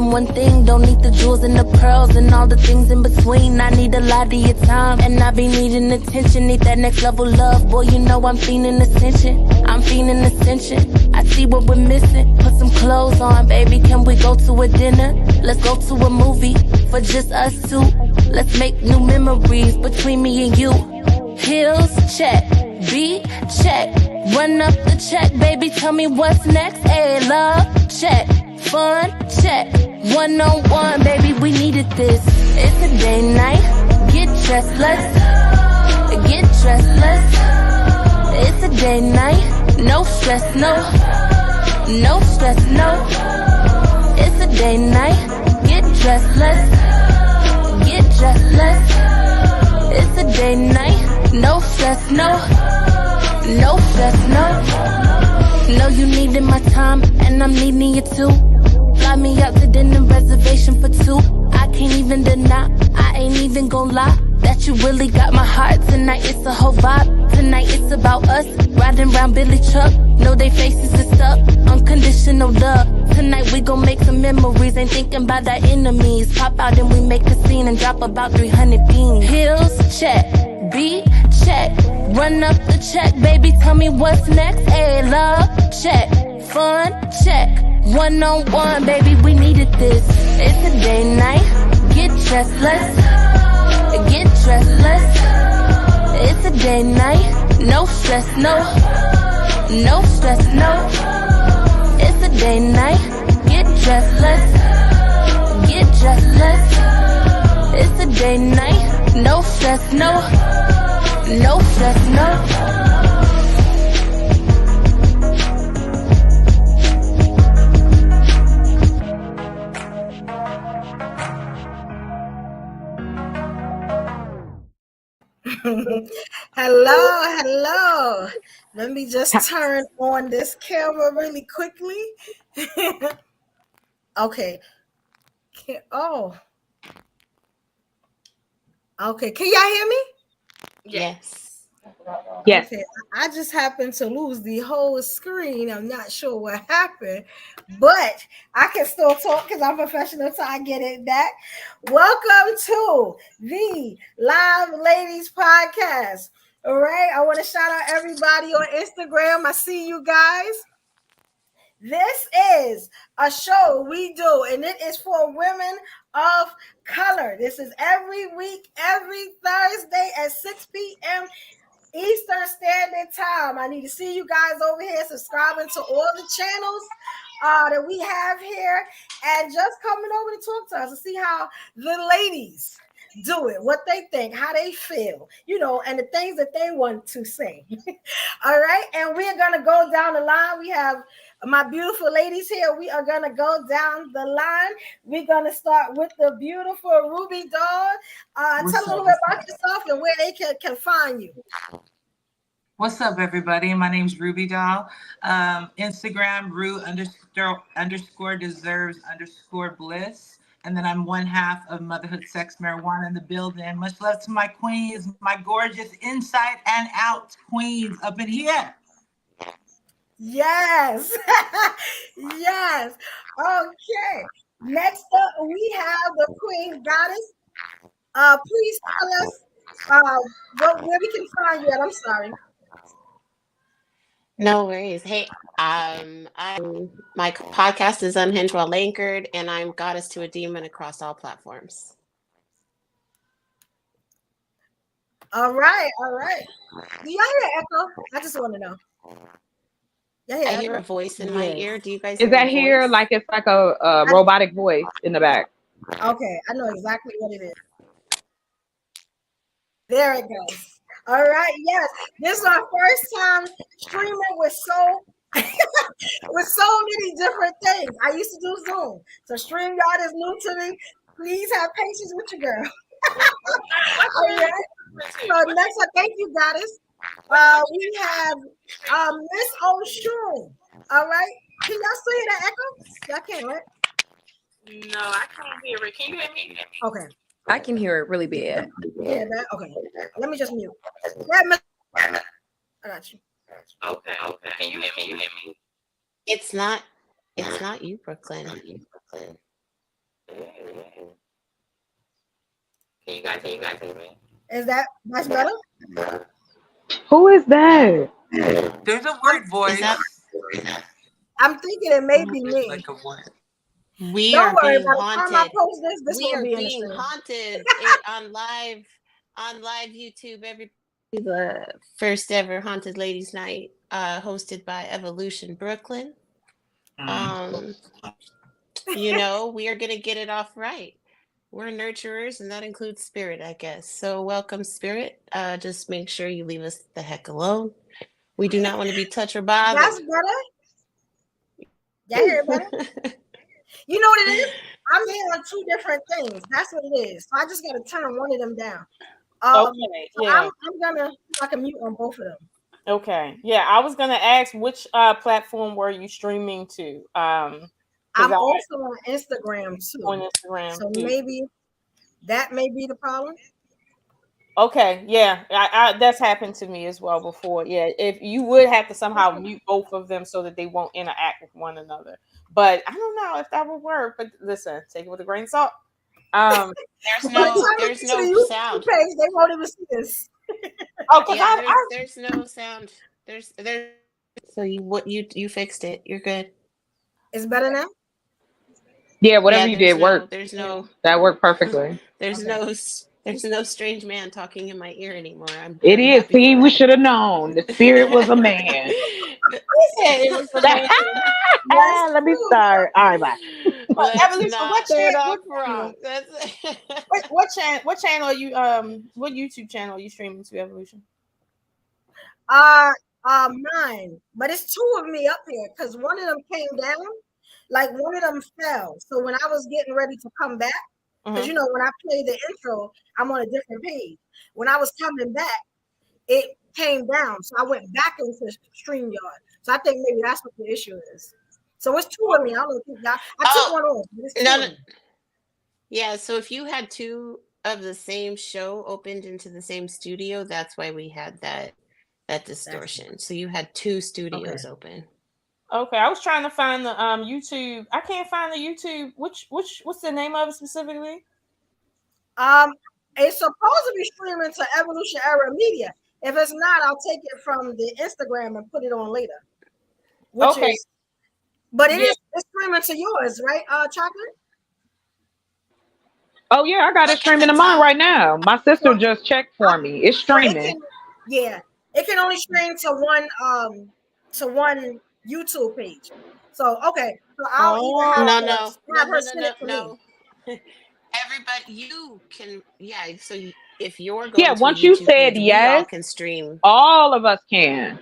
them one thing. Don't need the jewels and the pearls and all the things in between. I need a lot of your time, and I be needing attention. Need that next level love, boy, you know I'm feeling ascension. I'm feeling ascension. I see what we're missing. Put some clothes on, baby, can we go to a dinner? Let's go to a movie for just us two. Let's make new memories between me and you. Heels, check. Beat, check. Run up the check, baby, tell me what's next. Hey, love, check. Fun, check. One-on-one, baby, we needed this. It's a day night. Get dressed, let's get dressed, let's. It's a day night. No stress, no. No stress, no. It's a day night. Get dressed, let's get dressed, let's. It's a day night. No stress, no. No stress, no. Know you needed my time, and I'm needing you too. Fly me out to dinner, reservation for two. I can't even deny, I ain't even gon' lie, that you really got my heart. Tonight it's a whole vibe. Tonight it's about us, riding round Billy Truck. Know they faces is stuck, unconditional love. Tonight we gon' make some memories, ain't thinking about our enemies. Pop out and we make a scene and drop about 300 beans. Heels, check. Beat, check. Run up the check, baby, tell me what's next. Hey, love, check. Fun, check. One-on-one, baby, we needed this. It's a day night. Get dressed, let's get dressed, let's. It's a day night. No stress, no. No stress, no. It's a day night. Get dressed, let's get dressed, let's. It's a day night. No stress, no. No stress, no. Hello. Let me just turn on this camera really quickly. Okay. Okay. Can y'all hear me? Yes. Yes. Okay. I just happened to lose the whole screen. I'm not sure what happened, but I can still talk because I'm professional, so I get it back. Welcome to the Live Ladies Podcast. All right. I want to shout out everybody on Instagram. I see you guys. This is a show we do, and it is for women of color. This is every week, every Thursday at 6 p.m. Eastern Standard Time. I need to see you guys over here subscribing to all the channels that we have here, and just coming over to talk to us and see how the ladies do it, what they think, how they feel, and the things that they want to say. All right, and we are going to go down the line. We have my beautiful ladies here. We are going to go down the line. We're going to start with the beautiful Ruby Doll. Tell a little bit about yourself and where they can find you. What's up, everybody? My name's Ruby Doll. Instagram, Ru_deserves_bliss. And then I'm one half of Motherhood Sex Marijuana in the building. Much love to my queens, my gorgeous inside and out queens up in here. Yes. Yes. Okay. Next up, we have the Queen Goddess. Please tell us where we can find you at. I'm sorry. No worries. Hey, my podcast is Unhinged While Anchored, and I'm Goddess to a Demon across all platforms. All right. Do y'all hear echo? I just want to know. I hear a voice in my ear. Do you guys is that here like it's like a robotic voice in the back? Okay, I know exactly what it is. There it goes. All right, yes. This is our first time streaming with so many different things. I used to do Zoom. So StreamYard is new to me. Please have patience with your girl. All right. So next up, thank you, Goddess. We have Miss Oshun. All right. Can y'all still hear that echo? Y'all can't, right? No, I can't hear it. Can you hear me? Okay. I can hear it really bad. Yeah, that okay. Let me just mute. Yeah, I got you. Okay. Can you hear me? It's not you, Brooklyn. Can you guys hear me? Is that much better? Who is that? There's a weird voice. that- I'm thinking it may be There's me. like a voice. We Don't are worry. being By the time I haunted. post this We will are be in the being stream. haunted on live YouTube. The first ever Haunted Ladies Night, hosted by Evolution Brooklyn. You know, we are gonna get it off right. We're nurturers, and that includes Spirit, I guess. So welcome, Spirit. Just make sure you leave us the heck alone. We do not want to be touched or bothered. That's better. Yeah, hear it better. You know what it is? I'm hearing two different things. That's what it is. So I just got to turn one of them down. Okay, so yeah. I'm gonna like a mute on both of them. Okay. Yeah, I was gonna ask which platform were you streaming to? I'm also on Instagram too. On Instagram. So too. maybe that may be the problem. Okay, yeah, I that's happened to me as well before. Yeah, if you would have to somehow mute both of them so that they won't interact with one another. But I don't know if that would work. But listen, take it with a grain of salt. There's no sound. Page, they won't even see this. There's no sound. There's so you fixed it. You're good. It's better now. Yeah, whatever you did worked. That worked perfectly. There's no strange man talking in my ear anymore. It is. See, we should have known. The Spirit was a man. Let me start. All right, bye. Evolution, what channel are you what YouTube channel are you streaming to, Evolution? Mine, but it's two of me up here because one of them came down, like one of them fell. So when I was getting ready to come back, because you know when I play the intro, I'm on a different page. When I was coming back, it came down, so I went back into StreamYard. So I think maybe that's what the issue is. So it's two of me. I don't know if I took one off. No. Yeah, so if you had two of the same show opened into the same studio, that's why we had that distortion. So you had two studios open. Okay, I was trying to find the YouTube. I can't find the YouTube. What's the name of it specifically? It's supposed to be streaming to Evolution Era Media. If it's not, I'll take it from the Instagram and put it on later. But it's streaming to yours, right? Chocolate? Oh yeah, I got it streaming to mine right now. My sister just checked for me. It's streaming. It can only stream to one YouTube page. So okay. So I'll no. Everybody, you can So if you're going once you said yes, we all can stream. All of us can.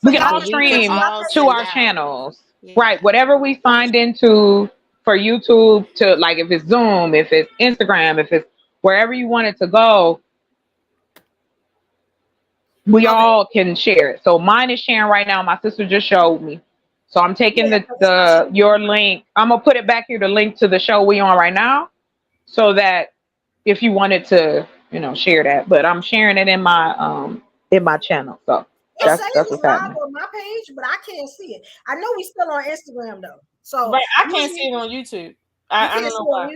We can all stream to our channels. Yeah. Right. Whatever we signed into for YouTube to, like, if it's Zoom, if it's Instagram, if it's wherever you want it to go, we all can share it. So mine is sharing right now. My sister just showed me. So I'm taking your link. I'm gonna put it back here, the link to the show we on right now, so that if you wanted to, share that. But I'm sharing it in my channel. So that's what's happening. On my page, but I can't see it. I know we still on Instagram though. So I can't see it on YouTube. I don't know why.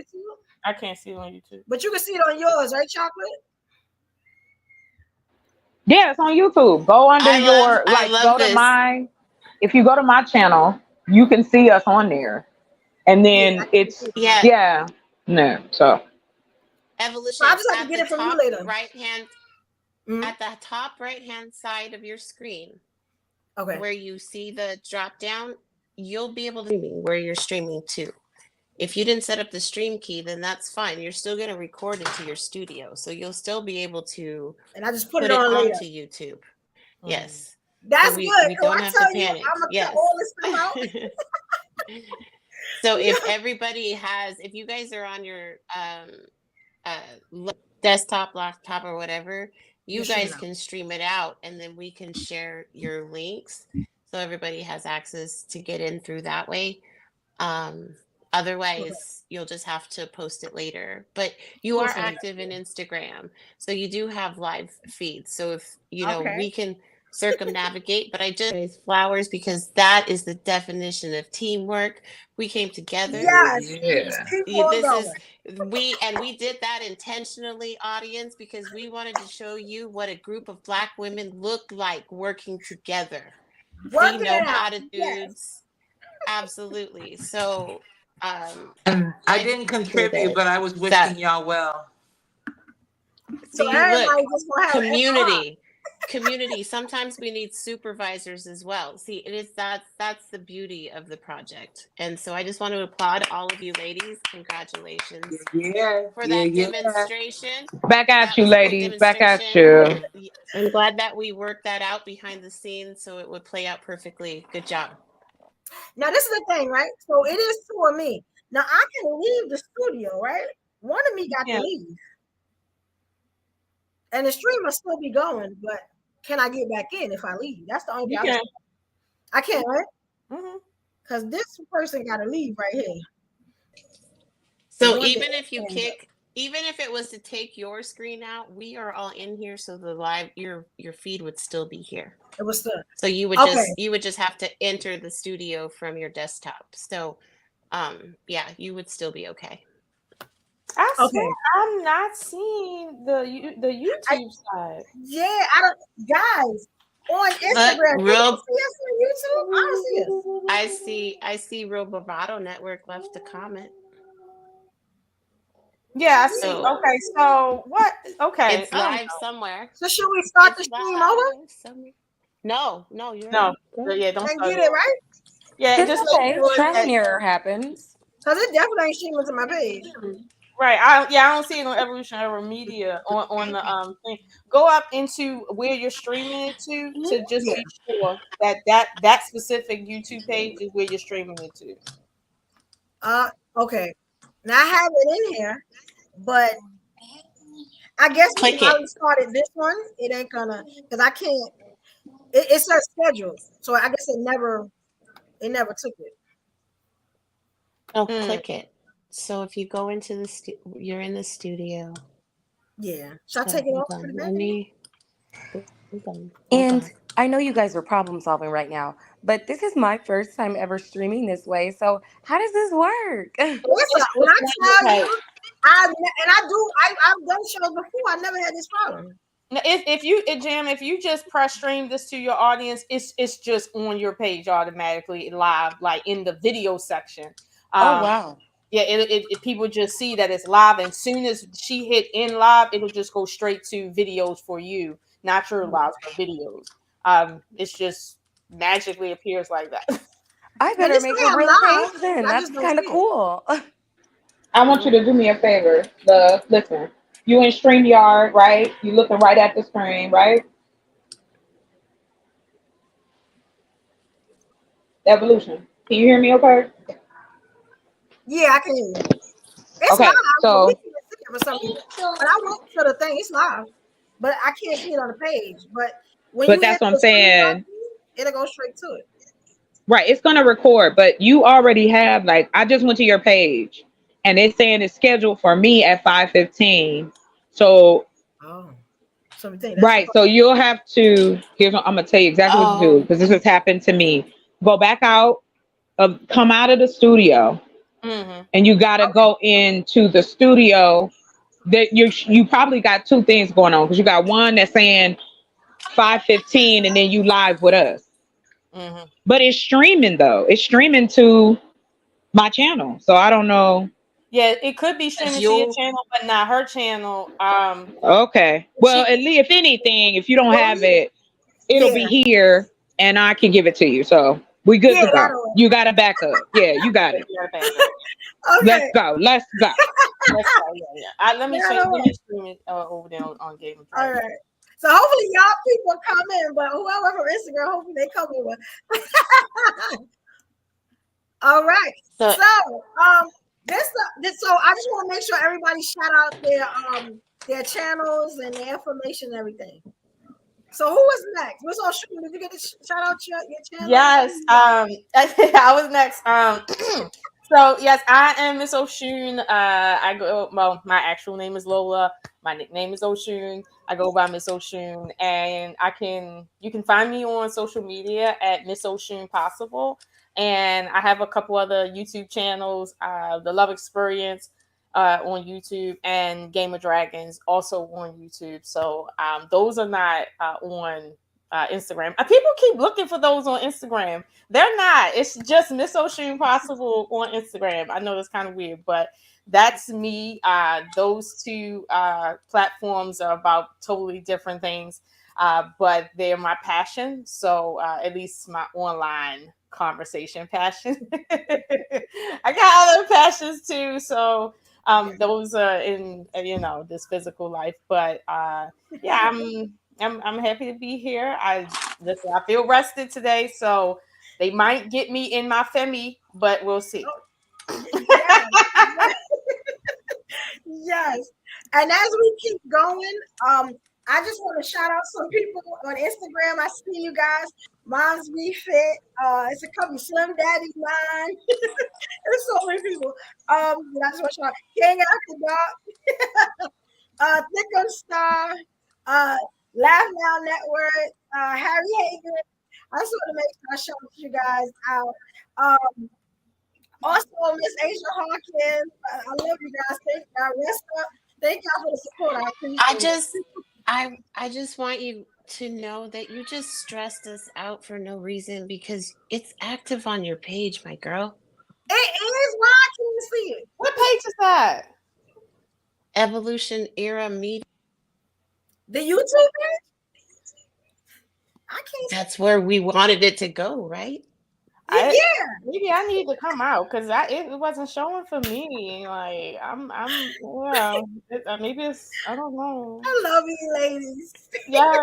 I can't see it on YouTube. But you can see it on yours, right, Chocolate? Yeah, it's on YouTube. Go under if you go to my channel, you can see us on there. And then so Evolution. So I just have to get it from you later. At the top right hand side of your screen, where you see the drop down, you'll be able to see where you're streaming to. If you didn't set up the stream key, then that's fine. You're still going to record it to your studio, so you'll still be able to. And I just put it on later. Onto YouTube. Yes, that's good. We don't have to panic. I'm gonna cut all this stuff out. So if you guys are on your desktop, laptop, or whatever, you guys can stream it out, and then we can share your links, so everybody has access to get in through that way. Otherwise, you'll just have to post it later. But you are active in Instagram, so you do have live feeds. So if we can circumnavigate, but I just flowers because that is the definition of teamwork. We came together. Yes. Yeah. We did that intentionally, audience, because we wanted to show you what a group of Black women look like working together. See, no attitudes. Yes. Absolutely. So and I didn't contribute, but I was wishing y'all well. See, look, community. Sometimes we need supervisors as well. See, that's the beauty of the project. And so I just want to applaud all of you ladies. Congratulations for that demonstration. Back at you, ladies. Back at you. I'm glad that we worked that out behind the scenes so it would play out perfectly. Good job. Now, this is the thing, right? So it is two of me. Now, I can leave the studio, right? One of me got to leave. And the stream will still be going, but can I get back in if I leave? That's the only thing. I can't, right? Because this person got to leave right here. So even if it was to take your screen out, we are all in here, so the live your feed would still be here. It was still. So you would just have to enter the studio from your desktop. So yeah, you would still be okay. I'm not seeing the YouTube side. Yeah, guys on Instagram. Look, see us on YouTube? I don't see us. I see Real Bravado Network left a comment. Yeah, I see. Okay, so what? Okay, it's live somewhere. So should we start the stream over? No, you're no. Right. Yeah, don't get it right. Yeah, it's just okay. Trial and error happens. Because it definitely ain't streaming to my page. Right. I don't see it on Evolution Era Media on the thing. Go up into where you're streaming it to just be sure that specific YouTube page is where you're streaming it to. Okay. Now I have it in here, but I guess if I started this one, it ain't gonna, because I can't. It says scheduled, so I guess it never took it. Oh, click it. So if you go into you're in the studio. Yeah. Should I take it off for the minute? And I know you guys are problem solving right now, but this is my first time ever streaming this way. So how does this work? Listen, when I tell you, I've done shows before. I never had this problem. If you just press stream this to your audience, it's just on your page automatically live, like in the video section. Oh wow. Yeah, it people just see that it's live, and soon as she hit in live, it'll just go straight to videos for you, not your live, but videos. It's just magically appears like that. I better make a real page then. That's kind of cool. I want you to do me a favor. Listen, you in StreamYard, right? You looking right at the screen, right? Evolution. Can you hear me okay? Yeah, I can hear you. It's okay, live. so for some reason. But I went to the thing. It's live, but I can't see it on the page. But that's what I'm saying. It'll go straight to it. Right, it's gonna record, but you already have I just went to your page, and it's saying it's scheduled for me at 5:15. So. Right, so you'll have to. I'm gonna tell you exactly what to do because this has happened to me. Go back out, come out of the studio. And you got to go into the studio. That you probably got two things going on because you got one that's saying 5:15 and then you live with us. But it's streaming though. It's streaming to my channel, so I don't know. Yeah, it could be streaming to your channel, but not her channel. Okay. Well, at least if anything, if you don't have it, it'll be here, and I can give it to you. So. We good to go. You got to back up. Yeah, you got it. Okay. Let's go. Let me stream it over there on Game of Thrones. All right. So hopefully y'all people come in, but whoever from Instagram, hopefully they come in with. All right. So so I just want to make sure everybody shout out their channels and their information and everything. So who was next? What's on stream? Did you get to shout out your channel? Yes, I was next. So yes, I am Miss Oshun. My actual name is Lola. My nickname is Oshun. I go by Miss Oshun, and you can find me on social media at Miss Oshun Possible, and I have a couple other YouTube channels, The Love Experience on YouTube, and Game of Dragons also on YouTube. So those are not on Instagram. People keep looking for those on Instagram. They're not. It's just Miss Oshun Possible on Instagram. I know that's kind of weird, but that's me. Those two platforms are about totally different things, but they're my passion. So at least my online conversation passion. I got other passions too. So those are in this physical life. But yeah, I'm happy to be here. I feel rested today, so they might get me in my Femi, but we'll see. Yes. Yes. And as we keep going, I just want to shout out some people on Instagram. I see you guys. Mom's Refit. It's a couple Slim Daddy mine. There's so many people. I just want to shout out King After Dark, Thick Star, Laugh Now Network, Harry Hagen. I just want to make sure I shout you guys out. Also, Miss Asia Hawkins, I love you guys. Thank y'all. Rest up. Thank y'all for the support. I appreciate I just want you to know that you just stressed us out for no reason because it's active on your page, my girl. It is. Why I can't see it? What page is that? Evolution Era Media. The YouTube page? I can't. That's where we wanted it to go, right? Maybe I need to come out because it wasn't showing for me. Like maybe it's, I don't know. I love you, ladies. Yeah,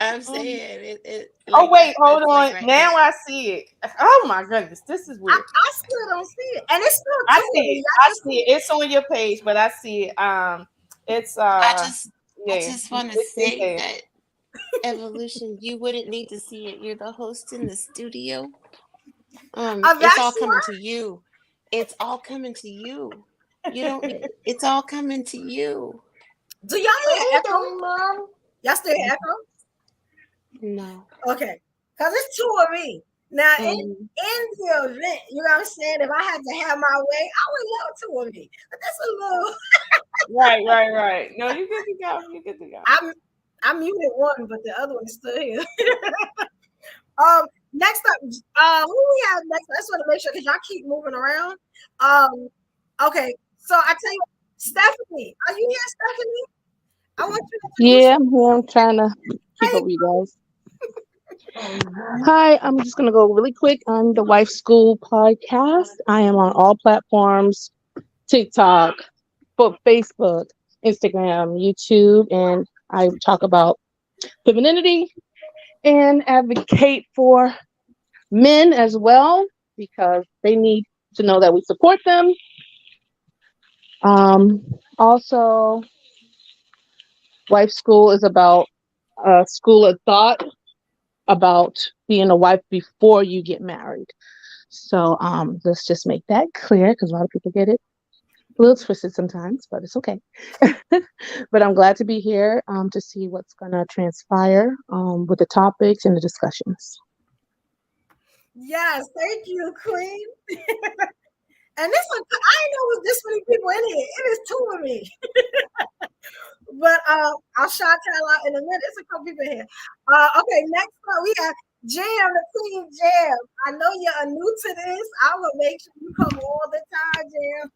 I'm saying it. Oh wait, hold on. Right now I see it. Oh my goodness, this is weird. I still don't see it, and it's still. I see it. I see it. It's on your page, but I see it. It's. I just want to say that Evolution, you wouldn't need to see it. You're the host in the studio. It's all coming to you. It's all coming to you. You don't. It's all coming to you. Do y'all hear echo, Mom? Y'all still hear echo? No. Okay, because it's two of me. Now, in the event, you know what I'm saying? If I had to have my way, I would love two of me. But that's a little. Right. No, you good to go. You good to go. I muted one, but the other one is still here. Next up, who we have next? I just want to make sure because y'all keep moving around. Okay, so I tell you, Stephanie, are you here, Stephanie? I want you to. Yeah, I'm here. I'm trying to keep up with you guys. Hi, I'm just gonna go really quick on the Wife School podcast. I am on all platforms: TikTok, Facebook, Instagram, YouTube, and I talk about femininity and advocate for men as well because they need to know that we support them. Also, Wife School is about a school of thought about being a wife before you get married. So let's just make that clear because a lot of people get it a little twisted sometimes, but it's okay. But I'm glad to be here to see what's going to transpire with the topics and the discussions. Yes, thank you, Queen. And this one, I know with this many people in here. It is two of me. But I'll shout y'all out in a minute. There's a couple people here. Okay, next up we have Jam, the Queen Jam. I know you're new to this. I will make sure you come all the time, Jam.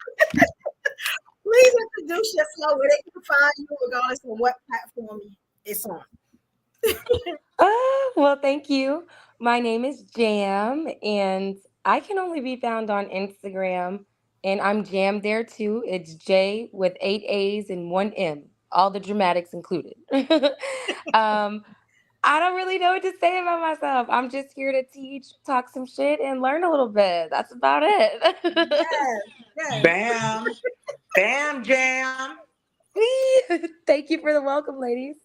Please introduce yourself where they can find you regardless of what platform it's on. Well, thank you. My name is Jam, and I can only be found on Instagram, and I'm Jam there too. It's J with 8 A's and 1 M, all the dramatics included. I don't really know what to say about myself. I'm just here to teach, talk some shit, and learn a little bit. That's about it. Yes. Bam, Jam. Thank you for the welcome, ladies.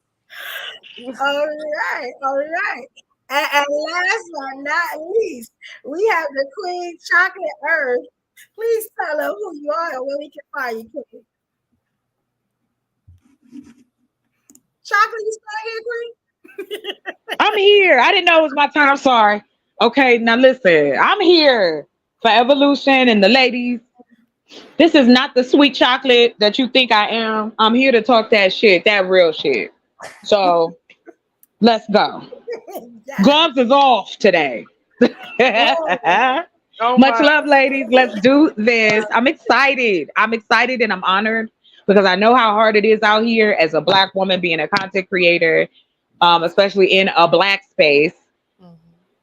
All right. And last but not least, we have the Queen Chocolate Earth Please tell them who you are and where we can find you, Queen. Chocolate, you still here, Queen? I'm here. I didn't know it was my turn. I'm sorry. Okay, now listen. I'm here for Evolution and the ladies. This is not the sweet chocolate that you think I am. I'm here to talk that shit, that real shit. So let's go. Gloves is off today. Much love, ladies. Let's do this. I'm excited. I'm excited and I'm honored because I know how hard it is out here as a Black woman being a content creator, especially in a Black space.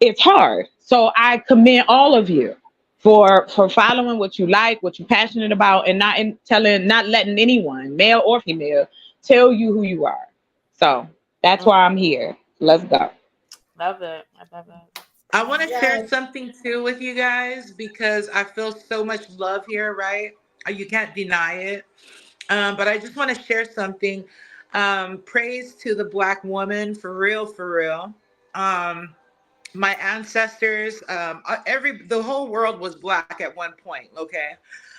It's hard. So I commend all of you for following what you like, what you're passionate about, and not letting anyone, male or female, tell you who you are. So that's why I'm here. Let's go. Love it. I love it. I want to share something too with you guys because I feel so much love here, right? You can't deny it. But I just want to share something. Praise to the Black woman, for real, for real. My ancestors, the whole world was Black at one point, okay?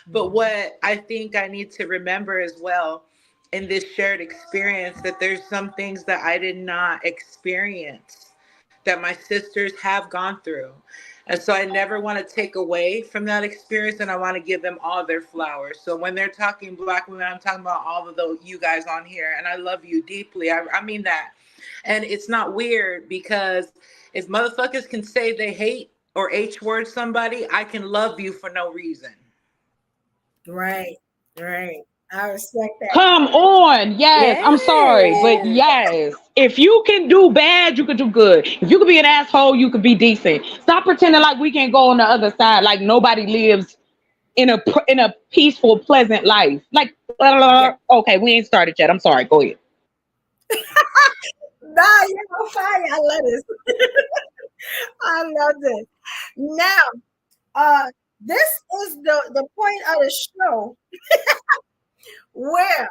But what I think I need to remember as well in this shared experience, that there's some things that I did not experience that my sisters have gone through. And so I never want to take away from that experience, and I want to give them all their flowers. So when they're talking Black women, I'm talking about all of those, you guys on here, and I love you deeply. I mean that. And it's not weird, because if motherfuckers can say they hate or H-word somebody, I can love you for no reason. Right. I respect that. Come on. Yes. I'm sorry, but yes. If you can do bad, you can do good. If you can be an asshole, you can be decent. Stop pretending like we can go on the other side, like nobody lives in a peaceful, pleasant life. Like, okay, we ain't started yet. I'm sorry. Go ahead. Nah, you're on fire. I love this. I love this. Now, this is the point of the show where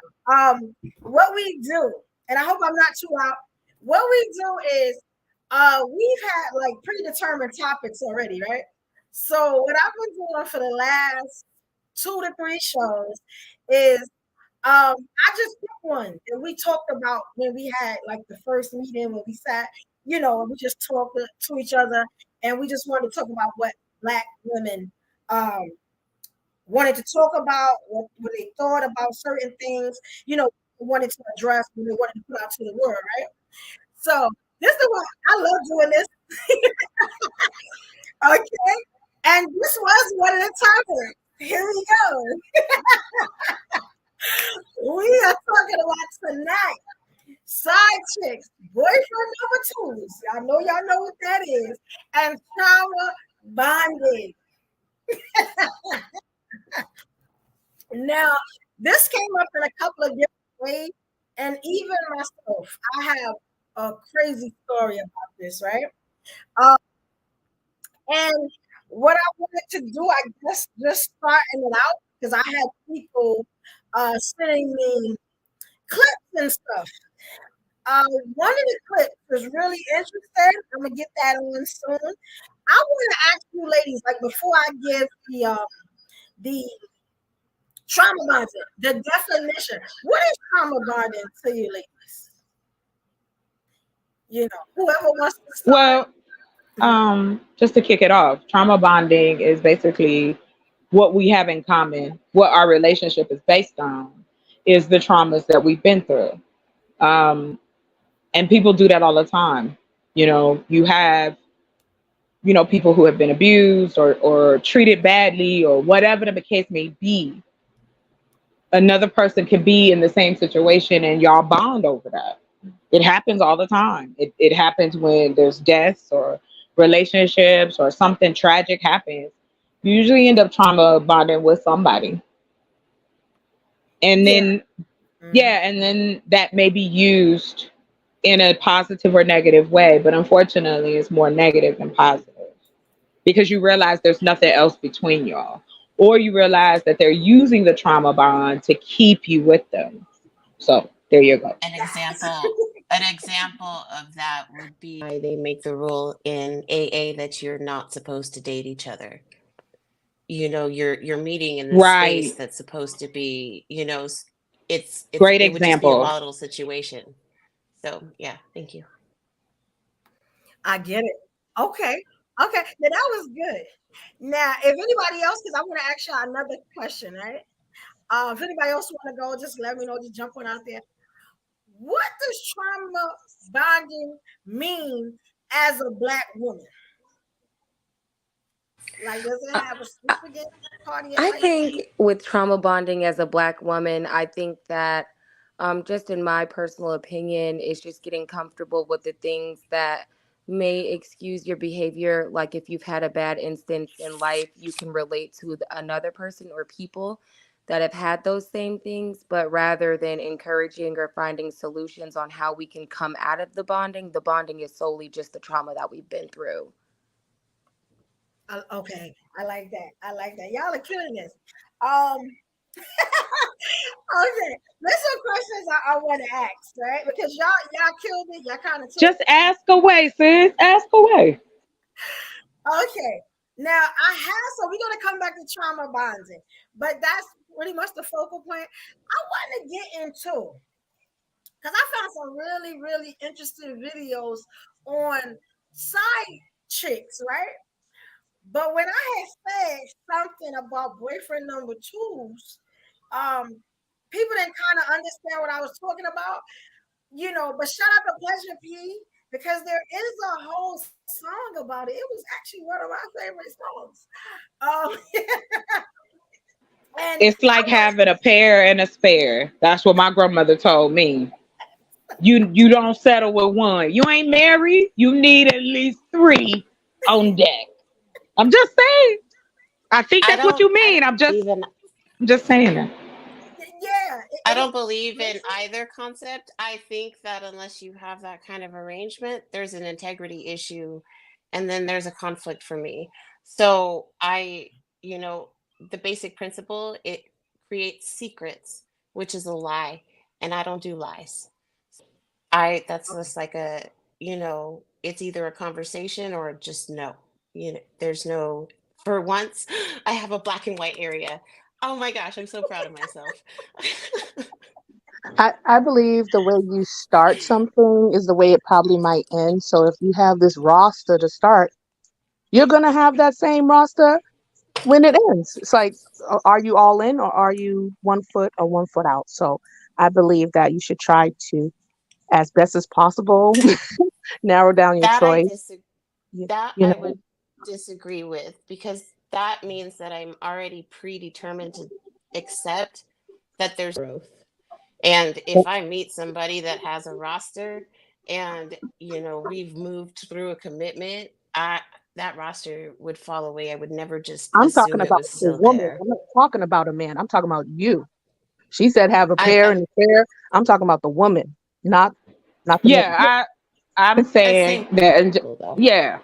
what we do, and I hope I'm not too loud. What we do is we've had like predetermined topics already, right? So what I've been doing for the last 2 to 3 shows is I just picked one that we talked about when we had like the first meeting, when we sat, and we just talked to each other, and we just wanted to talk about what Black women wanted to talk about, what they thought about certain things, wanted to address, when they wanted to put out to the world, right? So this is what I love doing this. Okay, and this was one of the topics. Here we go. We are talking about tonight side chicks, boyfriend number 2s. I know y'all know what that is, and trauma bonding. Now, this came up in a couple of different ways, and even myself, I have a crazy story about this, right? And what I wanted to do, I guess, just starting it out, because I had people sending me clips and stuff. One of the clips was really interesting. I'm gonna get that on soon. I want to ask you, ladies, like before I give the trauma bonding, the definition. What is trauma bonding to you, ladies? Whoever wants to start. Well, just to kick it off, trauma bonding is basically what we have in common, what our relationship is based on, is the traumas that we've been through. And people do that all the time. You have, people who have been abused or treated badly or whatever the case may be. Another person could be in the same situation and y'all bond over that. It happens all the time. It happens when there's deaths or relationships or something tragic happens. You usually end up trauma bonding with somebody. And then, and then that may be used in a positive or negative way, but unfortunately it's more negative than positive because you realize there's nothing else between y'all, or you realize that they're using the trauma bond to keep you with them. So there you go. An example of that would be why they make the rule in AA that you're not supposed to date each other. you're meeting in this Right. space that's supposed to be, it's Great it would just be a example. volatile situation. So yeah, thank you. I get it. Okay. Now that was good. Now, if anybody else, because I want to ask y'all another question, right? If anybody else want to go, just let me know. Just jump on out there. What does trauma bonding mean as a Black woman? Like, does it have a significant part of your I life? think with trauma bonding as a Black woman, I think that just in my personal opinion, it's just getting comfortable with the things that may excuse your behavior. Like if you've had a bad instance in life, you can relate to another person or people that have had those same things, but rather than encouraging or finding solutions on how we can come out of the bonding is solely just the trauma that we've been through. Okay, I like that. Y'all are killing this. Okay, there's some questions I want to ask, right? Because y'all killed it. Y'all kind of just ask away, sis. Ask away. Okay, now so we're gonna come back to trauma bonding, but that's pretty much the focal point I want to get into, because I found some really, really interesting videos on side chicks, right? But when I had said something about boyfriend number twos, people didn't kind of understand what I was talking about, but shout out to Pleasure P, because there is a whole song about it. It was actually one of my favorite songs. And it's like having a pair and a spare. That's what my grandmother told me. You don't settle with one. You ain't married. You need at least 3 on deck. I'm just saying. I think that's what you mean. I'm just saying that. Yeah. I don't believe in either concept. I think that unless you have that kind of arrangement, there's an integrity issue, and then there's a conflict for me. So the basic principle, it creates secrets, which is a lie, and I don't do lies. That's just like it's either a conversation or just no. There's no, for once, I have a black and white area. Oh my gosh, I'm so proud of myself. I believe the way you start something is the way it probably might end. So if you have this roster to start, you're going to have that same roster when it ends. It's like, are you all in, or are you 1 foot or 1 foot out? So I believe that you should try to, as best as possible, narrow down your choice. I would disagree with, because that means that I'm already predetermined to accept that there's growth. And if I meet somebody that has a roster and, we've moved through a commitment, that roster would fall away. I would never just I'm assume talking it about was the still woman. there. I'm not talking about a man. I'm talking about you. She said have a pair and a pair. I'm talking about the woman, not the man. I'm saying that.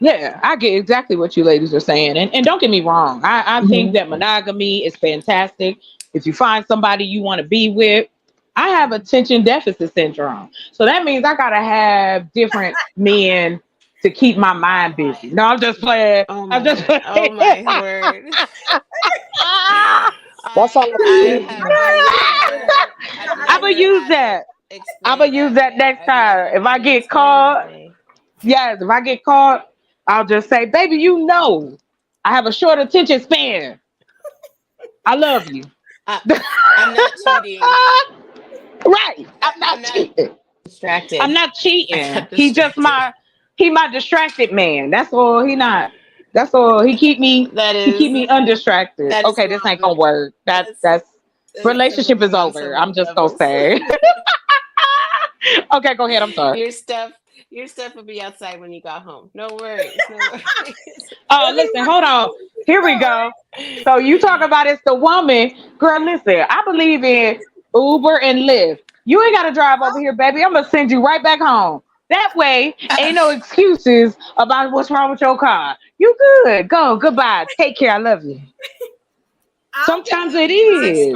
Yeah, I get exactly what you ladies are saying. And don't get me wrong. I think that monogamy is fantastic. If you find somebody you want to be with, I have attention deficit syndrome. So that means I got to have different men to keep my mind busy. No, I'm just playing. Oh my word. I'm going to use that. I'm going to use that next time. If I get caught, if I get caught, I'll just say, baby, I have a short attention span. I love you. I'm not cheating. Right. I'm not cheating. Distracted. I'm not cheating. He my distracted man. That's all. That's all. He keep me undistracted. Okay, this ain't gonna work. That's relationship is over. I'm just gonna say. Okay, go ahead. I'm sorry. Your stuff will be outside when you got home. No worries. Oh, listen, hold on. Here we go. So you talk about it's the woman. Girl, listen, I believe in Uber and Lyft. You ain't got to drive over here, baby. I'm going to send you right back home. That way, ain't no excuses about what's wrong with your car. You good. Go. Goodbye. Take care. I love you. Sometimes it is.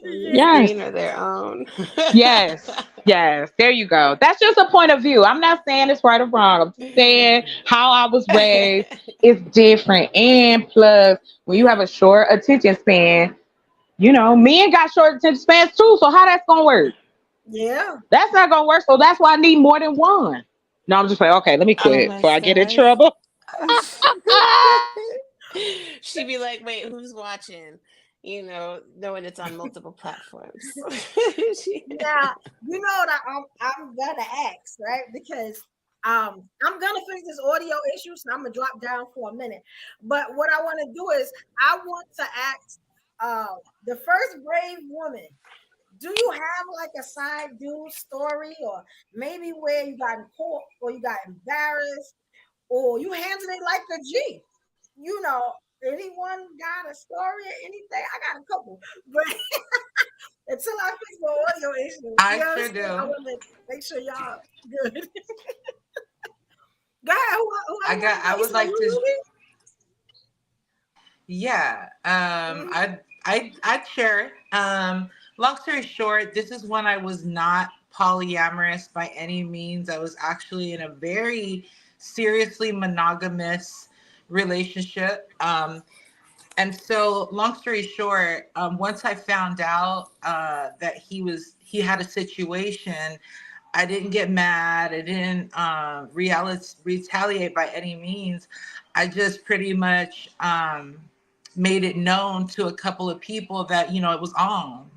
Yes. Screen or their own. Yes. Yes. There you go. That's just a point of view. I'm not saying it's right or wrong. I'm just saying how I was raised is different. And plus, when you have a short attention span, you know, men got short attention spans too. So how that's gonna work? Yeah. That's not gonna work. So that's why I need more than one. No, I'm just like, okay, let me Oh quit my before I get in gosh. trouble. She'd be like, wait, who's watching? You know, knowing it's on multiple platforms. Now, you know what I'm gonna ask, right? Because I'm gonna fix this audio issue, so I'm gonna drop down for a minute. But what I want to do is I want to ask the first brave woman. Do you have like a side dude story, or maybe where you got caught, or you got embarrassed, or you handled it like a G? You know, anyone got a story or anything? I got a couple, but until I fix the audio issue, I sure do. I want to make sure y'all good. Go ahead. I would like to. Ruby? Yeah. I'd share it. Long story short, this is when I was not polyamorous by any means. I was actually in a very seriously monogamous relationship. And so, long story short, once I found out that he had a situation, I didn't get mad. I didn't retaliate by any means. I just pretty much made it known to a couple of people that, you know, it was on.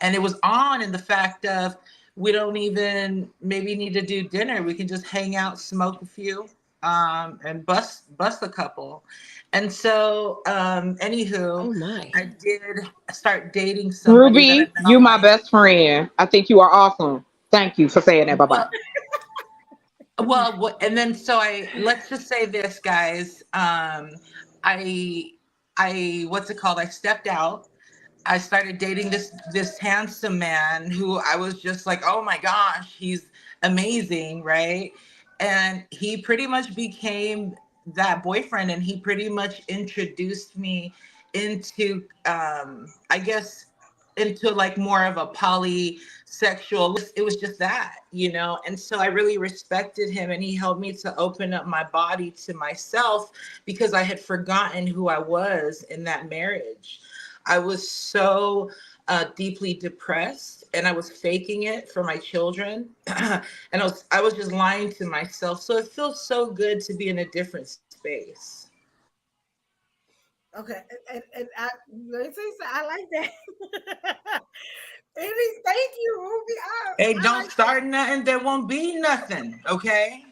And it was on in the fact of, we don't even maybe need to do dinner. We can just hang out, smoke a few, and bust a couple. And so, anywho, I did start dating somebody that I Ruby, met you my online. best friend. I think you are awesome. Thank you for saying that. Bye bye. Well, and then so let's just say this, guys. I what's it called? I stepped out. I started dating this handsome man who I was just like, oh my gosh, he's amazing, right? And he pretty much became that boyfriend, and he pretty much introduced me into, I guess, into like more of a polysexual. It was just that, you know. And so I really respected him, and he helped me to open up my body to myself, because I had forgotten who I was in that marriage. I was so deeply depressed, and I was faking it for my children. And I was just lying to myself. So it feels so good to be in a different space. Okay, and let me say something. I like that. Thank you, Ruby. Hey, don't start nothing. There won't be nothing. Okay.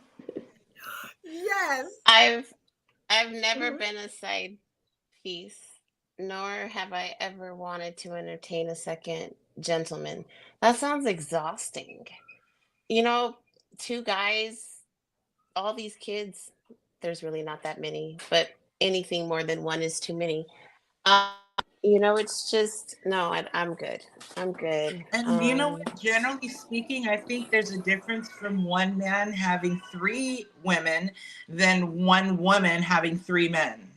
Yes. I've never been a side piece, nor have I ever wanted to entertain a second gentleman. That sounds exhausting. You know, two guys, all these kids, there's really not that many, but anything more than one is too many. You know, it's just, no, I'm good. I'm good. And you know what? Generally speaking, I think there's a difference from one man having three women than one woman having three men.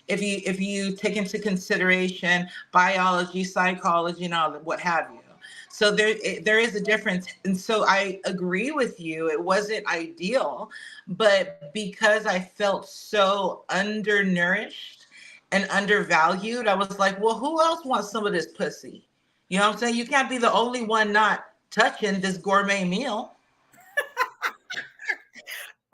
If you take into consideration biology, psychology, and all that, what have you. So there is a difference. And so I agree with you. It wasn't ideal, but because I felt so undernourished and undervalued, I was like, well, who else wants some of this pussy? You know what I'm saying? You can't be the only one not touching this gourmet meal.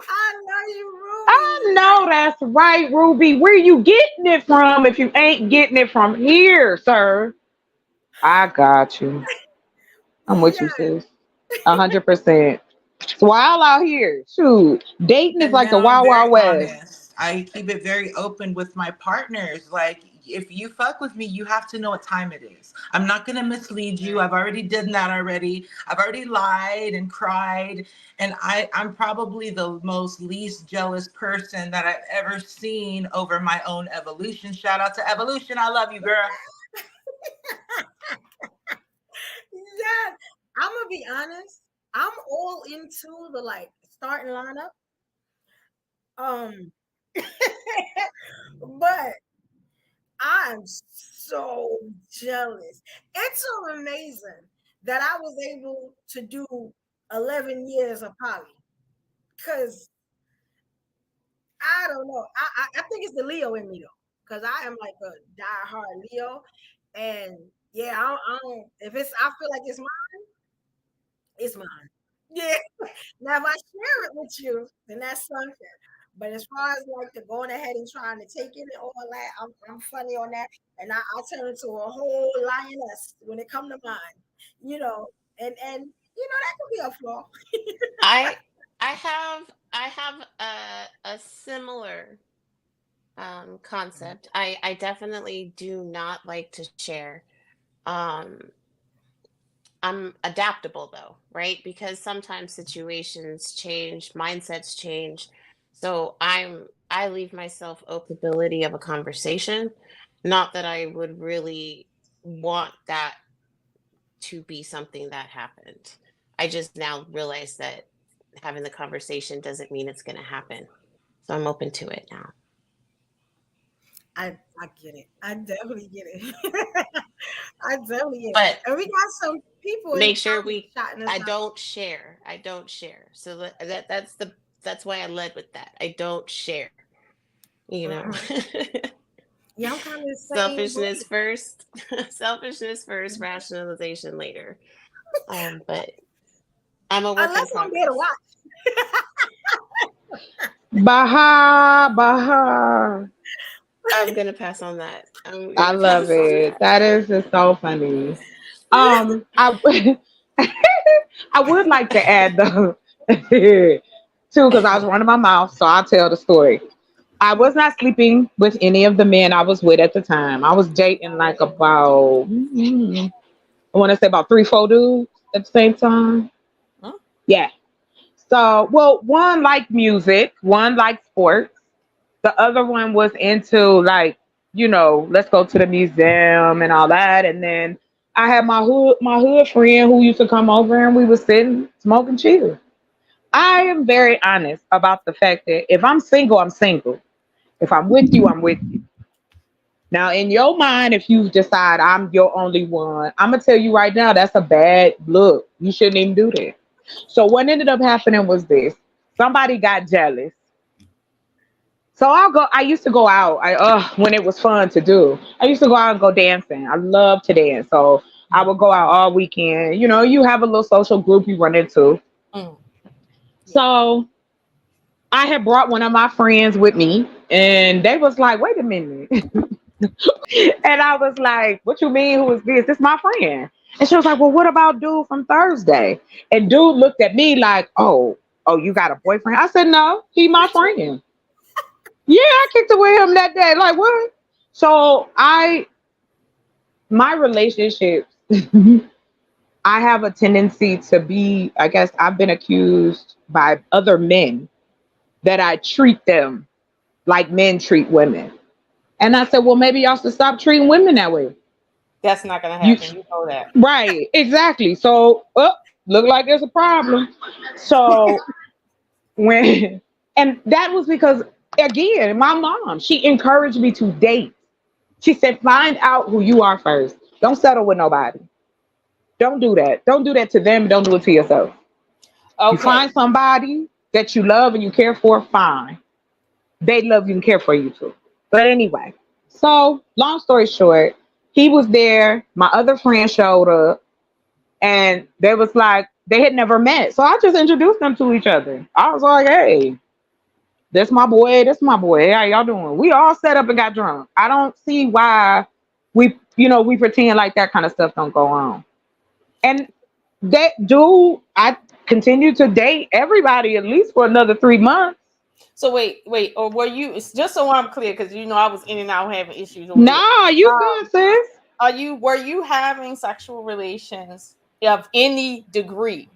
I know you, Ruby. I know that's right, Ruby. Where you getting it from if you ain't getting it from here, sir? I got you. I'm with you, sis. 100%. It's wild out here. Shoot. Dating is And like the now I'm wild, very wild west. honest. I keep it very open with my partners. Like, if you fuck with me, you have to know what time it is. I'm not going to mislead you. I've already done that already. I've already lied and cried. And I'm probably the most least jealous person that I've ever seen over my own evolution. Shout out to Evolution. I love you, girl. Yeah, I'm gonna be honest. I'm all into the like starting lineup. But I'm so jealous. It's so amazing that I was able to do 11 years of poly. Because I don't know. I think it's the Leo in me though. Because I am like a diehard Leo. And yeah, I don't if it's I feel like it's mine. Yeah. Now if I share it with you, then that's something. But as far as like the going ahead and trying to take it and all that, I'm funny on that. And I turn into a whole lioness when it come to mine. You know, and you know that could be a flaw. I have a similar concept. I definitely do not like to share. I'm adaptable though, right? Because sometimes situations change, mindsets change. So I leave myself open ability of a conversation. Not that I would really want that to be something that happened. I just now realize that having the conversation doesn't mean it's going to happen. So I'm open to it now. I get it. I definitely get it. I definitely get it. But and we got some people. Make sure I don't share. So that's why I led with that. I don't share. You know. Yeah, I'm kind of selfishness first. Selfishness first, rationalization later. But I'm a work in progress. I'm there to watch. Baha. I'm gonna pass on that. I love it. That is just so funny. I would like to add though too, because I was running my mouth, so I'll tell the story. I was not sleeping with any of the men I was with at the time. I was dating like about I want to say about 3-4 dudes at the same time. Huh? Yeah. So, well, one liked music, one liked sports. The other one was into like, you know, let's go to the museum and all that. And then I had my hood friend who used to come over and we would sit and smoke and chill. I am very honest about the fact that if I'm single, I'm single. If I'm with you, I'm with you. Now, in your mind, if you decide I'm your only one, I'm going to tell you right now, that's a bad look. You shouldn't even do that. So what ended up happening was this. Somebody got jealous. So I used to go out when it was fun to do. I used to go out and go dancing. I love to dance. So I would go out all weekend. You know, you have a little social group you run into. So I had brought one of my friends with me and they was like, wait a minute. And I was like, what you mean? Who is this? This is my friend. And she was like, well, what about dude from Thursday? And dude looked at me like, oh, you got a boyfriend? I said, no, he my friend. Yeah, I kicked it with him that day. Like, what? So my relationships, I have a tendency to be, I guess I've been accused by other men that I treat them like men treat women. And I said, well, maybe y'all should stop treating women that way. That's not going to happen. You know that. Right, exactly. So, look like there's a problem. So, and that was because, again, my mom, she encouraged me to date. She said, find out who you are first. Don't settle with nobody. Don't do that. Don't do that to them. Don't do it to yourself. Okay. You find somebody that you love and you care for, fine. They love you and care for you too. But anyway, so long story short, he was there. My other friend showed up and they was like, they had never met. So I just introduced them to each other. I was like, hey, that's my boy. That's my boy. Hey, how y'all doing? We all set up and got drunk. I don't see why we pretend like that kind of stuff don't go on. And that dude, I continued to date everybody at least for another 3 months. So wait, or were you? It's just so I'm clear, because I was in and out having issues. Nah, you good, sis. Were you having sexual relations of any degree?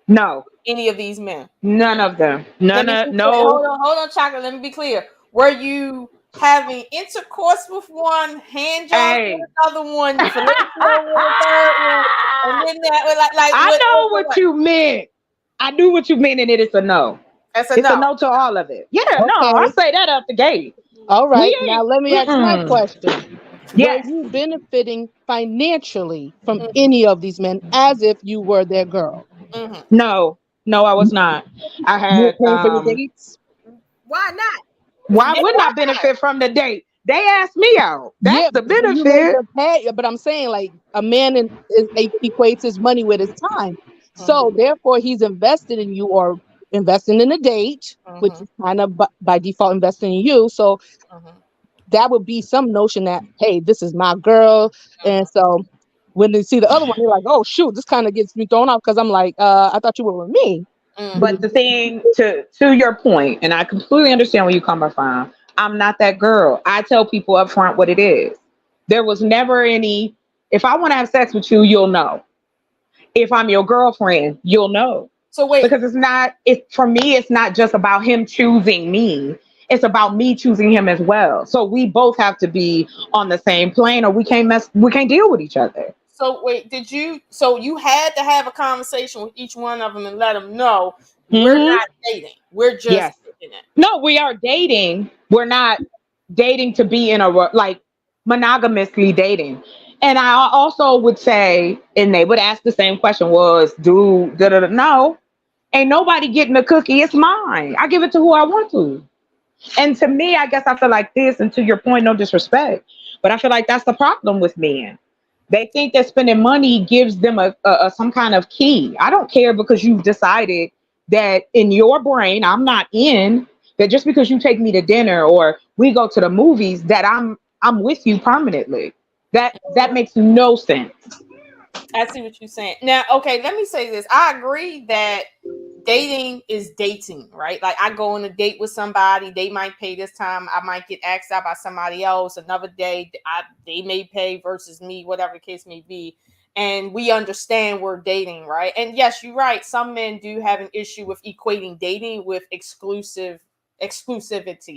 No. Any of these men? None of them. No. Hold on, Chocolate. Let me be clear. Were you having intercourse with one, hand job with another one, and then that, I know what you meant. I knew what you meant, and it is a no. It's a no to all of it. Yeah, okay. No, I say that up the gate. All right, now let me ask my question. Yes. Were you benefiting financially from any of these men as if you were their girl? No, I was not. I You were had paying for the dates? Why not? why wouldn't I benefit from the date? They asked me out. That's Yeah, the but you made benefit. them pay. But I'm saying, like, a man equates his money with his time. So therefore, he's invested in you or investing in a date, which is kind of by default investing in you. So that would be some notion that, hey, this is my girl. And so when they see the other one, they're like, oh shoot, this kind of gets me thrown off, because I'm like, I thought you were with me. But the thing, to your point, and I completely understand where you come from, I'm not that girl. I tell people up front what it is. There was never any, if I want to have sex with you, you'll know. If I'm your girlfriend, you'll know. So wait, because for me, it's not just about him choosing me. It's about me choosing him as well. So we both have to be on the same plane, or we can't deal with each other. So wait, so you had to have a conversation with each one of them and let them know we're not dating. We're just dating it. No, we are dating. We're not dating to be in a, like, monogamously dating. And I also would say, and they would ask the same question, was, no, ain't nobody getting the cookie. It's mine. I give it to who I want to. And to me, I guess I feel like this, and to your point, no disrespect, but I feel like that's the problem with men. They think that spending money gives them a some kind of key. I don't care, because you've decided that in your brain, I'm not in, that just because you take me to dinner or we go to the movies, that I'm with you permanently. That makes no sense. I see what you're saying. Now, okay, let me say this. I agree that dating is dating, right? Like, I go on a date with somebody, they might pay this time, I might get asked out by somebody else. Another day, they may pay versus me, whatever the case may be. And we understand we're dating, right? And yes, you're right. Some men do have an issue with equating dating with exclusivity,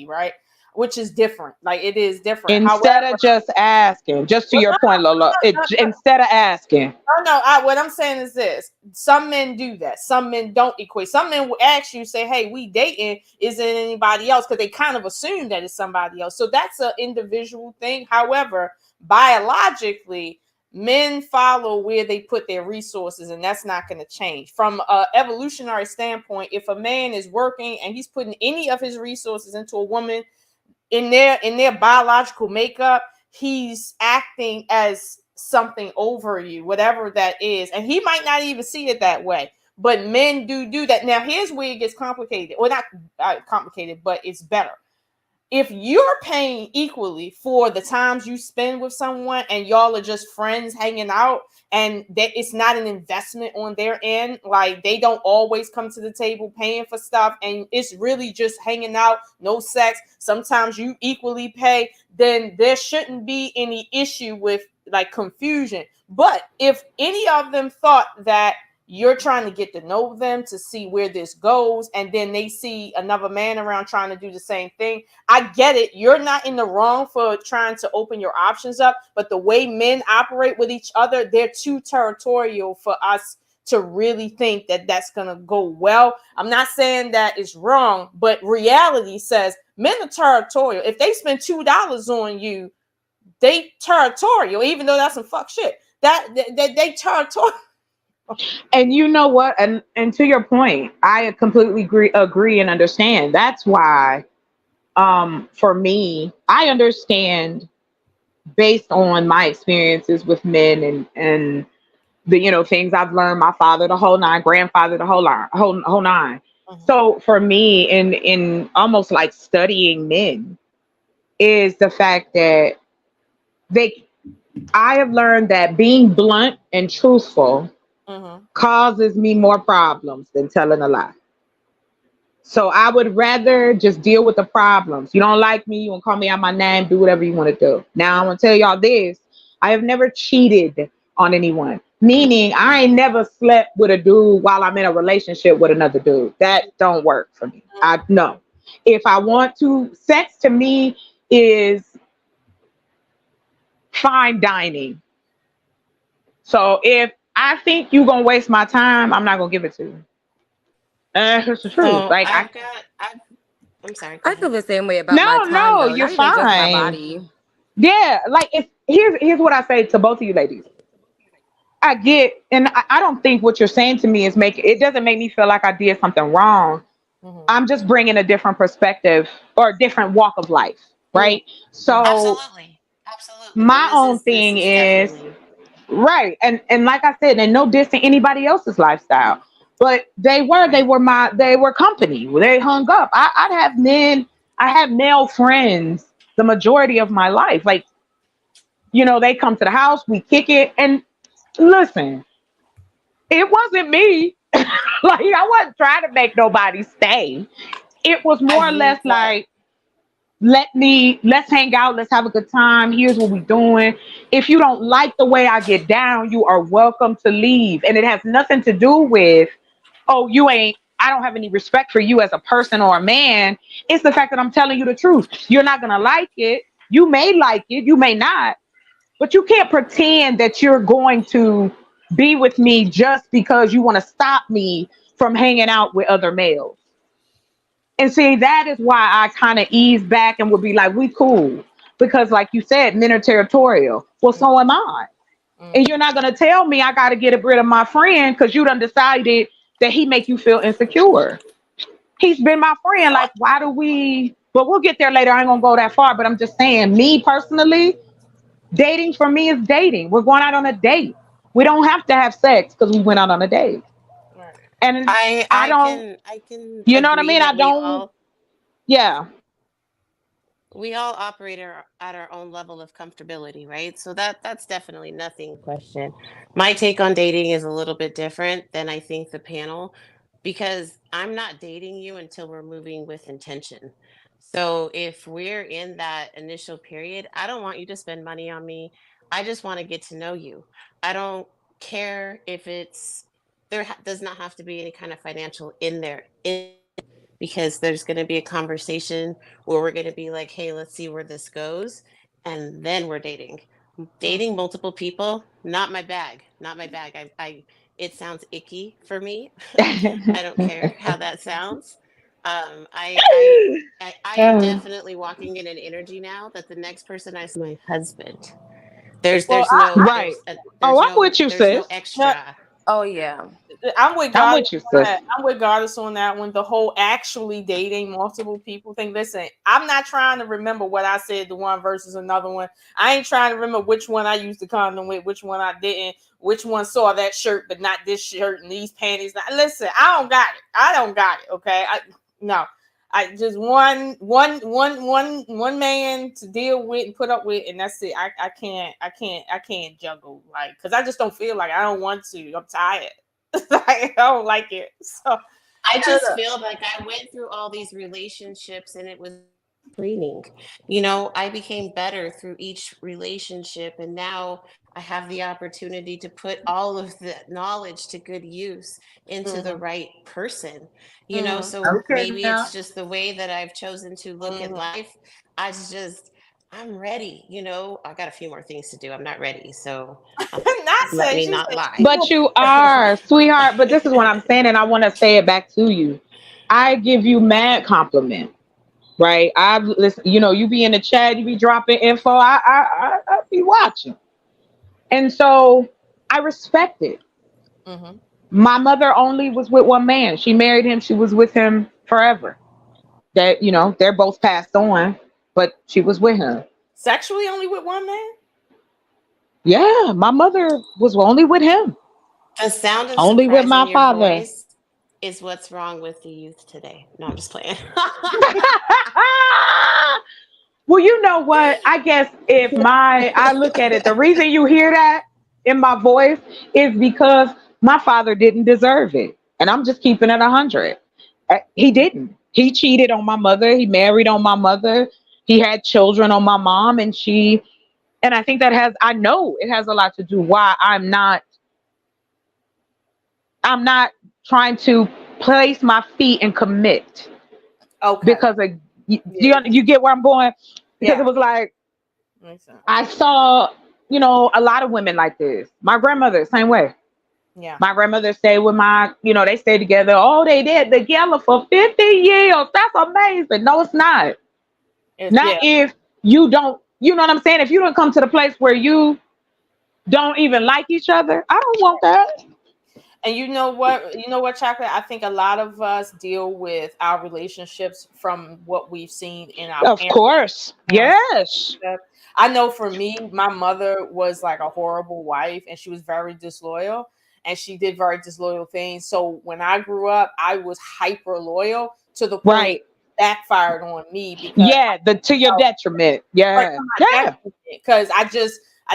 right? Which is different. Like, it is different. Instead of just asking, just to your point, Lola, instead of asking. What I'm saying is this. Some men do that. Some men don't equate. Some men will ask you, say, hey, we dating. Is it anybody else? Because they kind of assume that it's somebody else. So that's an individual thing. However, biologically, men follow where they put their resources, and that's not going to change. From an evolutionary standpoint, if a man is working and he's putting any of his resources into a woman, in their biological makeup, he's acting as something over you, whatever that is. And he might not even see it that way. But men do that. Now, here's where it gets complicated. Well, not complicated, but it's better. If you're paying equally for the times you spend with someone and y'all are just friends hanging out, and that it's not an investment on their end, like they don't always come to the table paying for stuff, and it's really just hanging out, no sex, sometimes you equally pay, then there shouldn't be any issue with like confusion. But if any of them thought that you're trying to get to know them to see where this goes, and then they see another man around trying to do the same thing, I get it. You're not in the wrong for trying to open your options up, but the way men operate with each other, they're too territorial for us to really think that that's going to go well. I'm not saying that it's wrong, but reality says men are territorial. If they spend $2 on you, they territorial, even though that's some fuck shit. They territorial. And you know what? And to your point, I completely agree and understand. That's why, for me, I understand based on my experiences with men and the things I've learned. My father, the whole nine, grandfather, the whole nine. Mm-hmm. So for me, in almost like studying men, is the fact that I have learned that being blunt and truthful causes me more problems than telling a lie. So I would rather just deal with the problems. You don't like me, you want to call me out my name, do whatever you want to do. Now I'm going to tell y'all this. I have never cheated on anyone. Meaning I ain't never slept with a dude while I'm in a relationship with another dude. That don't work for me. No. If I want to, sex to me is fine dining. So if I think you're gonna waste my time, I'm not gonna give it to you. It's the truth. I'm sorry. I feel the same way about my time. No, though. you're Not fine. even just my body. Yeah, like here's what I say to both of you ladies. I get, and I don't think what you're saying to me is it doesn't make me feel like I did something wrong. I'm just bringing a different perspective or a different walk of life, right? So absolutely. My own thing is definitely... right, and like I said, and no diss to anybody else's lifestyle, but they were company. They hung up. I have male friends the majority of my life. Like, they come to the house, we kick it, and listen, it wasn't me. Like, I wasn't trying to make nobody stay. It was more or less like, let's hang out, let's have a good time. Here's what we're doing. If you don't like the way I get down, you are welcome to leave. And it has nothing to do with, I don't have any respect for you as a person or a man. It's the fact that I'm telling you the truth. You're not gonna like it. You may like it, you may not, but you can't pretend that you're going to be with me just because you want to stop me from hanging out with other males. And see, that is why I kind of ease back and would be like, we cool. Because like you said, men are territorial. Well, so am I. And you're not going to tell me I got to get rid of my friend because you done decided that he make you feel insecure. He's been my friend. Like, why do we... But we'll get there later. I ain't going to go that far. But I'm just saying, me personally, dating for me is dating. We're going out on a date. We don't have to have sex because we went out on a date. And I can you know what I mean? I don't. Yeah. We all operate at our own level of comfortability, right? So that's definitely nothing question. My take on dating is a little bit different than I think the panel, because I'm not dating you until we're moving with intention. So if we're in that initial period, I don't want you to spend money on me. I just want to get to know you. I don't care if there does not have to be any kind of financial in there, because there's going to be a conversation where we're going to be like, hey, let's see where this goes. And then we're dating. Dating multiple people, not my bag. It sounds icky for me. I don't care how that sounds. I am definitely walking in an energy now that the next person I see is my husband. I'm with you, sis. No extra. Oh yeah, I'm with Goddess on that one. The whole actually dating multiple people thing. Listen, I'm not trying to remember what I said to one versus another one. I ain't trying to remember which one I used the condom with, which one I didn't, which one saw that shirt but not this shirt and these panties. Listen, I don't got it. Okay, I just one man to deal with and put up with, and that's it. I can't juggle, like, because I just don't feel like I don't want to. I'm tired. I don't like it. So I just feel like I went through all these relationships and it was training. I became better through each relationship, and now I have the opportunity to put all of the knowledge to good use into the right person. So maybe it's just the way that I've chosen to look at life. I'm ready. I got a few more things to do. I'm not ready. So let me not lie. But you are, sweetheart. But this is what I'm saying, and I want to say it back to you. I give you mad compliment, right? I've listened. You be in the chat, you be dropping info. I be watching, and so I respect it. Mm-hmm. My mother only was with one man. She married him. She was with him forever. That they're both passed on, but she was with him. Sexually only with one man? Yeah, my mother was only with him. The sound of only with my father is what's wrong with the youth today. No, I'm just playing. Well, you know what? I guess I look at it, the reason you hear that in my voice is because my father didn't deserve it. And I'm just keeping it 100. He didn't. He cheated on my mother. He married on my mother. He had children on my mom, and I think I know it has a lot to do why I'm not trying to place my feet and commit. Okay. Because you get where I'm going? Because it was like, I saw, a lot of women like this. My grandmother, same way. Yeah. My grandmother stayed with they stayed together. Oh, they did together for 50 years. That's amazing. No, it's not. If you don't you know what I'm saying? If you don't come to the place where you don't even like each other, I don't want that. And you know what? You know what, Chocolate? I think a lot of us deal with our relationships from what we've seen in our Of course. Yes. I know for me, my mother was like a horrible wife and she was very disloyal and she did very disloyal things. So when I grew up, I was hyper loyal to the point it backfired on me because to your detriment. Yeah. Because I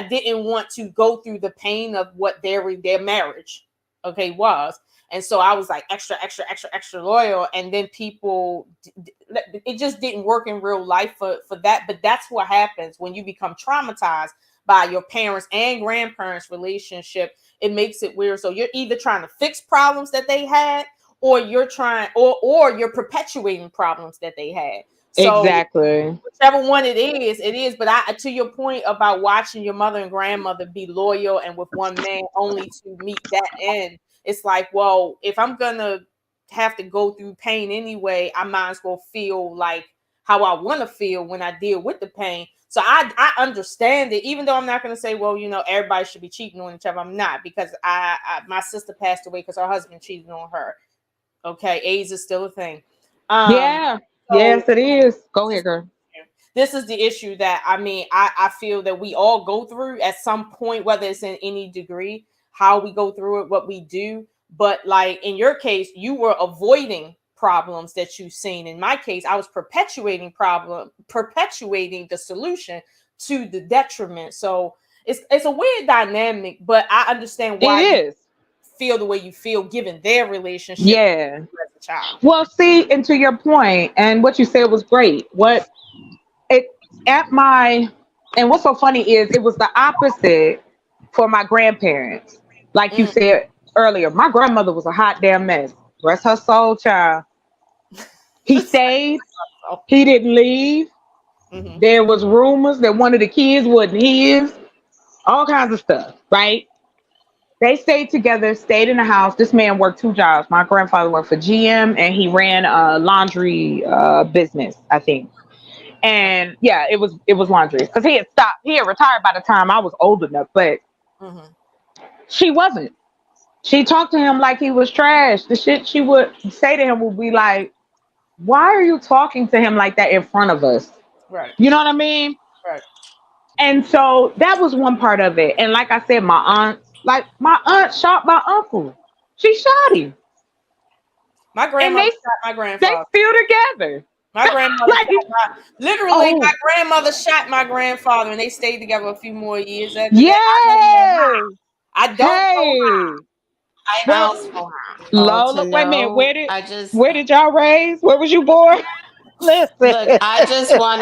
didn't want to go through the pain of what their marriage was. And so I was like extra loyal. And then people, it just didn't work in real life for that. But that's what happens when you become traumatized by your parents and grandparents' relationship. It makes it weird. So you're either trying to fix problems that they had, or you're trying, or you're perpetuating problems that they had. So exactly. Whichever one it is. But to your point about watching your mother and grandmother be loyal and with one man only to meet that end, it's like, well, if I'm gonna have to go through pain anyway, I might as well feel like how I want to feel when I deal with the pain. So I understand it, even though I'm not gonna say, well, everybody should be cheating on each other. I'm not, because my sister passed away because her husband cheated on her. Okay, AIDS is still a thing. Yes, it is. Go ahead, girl. This is the issue that I feel that we all go through at some point, whether it's in any degree, how we go through it, what we do. But like in your case, you were avoiding problems that you've seen. In my case, I was perpetuating the solution to the detriment. So it's a weird dynamic, but I understand why you feel the way you feel given their relationship. Yeah. As a child. Well, see, and to your point, and what you said was great. What's so funny is it was the opposite for my grandparents. Like you said earlier, my grandmother was a hot damn mess. Rest her soul, child. He stayed. He didn't leave. Mm-hmm. There was rumors that one of the kids wasn't his. All kinds of stuff, right? They stayed together, stayed in the house. This man worked 2 jobs. My grandfather worked for GM and he ran a laundry business, I think. And yeah, it was laundry because he had stopped. He had retired by the time I was old enough, but she wasn't. She talked to him like he was trash. The shit she would say to him would be like, "Why are you talking to him like that in front of us?" Right. You know what I mean? Right. And so that was one part of it. And like I said, my aunt shot my uncle. She shot him. My grandmother shot my grandfather. They still together. My grandmother my grandmother shot my grandfather, and they stayed together a few more years. I don't know. I don't know. Lola, wait a minute. Where did y'all raise? Where was you born? Listen. Look, I just want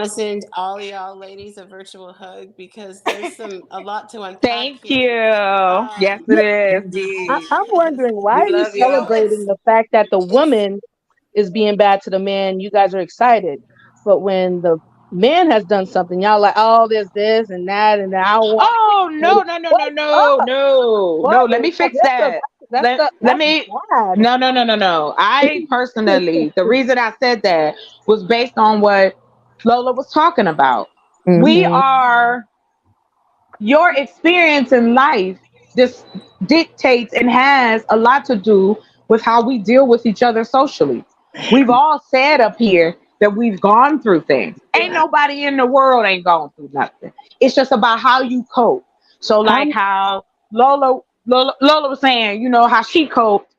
to send all y'all ladies a virtual hug because there's a lot to unpack. Thank you. Yes, it is. I'm wondering, why are you celebrating the fact that the woman is being bad to the man? You guys are excited, but when the man has done something, y'all like, oh, there's this and that and that. Oh no! Let me fix that. No. I personally, the reason I said that was based on what Lola was talking about. Mm-hmm. Your experience in life just dictates and has a lot to do with how we deal with each other socially. We've all said up here that we've gone through things. Ain't nobody in the world ain't gone through nothing. It's just about how you cope. So like how Lola was saying, how she coped,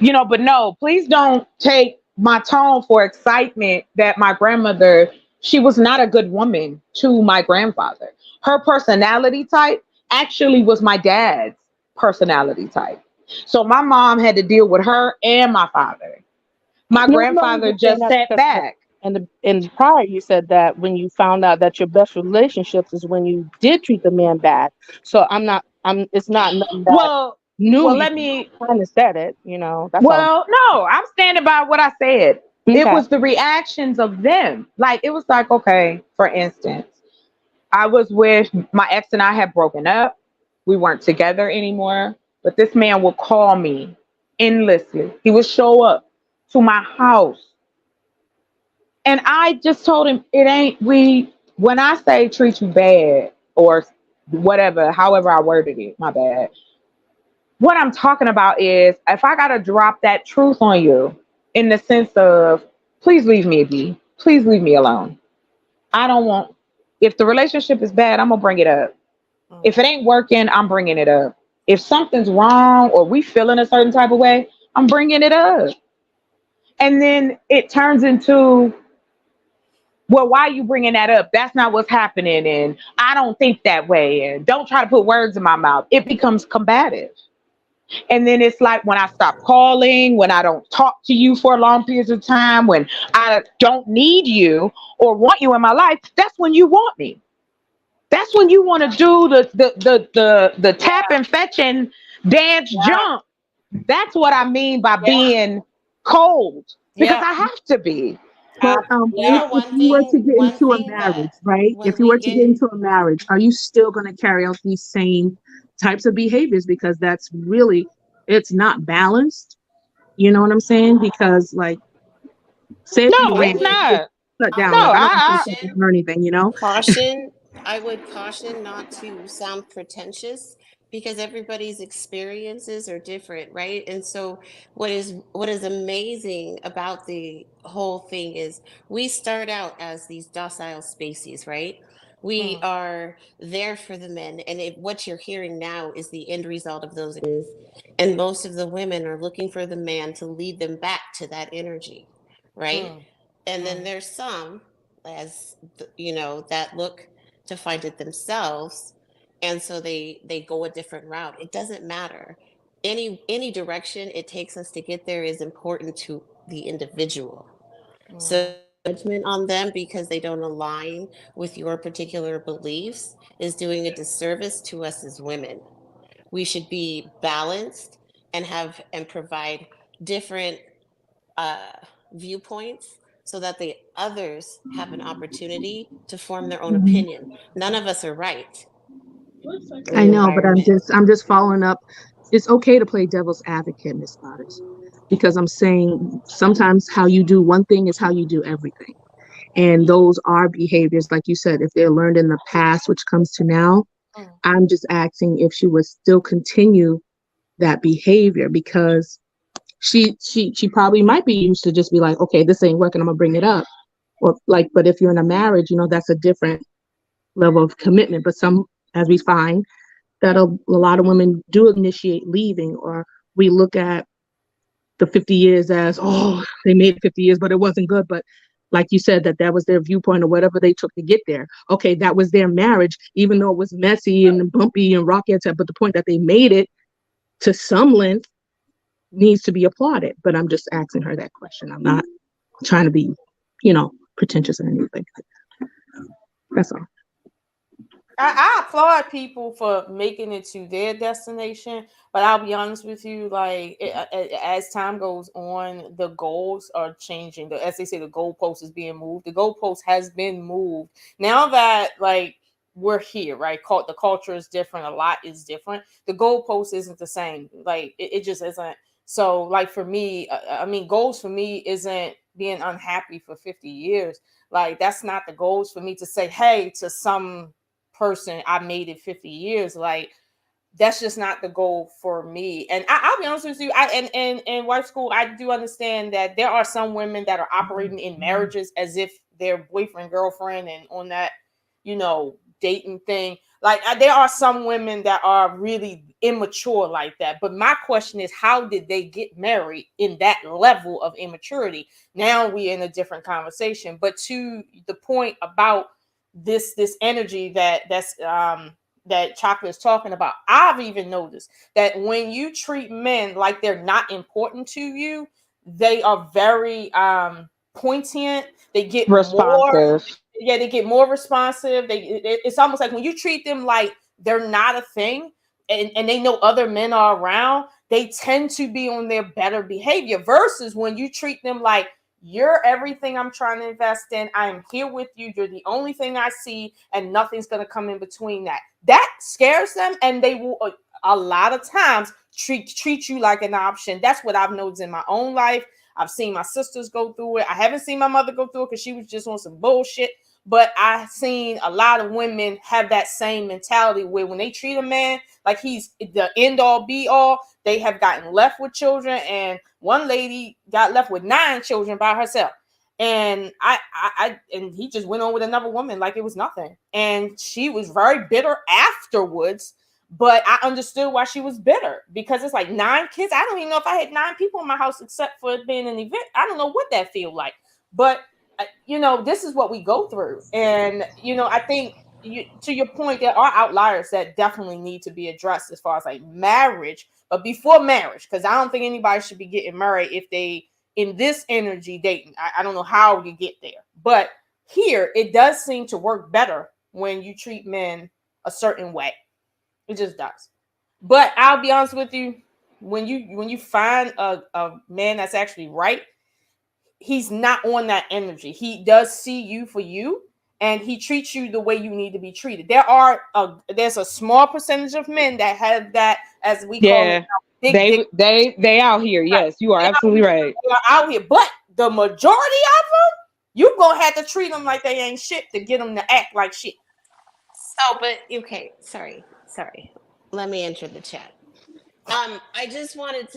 but no, please don't take my tone for excitement that my grandmother, she was not a good woman to my grandfather. Her personality type actually was my dad's personality type. So my mom had to deal with her and my father. My grandfather just sat back. And in prior, you said that when you found out that your best relationships is when you did treat the man bad. So it's not nothing that new. Well, let me kind of said it, That's no, I'm standing by what I said. Okay. It was the reactions of them. Like, it was like, okay, for instance, I was with my ex and I had broken up. We weren't together anymore. But this man would call me endlessly. He would show up to my house And I just told him it ain't when I say treat you bad or whatever, however I worded it, my bad. What I'm talking about is if I gotta drop that truth on you in the sense of please leave me be. Please leave me alone. I don't want if the relationship is bad, I'm gonna bring it up. If it ain't working, I'm bringing it up. If something's wrong or we feeling a certain type of way, I'm bringing it up. And then it turns into, well, why are you bringing that up? That's not what's happening. And I don't think that way. And don't try to put words in my mouth. It becomes combative. And then it's like when I stop calling, when I don't talk to you for long periods of time, when I don't need you or want you in my life, that's when you want me. That's when you want to do the tap and fetch and dance jump. That's what I mean by being cold, because I have to be. But if you were to get into a marriage, right? If you were to get into a marriage, are you still going to carry out these same types of behaviors? Because that's really, it's not balanced. You know what I'm saying? Because like, say if no, it's not. Shut down. No, like, I don't think or anything. You know. I would caution not to sound pretentious, because everybody's experiences are different, right? And so what is amazing about the whole thing is we start out as these docile species, right? We are there for the men, and what you're hearing now is the end result of those. And most of the women are looking for the man to lead them back to that energy, right? And then there's some, as you know, that look to find it themselves, and so they go a different route. It doesn't matter. Any direction it takes us to get there is important to the individual. So judgment on them because they don't align with your particular beliefs is doing a disservice to us as women. We should be balanced and provide different viewpoints so that the others have an opportunity to form their own opinion. None of us are right. I know, but I'm just following up. It's okay to play devil's advocate, Miss Goddess, because I'm saying sometimes how you do one thing is how you do everything. And those are behaviors, like you said, if they're learned in the past, which comes to now, I'm just asking if she would still continue that behavior, because she probably might be used to just be like, okay, this ain't working, I'm gonna bring it up. Or like, but if you're in a marriage, you know, that's a different level of commitment. But some, as we find, that a lot of women do initiate leaving, or we look at the 50 years as, oh, they made 50 years, but it wasn't good. But like you said, that was their viewpoint or whatever they took to get there. Okay, that was their marriage, even though it was messy and bumpy and rocky, but the point that they made it to some length needs to be applauded. But I'm just asking her that question. I'm not trying to be, you know, pretentious or anything. That's all. I applaud people for making it to their destination, but I'll be honest with you, like as time goes on, the goals are changing. As they say, the goalpost is being moved. The goalpost has been moved. Now that like we're here, right? The culture is different. A lot is different. The goalpost isn't the same. Like it just isn't. So like for me, I mean, goals for me isn't being unhappy for 50 years. Like that's not the goals for me to say, hey, to some person I made it 50 years. Like that's just not the goal for me. And I'll be honest with you, in wife school, I do understand that there are some women that are operating in marriages as if they're boyfriend, girlfriend, and on that, you know, dating thing. Like there are some women that are really immature like that. But my question is, how did they get married in that level of immaturity? Now we're in a different conversation. But to the point about this energy that Chocolate is talking about, I've even noticed that when you treat men like they're not important to you, they are very poignant. They get responsive. They get more responsive. It's almost like when you treat them like they're not a thing, and they know other men are around, they tend to be on their better behavior, versus when you treat them like you're everything I'm trying to invest in. I am here with you. You're the only thing I see, and nothing's going to come in between that. That scares them, and they will a lot of times treat you like an option. That's what I've noticed in my own life. I've seen my sisters go through it. I haven't seen my mother go through it because she was just on some bullshit. But I've seen a lot of women have that same mentality where when they treat a man like he's the end all be all, they have gotten left with children. And one lady got left with 9 children by herself. And and he just went on with another woman like it was nothing. And she was very bitter afterwards. But I understood why she was bitter, because it's like 9 kids. I don't even know if I had 9 people in my house except for it being an event. I don't know what that feel like. But this is what we go through. And, I think to your point, there are outliers that definitely need to be addressed as far as like marriage. But before marriage, because I don't think anybody should be getting married if they in this energy dating. I don't know how you get there. But here, it does seem to work better when you treat men a certain way. It just does. But I'll be honest with you, when you find a man that's actually right, he's not on that energy. He does see you for you, and he treats you the way you need to be treated. There's a small percentage of men that have that, as we call it. They out here. Yes, you are absolutely right. They are out here, but the majority of them, you gonna have to treat them like they ain't shit to get them to act like shit. So, but okay, sorry. Let me enter the chat. I wanted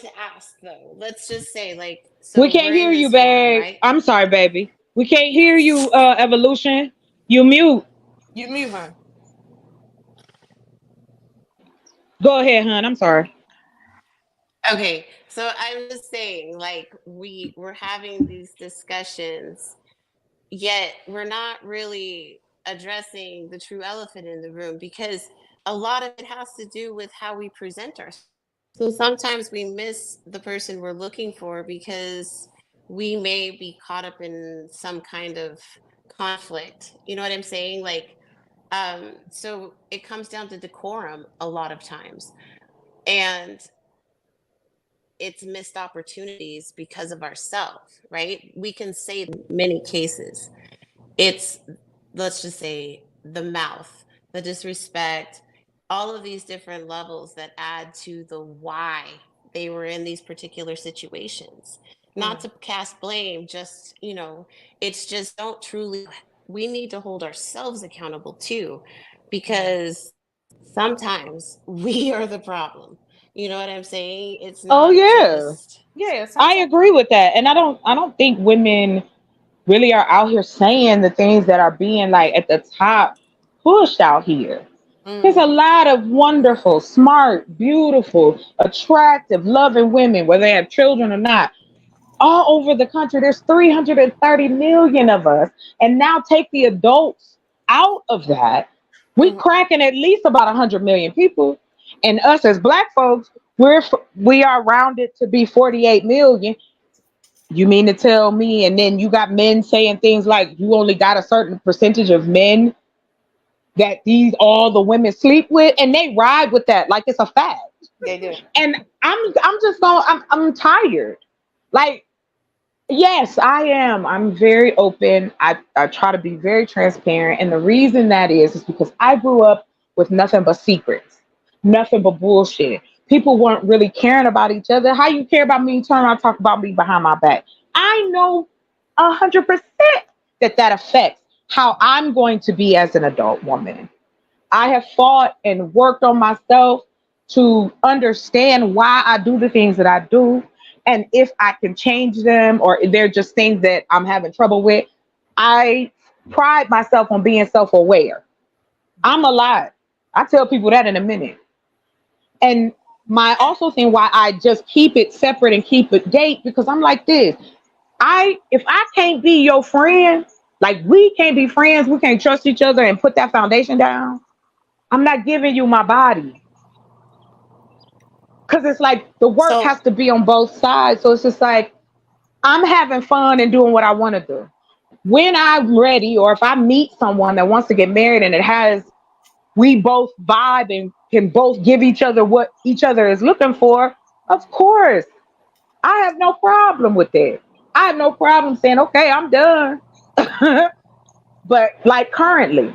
to ask though. Let's just say, like, so we can't hear you, babe. Right? I'm sorry, baby. We can't hear you, Evolution. You mute. You mute, hon. Go ahead, hon. I'm sorry. Okay, so I'm just saying, like, we're having these discussions, yet we're not really addressing the true elephant in the room, because a lot of it has to do with how we present ourselves. So sometimes we miss the person we're looking for because we may be caught up in some kind of conflict. You know what I'm saying? Like, so it comes down to decorum a lot of times. And it's missed opportunities because of ourselves, right? We can say in many cases, it's, let's just say, the mouth, the disrespect, all of these different levels that add to the why they were in these particular situations. Not to cast blame, just, it's just we need to hold ourselves accountable too, because sometimes we are the problem. You know what I'm saying? It's not I agree with that. And I don't think women really are out here saying the things that are being like at the top pushed out here. There's a lot of wonderful, smart, beautiful, attractive, loving women, whether they have children or not, all over the country. There's 330 million of us. And now take the adults out of that. We're cracking at least about 100 million people. And us as Black folks, we are rounded to be 48 million. You mean to tell me, and then you got men saying things like you only got a certain percentage of men that all the women sleep with, and they ride with that like it's a fact. They do. And I'm tired. Like, yes, I am. I'm very open. I try to be very transparent. And the reason that is because I grew up with nothing but secrets, nothing but bullshit. People weren't really caring about each other. How you care about me, turn around and talk about me behind my back. I know 100% that affects how I'm going to be as an adult woman. I have fought and worked on myself to understand why I do the things that I do. And if I can change them, or they're just things that I'm having trouble with, I pride myself on being self-aware. I'm alive. I tell people that in a minute. And my also thing why I just keep it separate and keep it date, because I'm like this. If I can't be your friend, like we can't be friends, we can't trust each other and put that foundation down, I'm not giving you my body. Because it's like the work has to be on both sides. So it's just like, I'm having fun and doing what I want to do. When I'm ready, or if I meet someone that wants to get married and we both vibe and can both give each other what each other is looking for, of course, I have no problem with that. I have no problem saying, okay, I'm done. But like currently,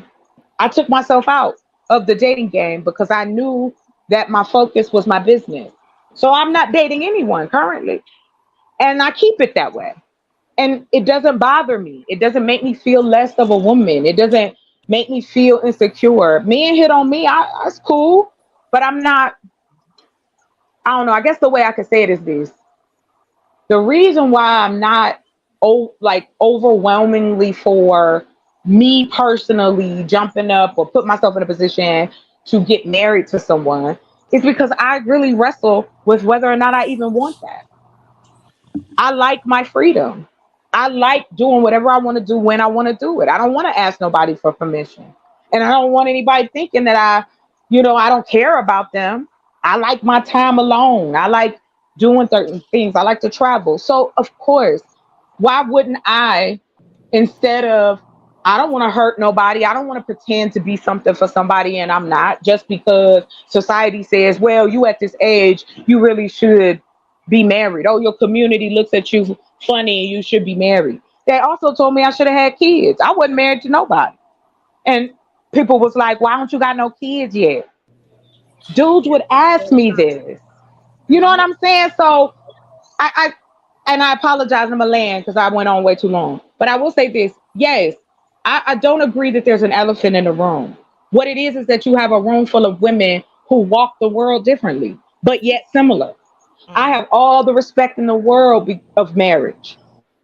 I took myself out of the dating game because I knew that my focus was my business. So I'm not dating anyone currently. And I keep it that way. And it doesn't bother me. It doesn't make me feel less of a woman. It doesn't make me feel insecure. Men hit on me, that's cool. But I'm not, I don't know. I guess the way I could say it is this. The reason why I'm not like overwhelmingly for me personally jumping up or put myself in a position to get married to someone is because I really wrestle with whether or not I even want that. I like my freedom. I like doing whatever I want to do when I want to do it. I don't want to ask nobody for permission. And I don't want anybody thinking that I don't care about them. I like my time alone. I like doing certain things. I like to travel. So, of course, why wouldn't I, instead of, I don't want to hurt nobody. I don't want to pretend to be something for somebody and I'm not, just because society says, well, you at this age, you really should be married. Oh, your community looks at you funny and you should be married. They also told me I should have had kids. I wasn't married to nobody. And people was like, why don't you got no kids yet? Dudes would ask me this. You know what I'm saying? So I apologize, I'm a land because I went on way too long. But I will say this. Yes, I don't agree that there's an elephant in the room. What it is that you have a room full of women who walk the world differently, but yet similar. I have all the respect in the world of marriage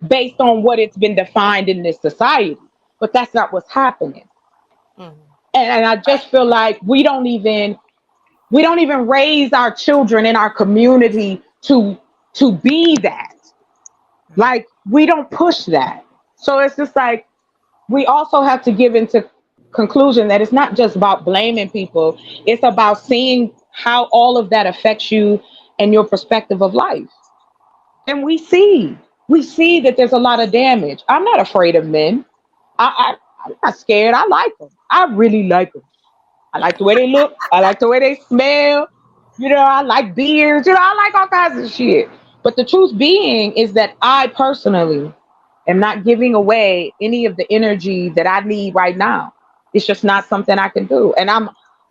based on what it's been defined in this society, but that's not what's happening. And I just feel like we don't even raise our children in our community to be that. Like, we don't push that. So it's just like, we also have to give into conclusion that it's not just about blaming people. It's about seeing how all of that affects you and your perspective of life. And we see that there's a lot of damage. I'm not afraid of men. I'm not scared. I like them. I really like them. I like the way they look. I like the way they smell. I like beards. I like all kinds of shit. But the truth being is that I personally am not giving away any of the energy that I need right now. It's just not something I can do. And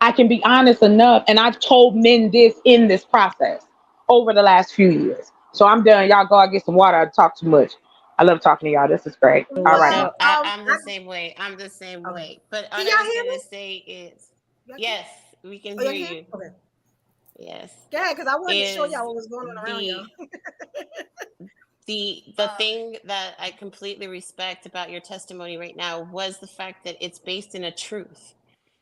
I can be honest enough. And I've told men this in this process over the last few years. So I'm done. Y'all go out get some water. I talk too much. I love talking to y'all. This is great. All right. So I'm the same way. I'm the same way. But what I was going to say is, yes, we can hear you. Okay. Yes. Yeah, because I wanted to show y'all what was going on around y'all. The thing that I completely respect about your testimony right now was the fact that it's based in a truth.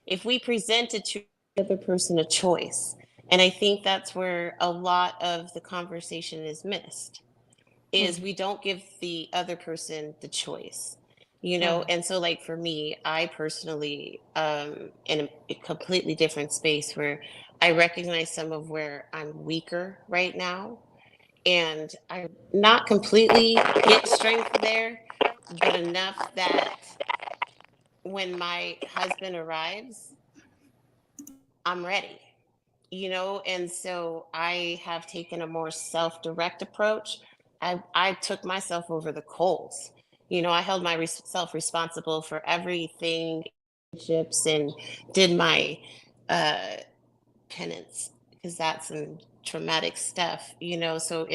If we presented to the other person a choice, and I think that's where a lot of the conversation is missed, is we don't give the other person the choice, And so, like, for me, I personally in a completely different space where I recognize some of where I'm weaker right now, and I not completely get strength there, but enough that when my husband arrives, I'm ready. And so I have taken a more self-direct approach. I took myself over the coals. I held myself responsible for everything, and did my penance, because that's some traumatic stuff, So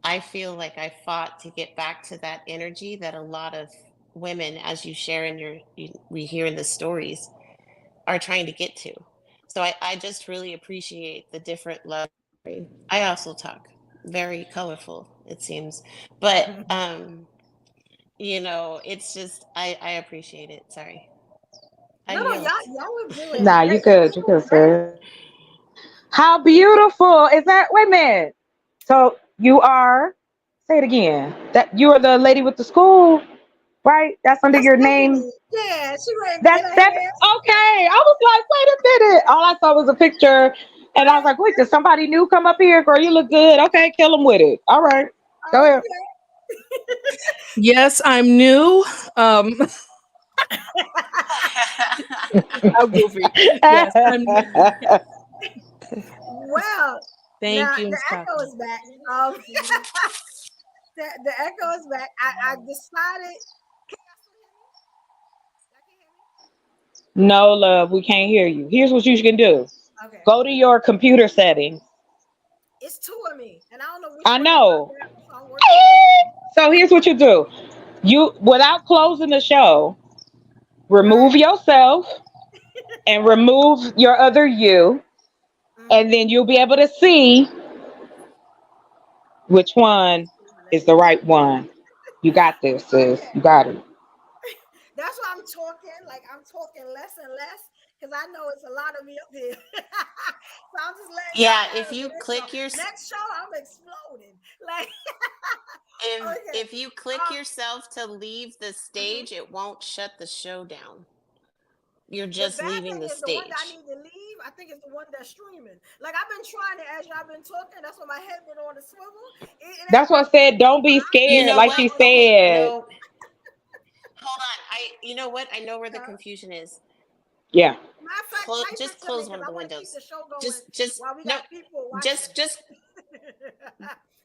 I feel like I fought to get back to that energy that a lot of women, as you share we hear in the stories, are trying to get to. So I just really appreciate the different love. I also talk very colorful, it seems, but it's just I appreciate it. Sorry. No, y'all were doing. Nah, you could say. How beautiful is that? Wait a minute. So you are. Say it again. That you are the lady with the school, right? That's under your name. Yeah, she ran. That's okay. I was like, wait a minute. All I saw was a picture, and I was like, wait, did somebody new come up here? Girl, you look good. Okay, kill them with it. All right, go ahead. Yes, I'm new. I'm goofy. Yes, I'm new. Well, thank you. The echo is back. The echo is back. I decided. No, love, we can't hear you. Here's what you can do. Okay. Go to your computer settings. It's two of me, and I don't know. I know. So here's what you do. You, without closing the show, remove yourself and remove your other you, and then you'll be able to see which one is the right one. You got this, sis. You got it. That's why I'm talking. Like I'm talking less and less because I know it's a lot of me up here. So I'm just letting. Yeah, if you click your next show, I'm exploding. Like if you click yourself to leave the stage, it won't shut the show down. You're just leaving the stage. The one that I need to leave, I think it's the one that's streaming. Like I've been trying to, as y'all been talking, that's why my head been on the swivel. That's what I said. Don't be scared, you know like she said. No. Hold on. You know what? I know where the confusion is. Yeah. Just close one of the windows. Just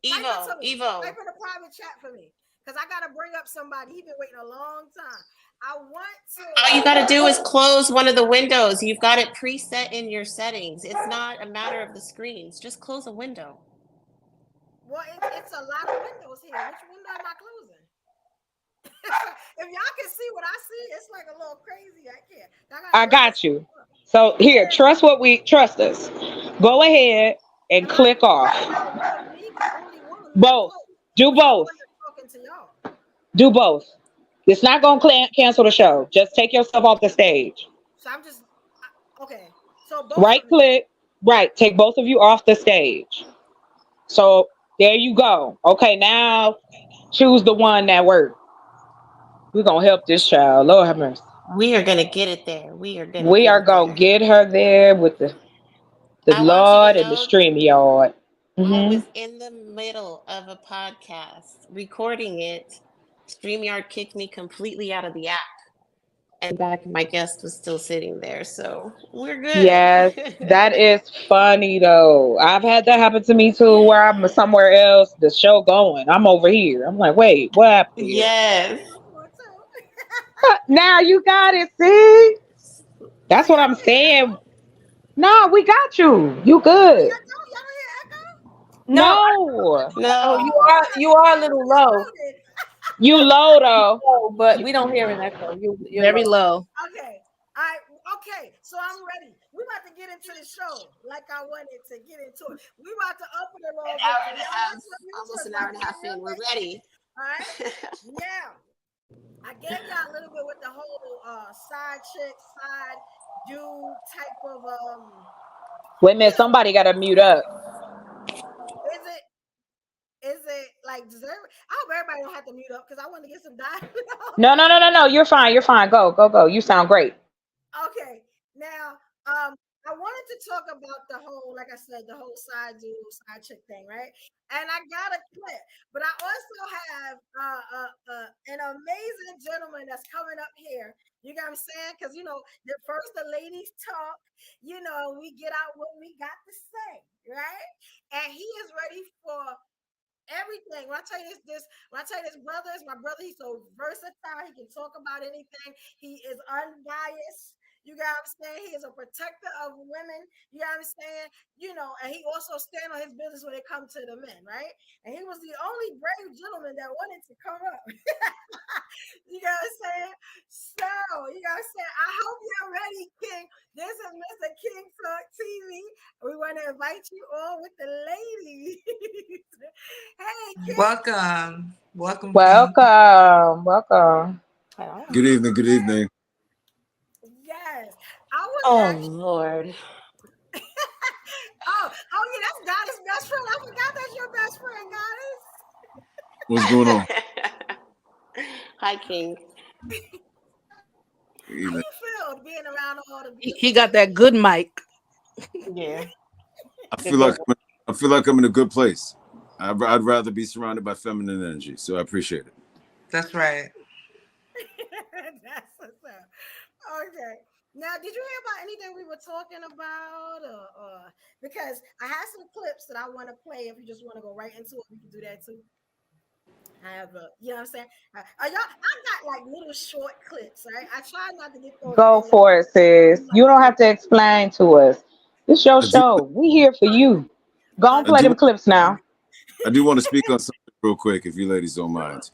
Evo. Type in a private chat for me. Because I gotta bring up somebody. He's been waiting a long time. I want to. All you gotta do is close one of the windows. You've got it preset in your settings. It's not a matter of the screens. Just close a window. Well, it's a lot of windows here. Which window am I closing? If y'all can see what I see, it's like a little crazy. I can't. I got you. So here, trust us. Go ahead and click off. Both. Do both. Do both. It's not going to cancel the show. Just take yourself off the stage. So I'm just okay. So right click. Right. Take both of you off the stage. So there you go. Okay, now choose the one that worked. We're going to help this child. Lord have mercy. We are going to get it there. We are going to get her there with the Lord and the StreamYard. I was in the middle of a podcast recording it. StreamYard kicked me completely out of the app. And back, my guest was still sitting there. So we're good. Yes, that is funny though. I've had that happen to me too, where I'm somewhere else, the show going. I'm over here. I'm like, wait, what happened here? Yes. Now you got it, see? That's what I'm saying. No, we got you. You good. No. You are a little low. You low though. But we don't hear an echo. You're very low. Okay. Okay. So I'm ready. We're about to get into the show like I wanted to get into it. We're about to open it all. Almost an hour and a half in. We're ready. All right. Yeah. I gave y'all a little bit with the whole side chick, side dude type of Wait a minute, somebody got to mute up. Is it like I hope everybody don't have to mute up because I want to get some dialogue. No. You're fine. Go. You sound great. Okay. Now, I wanted to talk about the whole, like I said, the whole side dude, side chick thing, right? And I got a clip, but I also have an amazing gentleman that's coming up here. You know what I'm saying? Because, the ladies talk, we get out what we got to say, right? And he is ready for everything. When I tell you this brother is my brother. He's so versatile. He can talk about anything. He is unbiased. You got what I'm saying? He is a protector of women. You got what I'm saying? And he also stand on his business when it comes to the men, right? And he was the only brave gentleman that wanted to come up. You got what I'm saying? So, you got what I'm saying? I hope you're ready, King. This is Mr. King Talk TV. We want to invite you all with the ladies. Hey, King. Welcome. Good evening. Yes. Lord. Yeah, that's Goddess' best friend. I forgot that's your best friend, Goddess. What's going on? Hi, King. How you feel being around all the people? He got that good mic. Yeah. I feel like I'm in a good place. I'd rather be surrounded by feminine energy, so I appreciate it. That's right. That's what's up. Okay. Now, did you hear about anything we were talking about? Or because I have some clips that I want to play. If you just want to go right into it, we can do that too. I have you know what I'm saying? I got like little short clips, right? I try not to get those. Go for it, sis. You don't have to explain to us. This your show. We here for you. Go and play them clips now. I do want to speak on something real quick, if you ladies don't mind.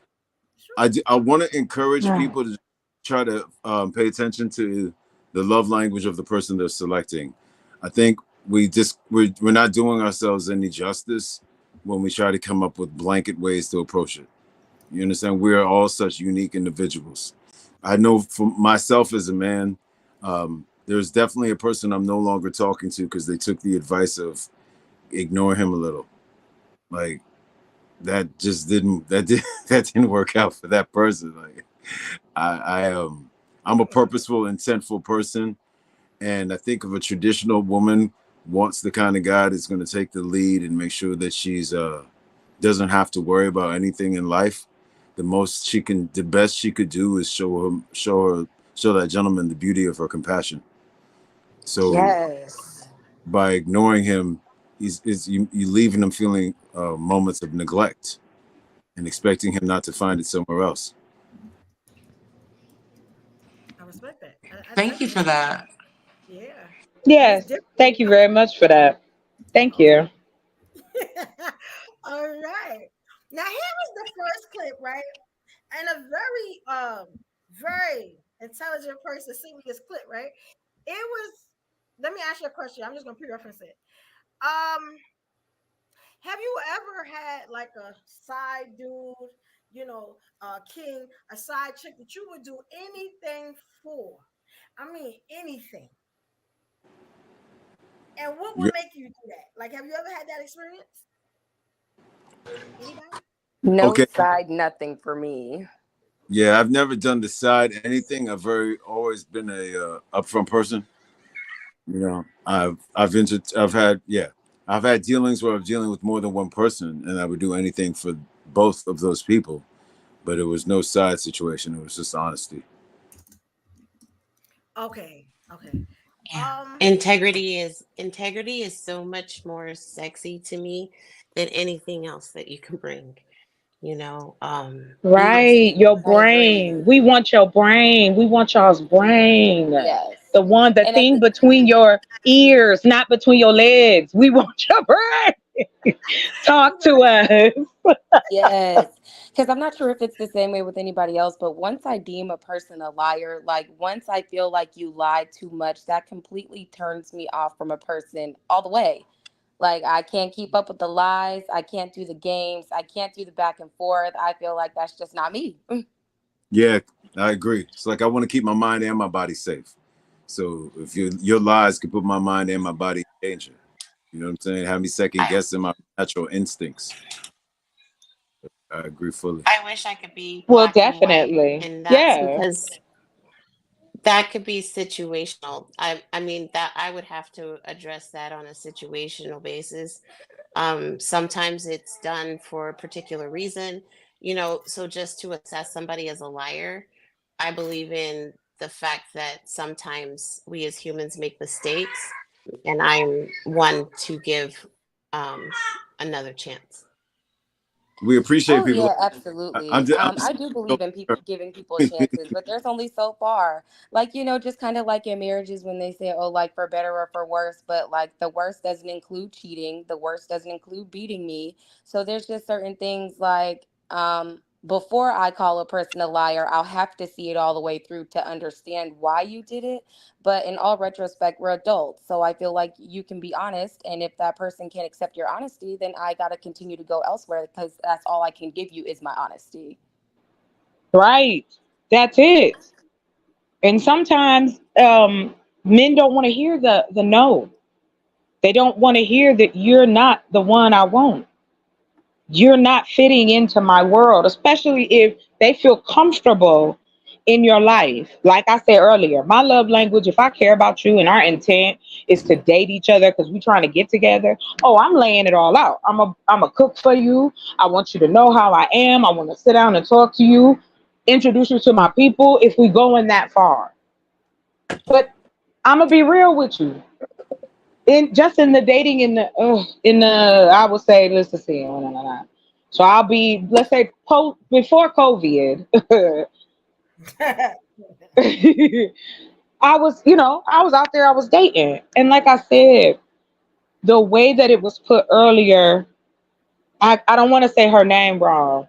I want to encourage people to try to pay attention to the love language of the person they're selecting. I think we're not doing ourselves any justice when we try to come up with blanket ways to approach it. You understand? We are all such unique individuals. I know for myself as a man, there's definitely a person I'm no longer talking to because they took the advice of ignore him a little. Like that just didn't work out for that person. Like I'm a purposeful, intentful person, and I think if a traditional woman wants the kind of guy that's going to take the lead and make sure that she's doesn't have to worry about anything in life, the best she could do is show that gentleman the beauty of her compassion. So Yes. by ignoring him, you leaving him feeling moments of neglect and expecting him not to find it somewhere else. I respect that. Thank you for that. Yeah. Yes. Thank you very much for that. Thank you. All right. Now here was the first clip, right? And a very intelligent person sent me this clip, right? It was. Let me ask you a question. I'm just gonna pre-reference it. Have you ever had like a side dude, king, a side chick that you would do anything for? I mean, anything. And what would make you do that? Like, have you ever had that experience? Anybody? No side, nothing for me. Yeah, I've never done the side anything. I've always been a upfront person. You know, I've had dealings where I'm dealing with more than one person, and I would do anything for both of those people. But it was no side situation. It was just honesty. Okay. Yeah. Integrity is so much more sexy to me than anything else that you can bring. Right, your brain. We want your brain. We want y'all's brain. Yes. The thing between your ears, not between your legs. We want your brain. Talk to us. Yes. Because I'm not sure if it's the same way with anybody else, but once I deem a person a liar, like once I feel like you lied too much, that completely turns me off from a person all the way. Like, I can't keep up with the lies. I can't do the games. I can't do the back and forth. I feel like that's just not me. Yeah, I agree. It's like I want to keep my mind and my body safe. So if your lies can put my mind and my body in danger, you know what I'm saying? Have me second guessing my natural instincts. I agree fully. I wish I could be definitely. And that's because that could be situational. I mean that I would have to address that on a situational basis. Sometimes it's done for a particular reason, so just to assess somebody as a liar, I believe in the fact that sometimes we as humans make mistakes, and I'm one to give another chance. We appreciate people. Yeah, absolutely. I do believe in people giving people chances, but there's only so far. Like, just kind of like in marriages when they say, oh, like for better or for worse, but like the worst doesn't include cheating. The worst doesn't include beating me. So there's just certain things like before I call a person a liar, I'll have to see it all the way through to understand why you did it. But in all retrospect, we're adults. So I feel like you can be honest. And if that person can't accept your honesty, then I got to continue to go elsewhere because that's all I can give you is my honesty. Right. That's it. And sometimes men don't want to hear the no. They don't want to hear that you're not the one I want. You're not fitting into my world, especially if they feel comfortable in your life. Like I said earlier, my love language, if I care about you and our intent is to date each other because we're trying to get together, I'm laying it all out. I'm a cook for you. I want you to know how I am. I want to sit down and talk to you, introduce you to my people if we going that far. But I'm going to be real with you. In the dating I would say, let's see. So I'll be, let's say, before COVID. I was out there, I was dating. And like I said, the way that it was put earlier, I don't want to say her name wrong.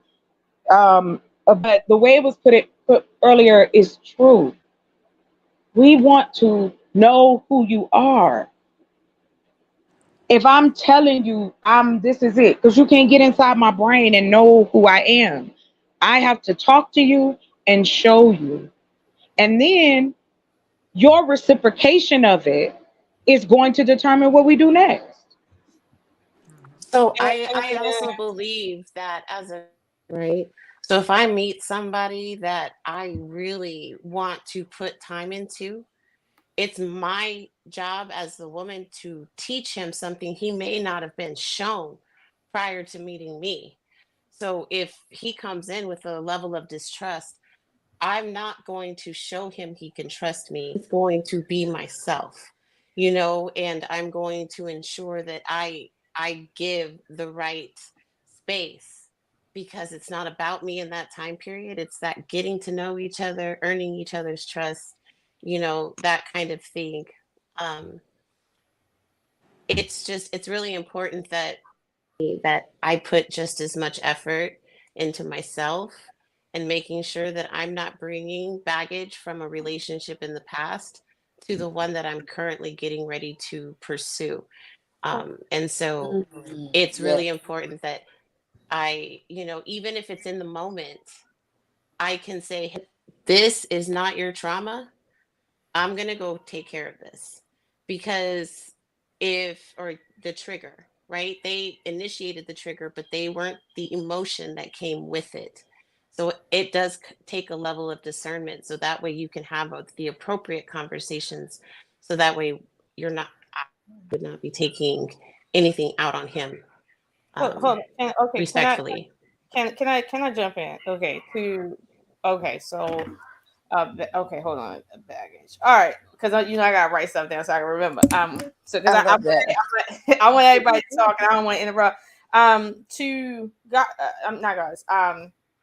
But the way it was put earlier is true. We want to know who you are. If I'm telling you this is it, because you can't get inside my brain and know who I am. I have to talk to you and show you. And then your reciprocation of it is going to determine what we do next. So I also believe that right. So if I meet somebody that I really want to put time into, it's my job as the woman to teach him something he may not have been shown prior to meeting me. So if he comes in with a level of distrust, I'm not going to show him he can trust me. It's going to be myself, and I'm going to ensure that I give the right space, because it's not about me in that time period. It's that getting to know each other, earning each other's trust, that kind of thing. It's really important that I put just as much effort into myself and making sure that I'm not bringing baggage from a relationship in the past to the one that I'm currently getting ready to pursue. And so it's really important that I, even if it's in the moment, I can say, hey, this is not your trauma. I'm going to go take care of this. Because or the trigger, right? They initiated the trigger, but they weren't the emotion that came with it. So it does take a level of discernment. So that way you can have the appropriate conversations. So that way I would not be taking anything out on him. Hold on. Okay, respectfully. Can I jump in? Okay, so okay, hold on. Baggage. All right, because I gotta write stuff down so I can remember. So because I want everybody to talk and I don't want to interrupt.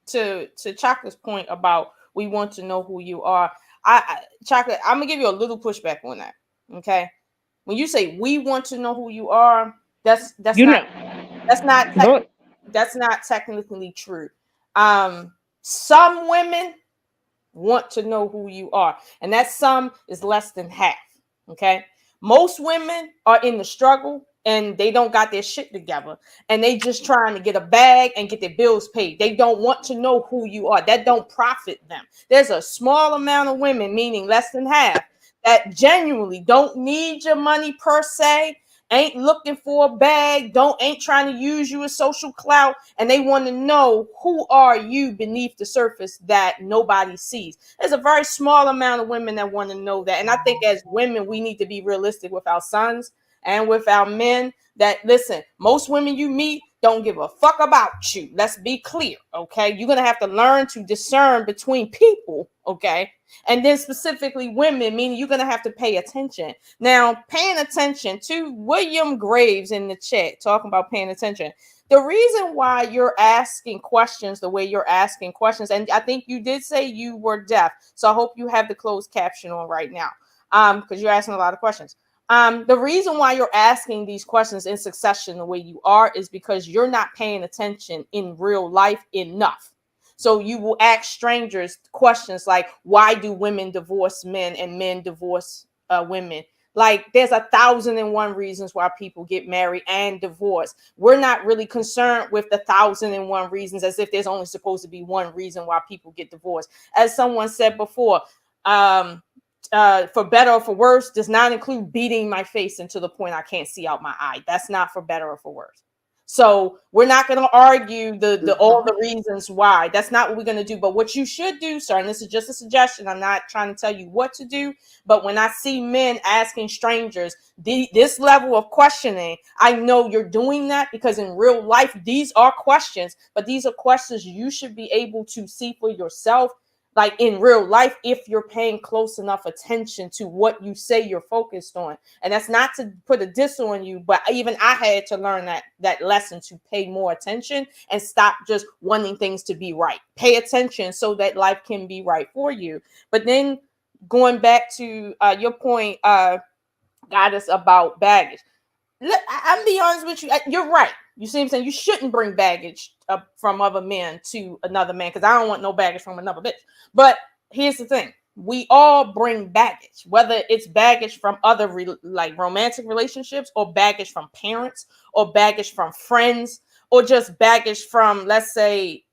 To Chocolate's point about we want to know who you are. Chocolate, I'm gonna give you a little pushback on that. Okay, when you say we want to know who you are, that's not technically true. Some women want to know who you are, and that some is less than half. Okay, most women are in the struggle and they don't got their shit together and they just trying to get a bag and get their bills paid. They don't want to know who you are. That don't profit them. There's a small amount of women, meaning less than half, that genuinely don't need your money per se, ain't looking for a bag, ain't trying to use you as social clout, and they want to know who are you beneath the surface that nobody sees. There's a very small amount of women that want to know that. And I think as women, we need to be realistic with our sons and with our men that, listen, most women you meet don't give a fuck about you. Let's be clear, okay? You're going to have to learn to discern between people, okay? And then specifically women, meaning you're going to have to pay attention. Now, paying attention to William Graves in the chat, talking about paying attention. The reason why you're asking questions the way you're asking questions, and I think you did say you were deaf, so I hope you have the closed caption on right now, because you're asking a lot of questions. The reason why you're asking these questions in succession the way you are is because you're not paying attention in real life enough. So you will ask strangers questions like, why do women divorce men and men divorce women? Like, there's 1,001 reasons why people get married and divorced. We're not really concerned with the 1,001 reasons as if there's only supposed to be one reason why people get divorced. As someone said before, for better or for worse does not include beating my face into the point I can't see out my eye. That's not for better or for worse. So we're not going to argue all the reasons why. That's not what we're going to do. But what you should do, sir, and this is just a suggestion, I'm not trying to tell you what to do, but when I see men asking strangers this level of questioning, I know you're doing that because in real life, these are questions, but these are questions you should be able to see for yourself. Like in real life, if you're paying close enough attention to what you say you're focused on. And that's not to put a diss on you, but even I had to learn that lesson, to pay more attention and stop just wanting things to be right. Pay attention so that life can be right for you. But then going back to your point, Goddess, about baggage. I'm be honest with you. You're right. You see what I'm saying? You shouldn't bring baggage from other men to another man, because I don't want no baggage from another bitch. But here's the thing. We all bring baggage, whether it's baggage from other like romantic relationships, or baggage from parents, or baggage from friends, or just baggage from, let's say,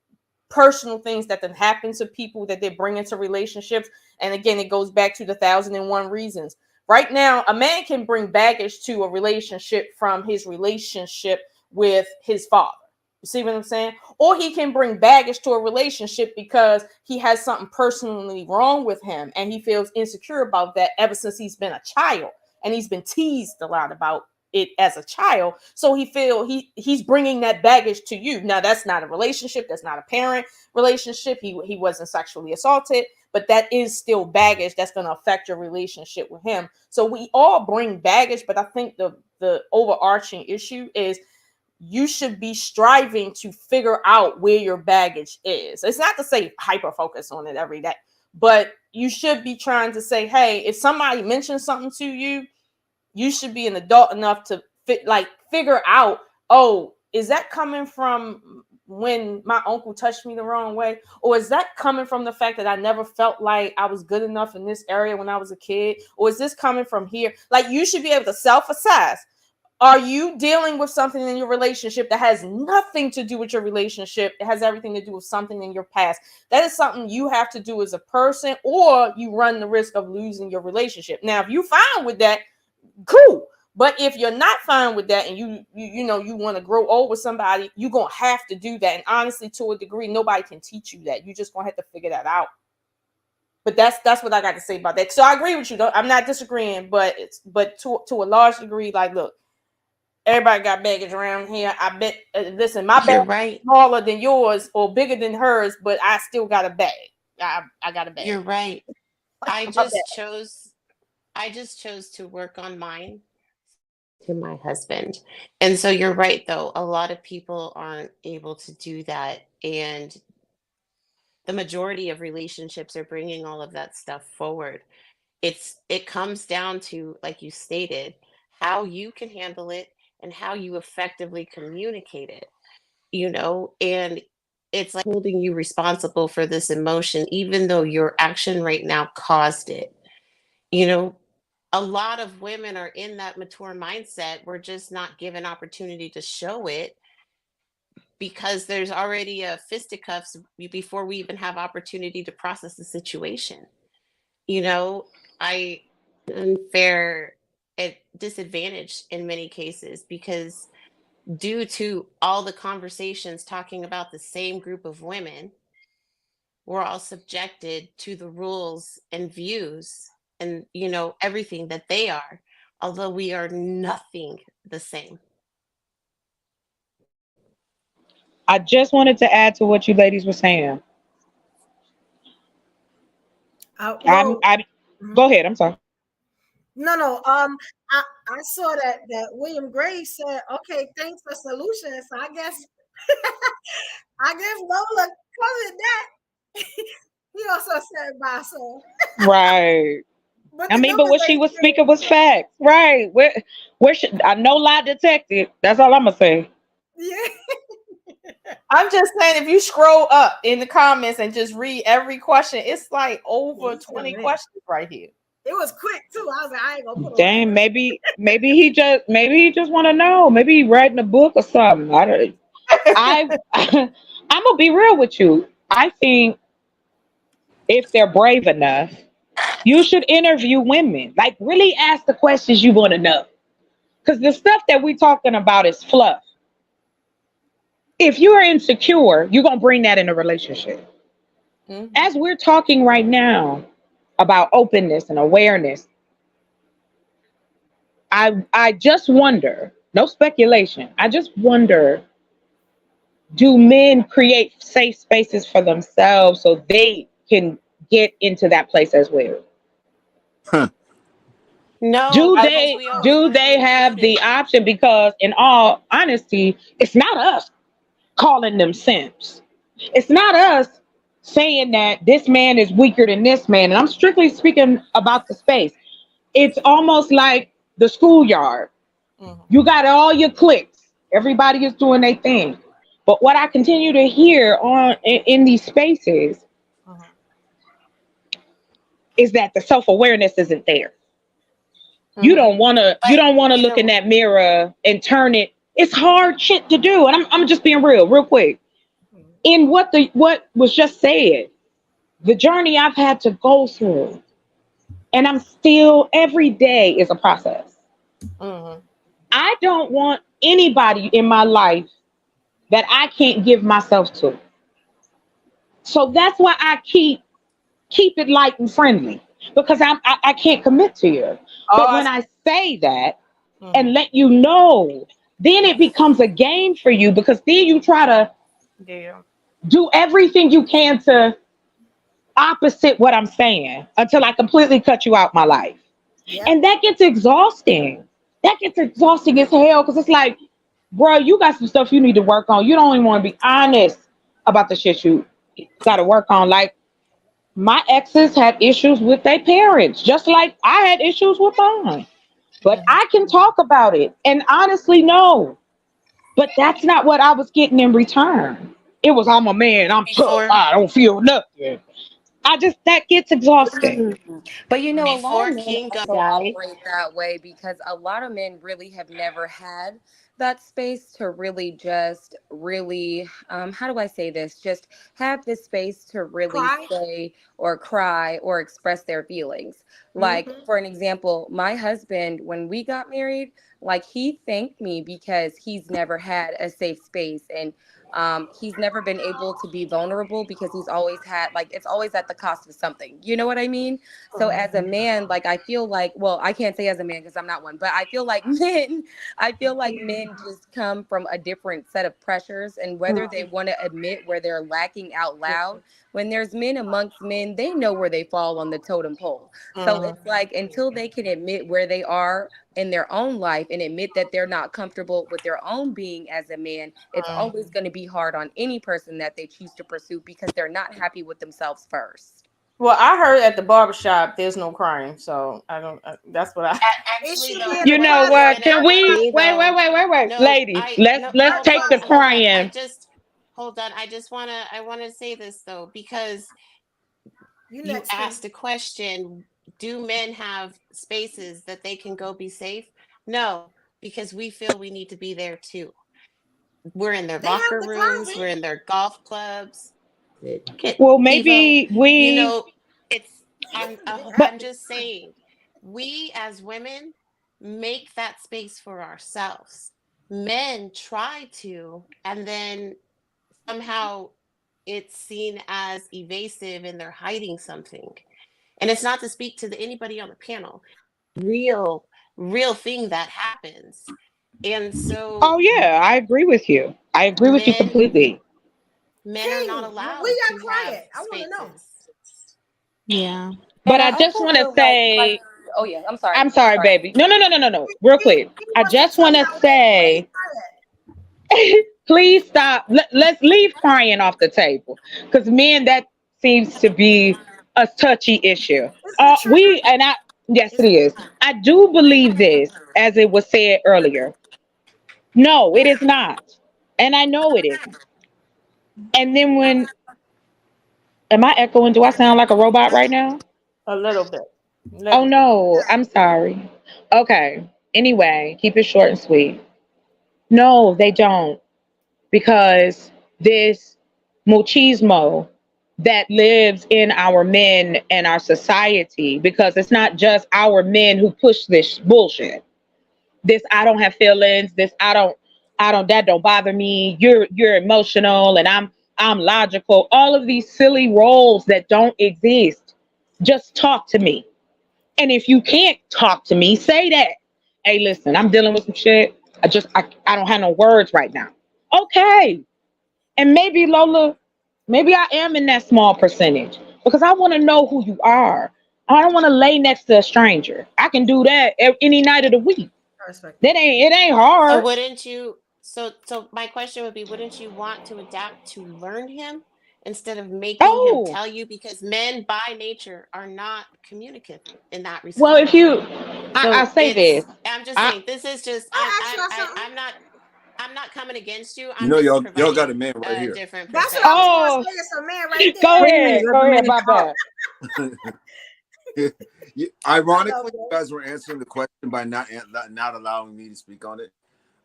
personal things that then happen to people that they bring into relationships. And again, it goes back to the 1001 reasons. Right now, a man can bring baggage to a relationship from his relationship with his father. You see what I'm saying? Or he can bring baggage to a relationship because he has something personally wrong with him and he feels insecure about that ever since he's been a child, and he's been teased a lot about it as a child. So he feel he's bringing that baggage to you. Now, that's not a relationship, that's not a parent relationship. He wasn't sexually assaulted, but that is still baggage that's going to affect your relationship with him. So we all bring baggage, but I think the overarching issue is you should be striving to figure out where your baggage is. It's not to say hyper focus on it every day, but you should be trying to say, hey, if somebody mentions something to you, you should be an adult enough to figure out, oh, is that coming from when my uncle touched me the wrong way? Or is that coming from the fact that I never felt like I was good enough in this area when I was a kid? Or is this coming from here? Like, you should be able to self-assess. Are you dealing with something in your relationship that has nothing to do with your relationship? It has everything to do with something in your past. That is something you have to do as a person, or you run the risk of losing your relationship. Now, if you're fine with that, cool. But if you're not fine with that and you want to grow old with somebody, you're going to have to do that. And honestly, to a degree, nobody can teach you that. You just going to have to figure that out. But that's what I got to say about that. So I agree with you, though. I'm not disagreeing, but to a large degree, like, look, everybody got baggage around here. I bet, listen, my bag is smaller than yours or bigger than hers, but I still got a bag. I got a bag. You're right. I just chose to work on mine to my husband. And so you're right, though. A lot of people aren't able to do that. And the majority of relationships are bringing all of that stuff forward. It comes down to, like you stated, how you can handle it and how you effectively communicate it, and it's like holding you responsible for this emotion, even though your action right now caused it. A lot of women are in that mature mindset. We're just not given opportunity to show it because there's already a fisticuffs before we even have opportunity to process the situation. Unfair at disadvantage in many cases because due to all the conversations talking about the same group of women, we're all subjected to the rules and views and everything that they are, although we are nothing the same. I just wanted to add to what you ladies were saying. Go ahead. I'm sorry. No. I saw that William Gray said, "Okay, thanks for solutions." So I guess Lola covered that. He also said by so. Right. But what she was speaking was facts. Right. Where should I no lie detected? That's all I'm gonna say. Yeah. I'm just saying, if you scroll up in the comments and just read every question, it's like over 20 questions right here. It was quick too. I was like, I ain't gonna put Damn, maybe he just want to know. Maybe he writing a book or something. I'm gonna be real with you. I think if they're brave enough, you should interview women. Like, really ask the questions you want to know. Because the stuff that we're talking about is fluff. If you're insecure, you're going to bring that in a relationship. Mm-hmm. As we're talking right now about openness and awareness, I just wonder, no speculation, I just wonder, do men create safe spaces for themselves so they can get into that place as well? Huh. No. Do they have the option? Because in all honesty, it's not us calling them simps. It's not us saying that this man is weaker than this man. And I'm strictly speaking about the space. It's almost like the schoolyard. Mm-hmm. You got all your cliques. Everybody is doing their thing. But what I continue to hear in these spaces is that the self-awareness isn't there. You don't want to look in that mirror and turn it. It's hard shit to do. And I'm just being real quick. In what was just said, the journey I've had to go through, and I'm still, every day is a process. I don't want anybody in my life that I can't give myself to. So that's why I keep it light and friendly, because I can't commit to you. But when I say that and let you know, then it becomes a game for you, because then you try to do everything you can to opposite what I'm saying until I completely cut you out my life. And that gets exhausting. That gets exhausting as hell, because it's like, bro, you got some stuff you need to work on. You don't even want to be honest about the shit you got to work on. Like, my exes had issues with their parents, just like I had issues with mine. But I can talk about it and honestly know. But that's not what I was getting in return. It was, I'm a man, I'm tough, I don't feel nothing. That gets exhausting. But you know, a lot Before of men King also operate that way because a lot of men really have never had that space to really how do I say this? Just have this space to really say or cry or express their feelings. Like, for an example, my husband, when we got married, like, he thanked me because he's never had a safe space, and he's never been able to be vulnerable because he's always had, like, it's always at the cost of something. You know what I mean? So as a man, like, I feel like, well, I can't say as a man because I'm not one, but I feel like men just come from a different set of pressures, and whether they want to admit where they're lacking out loud, when there's men amongst men, they know where they fall on the totem pole. So it's like, until they can admit where they are in their own life and admit that they're not comfortable with their own being as a man, it's always going to be hard on any person that they choose to pursue because they're not happy with themselves first. Well, I heard at the barbershop there's no crying, so I don't. That's what I. Actually, you know what? Can we wait, no, ladies? Let's take the crying. Hold on. I want to say this though, because you asked a question: do men have spaces that they can go be safe? No, because we feel we need to be there too. We're in their locker rooms. We're in their golf clubs. Well, maybe I'm just saying, we as women make that space for ourselves. Men try to, and then somehow it's seen as evasive and they're hiding something. And it's not to speak to anybody on the panel. Real thing that happens. And so, oh yeah, I agree with you. I agree with you completely. Men are not allowed. We got to quiet. have I want to know. Yeah. But I just want to say, oh yeah, I'm sorry. I'm sorry, baby. No. Real quick. I just want to say, please stop. Let's leave crying off the table, because men, that seems to be a touchy issue. Yes, it is. I do believe this, as it was said earlier. No, it is not. And I know it isn't. And then am I echoing? Do I sound like a robot right now? A little bit. Oh no, I'm sorry. Okay. Anyway, keep it short and sweet. No, they don't. Because this machismo that lives in our men and our society, because it's not just our men who push this bullshit. This, I don't have feelings, this I don't, that don't bother me. You're emotional and I'm logical. All of these silly roles that don't exist. Just talk to me. And if you can't talk to me, say that. Hey, listen, I'm dealing with some shit. I don't have no words right now. Okay. And maybe, Lola, maybe I am in that small percentage, because I want to know who you are. I don't want to lay next to a stranger. I can do that any night of the week. It ain't hard. So wouldn't you? So my question would be: wouldn't you want to adapt to learn him instead of making him tell you? Because men by nature are not communicative in that respect. Well, I say this. I'm just saying, this is just. I'm not. I'm not coming against you. You I'm know, just y'all got a providing man right a here. different That's what perspective. I was Oh, going to say. It's a man right there. go Wait a ahead. minute, Go let the ahead. man My talk. bad. Ironically, Okay. you guys were answering the question by not allowing me to speak on it.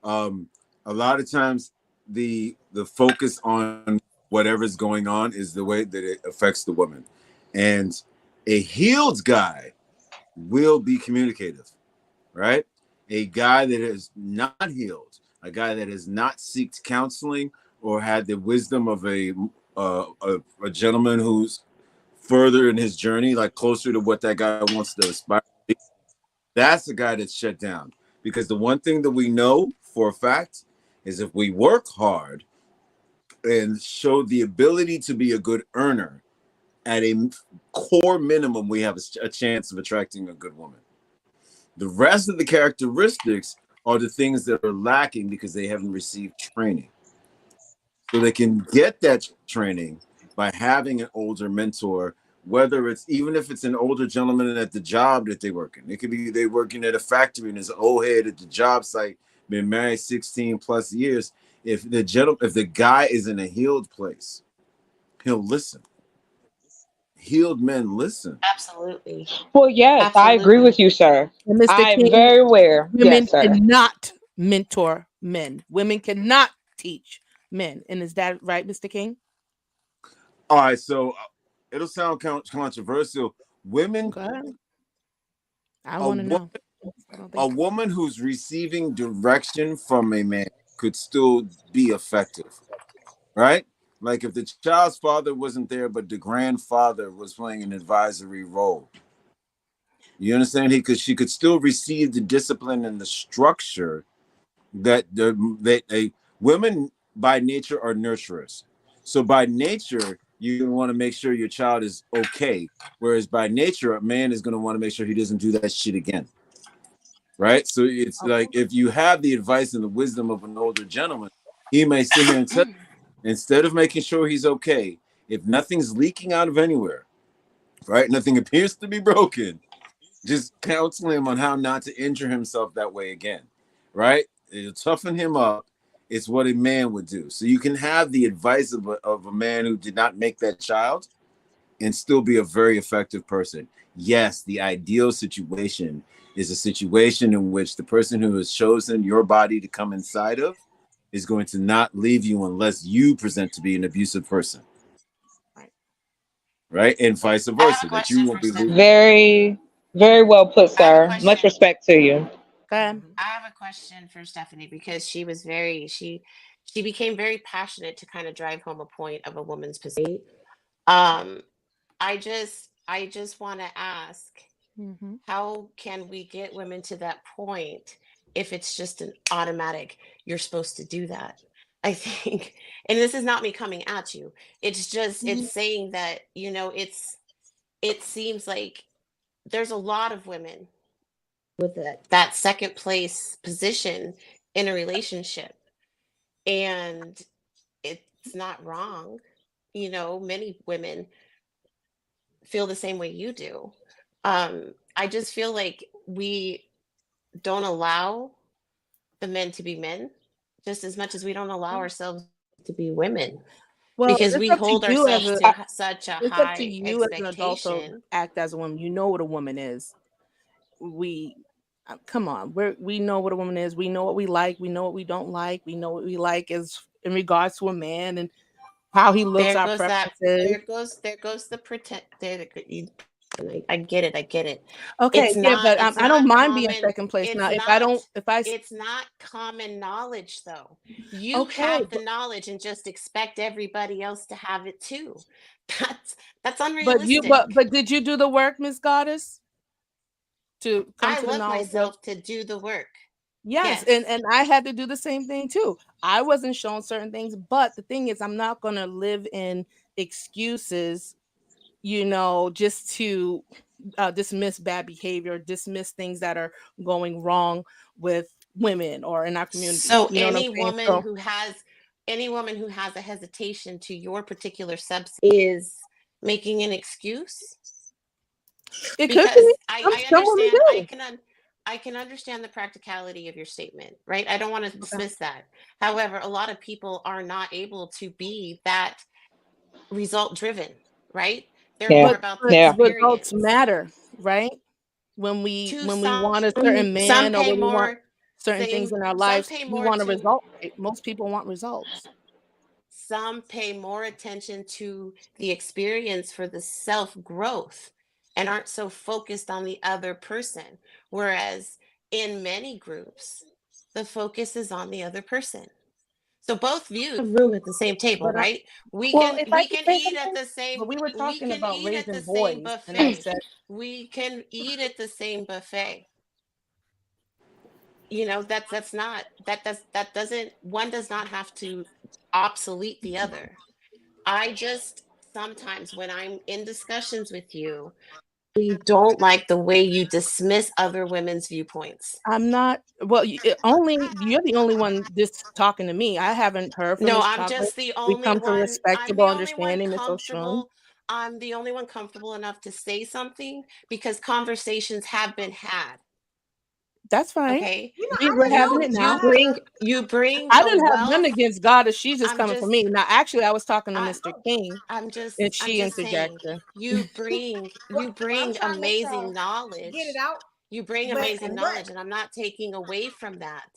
A lot of times, the focus on whatever's going on is the way that it affects the woman, and a healed guy will be communicative, right? A guy that is not healed, a guy that has not sought counseling or had the wisdom of a gentleman who's further in his journey, like closer to what that guy wants to aspire to be, that's the guy that's shut down. Because the one thing that we know for a fact is if we work hard and show the ability to be a good earner, at a core minimum, we have a chance of attracting a good woman. The rest of the characteristics are the things that are lacking because they haven't received training. So they can get that training by having an older mentor, whether it's even if it's an older gentleman at the job that they work in. It could be they working at a factory and there's an old head at the job site, been married 16 plus years. If the guy is in a healed place, he'll listen. Healed men listen. Absolutely. Well, yes, I agree with you, sir. And Mr. I'm King, very aware. women Yes, sir. cannot mentor men. Women cannot teach men. And is that right, Mr. King? All right, so it'll sound controversial. Women, I want to know. A woman who's receiving direction from a man could still be effective, right? Like if the child's father wasn't there, but the grandfather was playing an advisory role. You understand? She could still receive the discipline and the structure that women by nature are nurturers. So by nature, you want to make sure your child is okay. Whereas by nature, a man is going to want to make sure he doesn't do that shit again. Right? So it's like if you have the advice and the wisdom of an older gentleman, he may sit here and tell you, instead of making sure he's okay, if nothing's leaking out of anywhere, right? Nothing appears to be broken, just counsel him on how not to injure himself that way again, right? It'll toughen him up. It's what a man would do. So you can have the advice of a man who did not make that child and still be a very effective person. Yes, the ideal situation is a situation in which the person who has chosen your body to come inside of is going to not leave you unless you present to be an abusive person. Right? And vice versa. That you won't be leaving. Very, very well put, sir. Much respect to you. I have a question for Stephanie because she became very passionate to kind of drive home a point of a woman's position. I just want to ask, how can we get women to that point if it's just an automatic, you're supposed to do that? I think, and this is not me coming at you. It's just, it's saying that, it seems like there's a lot of women with that second place position in a relationship. And it's not wrong. Many women feel the same way you do. I just feel like we don't allow the men to be men just as much as we don't allow ourselves to be women. Well, because it's we up to hold you ourselves as to such a it's high up to you as an adult to expectation. act as a woman. You know what a woman is. Come on, we know what a woman is. We know what we like. We know what we don't like. We know what we like is in regards to a man and how he looks. Our preferences. There goes the pretend. I get it. Okay, It's yeah, not. but It's I don't not mind being common. second place. It's Now, not. if I It's not common knowledge, though. You Okay, have the knowledge and just expect everybody else to have it too. That's unrealistic. but did you do the work, Miss Goddess? To come I to the love knowledge myself to do the work. Yes, and I had to do the same thing too. I wasn't shown certain things, but the thing is, I'm not going to live in excuses, just to dismiss bad behavior, dismiss things that are going wrong with women or in our community. So You know any what I'm saying? woman who has a hesitation to your particular substance is making an excuse. It could be. I Some women understand. do. I can understand the practicality of your statement, right? I don't want to dismiss that. However, a lot of people are not able to be that result driven, right? They're more about the Results experience. matter, right? When we want a certain Some man, or pay when we want more, certain things in our some lives, pay we more want a to result. Right? Most people want results. some pay more attention to the experience for the self growth and aren't so focused on the other person. Whereas in many groups, the focus is on the other person. So both views have room at the same table, But right? We Well, can if I we could can say eat at something, the same But we were we talking can about eat at the raising same boys, and I buffet. said, We can eat at the same buffet. You know, that's not that doesn't one does not have to obsolete the other. I just sometimes when I'm in discussions with you, we don't like the way you dismiss other women's viewpoints. I'm not. Well, you're the only one just talking to me. I haven't heard from No, Miss I'm Chocolate. just the We only come to one. I'm respectable the only one understanding, Miss Oshun. comfortable. I'm the only one comfortable enough to say something because conversations have been had. That's fine. Okay. We're having it now. You bring I a didn't have none wealth. against God if she's just I'm coming for just me. Now, actually, I was talking to Mr. King, I'm and just she saying interjected. you bring I'm trying to amazing get it knowledge. out. You bring But amazing knowledge, and I'm not taking away from that.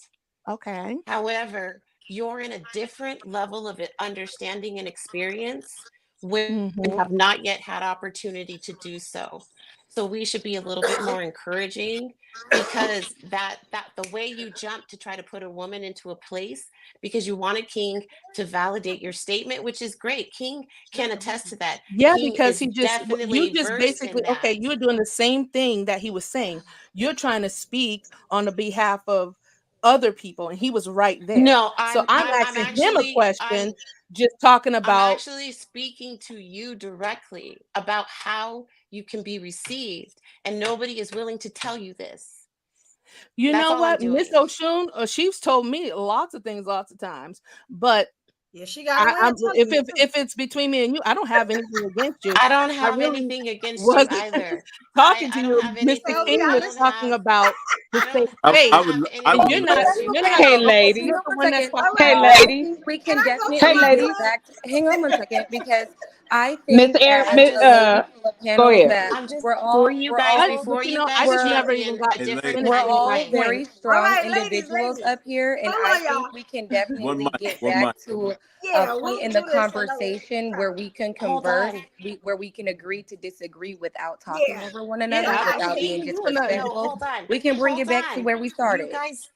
Okay. However, you're in a different level of understanding and experience when you have not yet had opportunity to do so. So we should be a little bit more encouraging because that the way you jump to try to put a woman into a place because you want a king to validate your statement, which is great. King can attest to that. Yeah, King because is you just versed basically, in that. you're doing the same thing that he was saying. You're trying to speak on the behalf of other people, and he was right there. No, So I'm asking him a question, I'm just talking about. I'm actually speaking to you directly about how you can be received, and nobody is willing to tell you this. You That's know all I'm what, doing. Miss Oshun, she's told me lots of things, lots of times, but yeah, she got if it's between me and you, I don't have anything against you. I don't have really anything against you wasn't either. talking to I you. don't have Mr. anything. King I was don't talking have. about the I safe don't space. have And anything you're not. against you. You're not. Hey, Okay, ladies. you're the one that's talking Hey, about. ladies. We can Can I go definitely to my ladies. get back. Hang on one second, because I Miss think Aaron, as a lady go panel ahead. that I'm just we're for all you we're guys all before But you I guys just never champion even got a Hey, different ladies. we're kind of all way. very All strong right, individuals ladies. up here, and Hold I on, y'all. think we can One definitely mic. get One back mic. to a Yeah, point we'll in do the this another conversation where we can Hold converse, on. where we can agree to disagree without talking Yeah. over one another, Yeah, I without think being we can do another. No, disrespectful. hold on. We can bring Hold it back to on. where we You started. guys,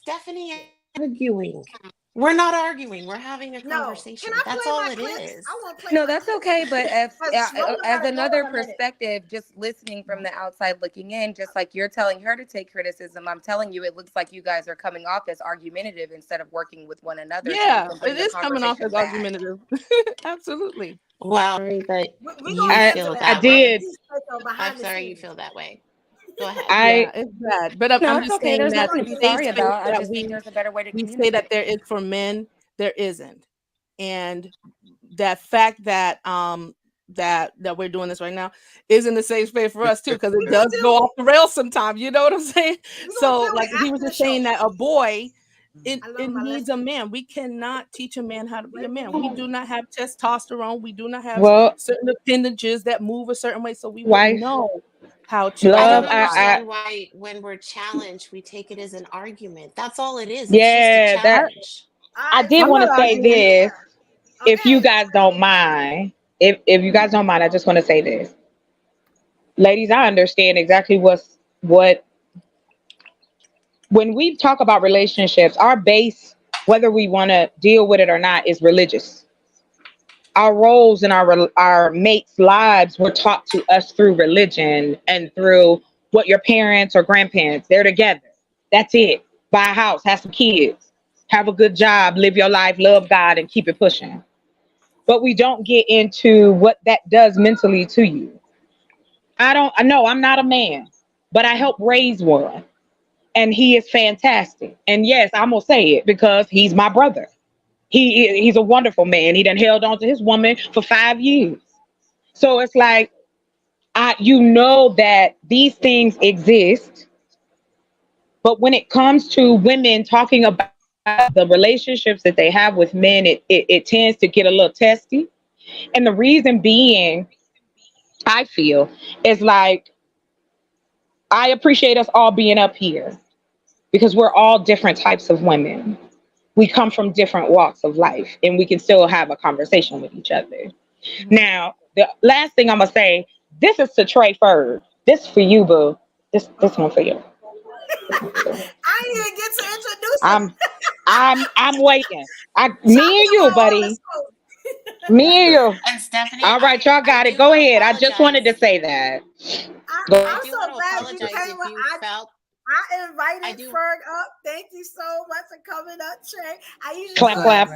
Stephanie, arguing. We're not arguing. We're having a No. conversation. Can I That's play all my it clips? is. I want to play No, my that's clips. okay. But Because Rona as gotta go another in a minute. perspective, just listening from the outside looking in, just like you're telling her to take criticism, I'm telling you, it looks like you guys are coming off as argumentative instead of working with one another. Yeah, So we can bring it the is coming off as conversation back. argumentative. Absolutely. Wow, sorry that We're you gonna get to feel that. I that way. did. I'm Behind the sorry you scenes. feel that way. Go ahead. Yeah, it's bad. But No, I'm it's just okay. saying There's that nothing the to be safe sorry space about. I that just think there's a better way to we say that communicate. there is for men, there isn't. And that fact that that we're doing this right now isn't a safe space for us too, because it does go off the rails sometimes. You know what I'm saying? So like he was just saying that a boy, it needs a man. We cannot teach a man how to be a man. We do not have testosterone. We do not have Well, certain appendages that move a certain way. So we wife, wouldn't know how to I don't love, understand why when we're challenged, we take it as an argument. That's all it is. It's yeah, just a challenge. I did want to say this. If you guys don't mind, if you guys don't mind, I just want to say this. Ladies, I understand exactly what when we talk about relationships, our base, whether we want to deal with it or not, is religious. Our roles in our mates' lives were taught to us through religion and through what your parents or grandparents, they're together. That's it. Buy a house, have some kids, have a good job, live your life, love God, and keep it pushing. But we don't get into what that does mentally to you. I know I'm not a man, but I help raise one. And he is fantastic. And yes, I'm gonna say it because he's my brother. He's a wonderful man. He done held on to his woman for 5 years. So it's like you know that these things exist, But when it comes to women talking about the relationships that they have with men, it tends to get a little testy. And the reason being, I feel, is like, I appreciate us all being up here because we're all different types of women. We come from different walks of life and we can still have a conversation with each other. Now, the last thing I'm going to say, this is to Trey Ferd. This for you, boo. This one for you. I didn't even get to introduce him. I'm waiting. Me and you, buddy. Me and you. And Stephanie, all right, y'all got it. Go ahead. I just wanted to say that. I'm so glad you came. I invited Ferg up. Thank you so much for coming up, Trey. I usually clap.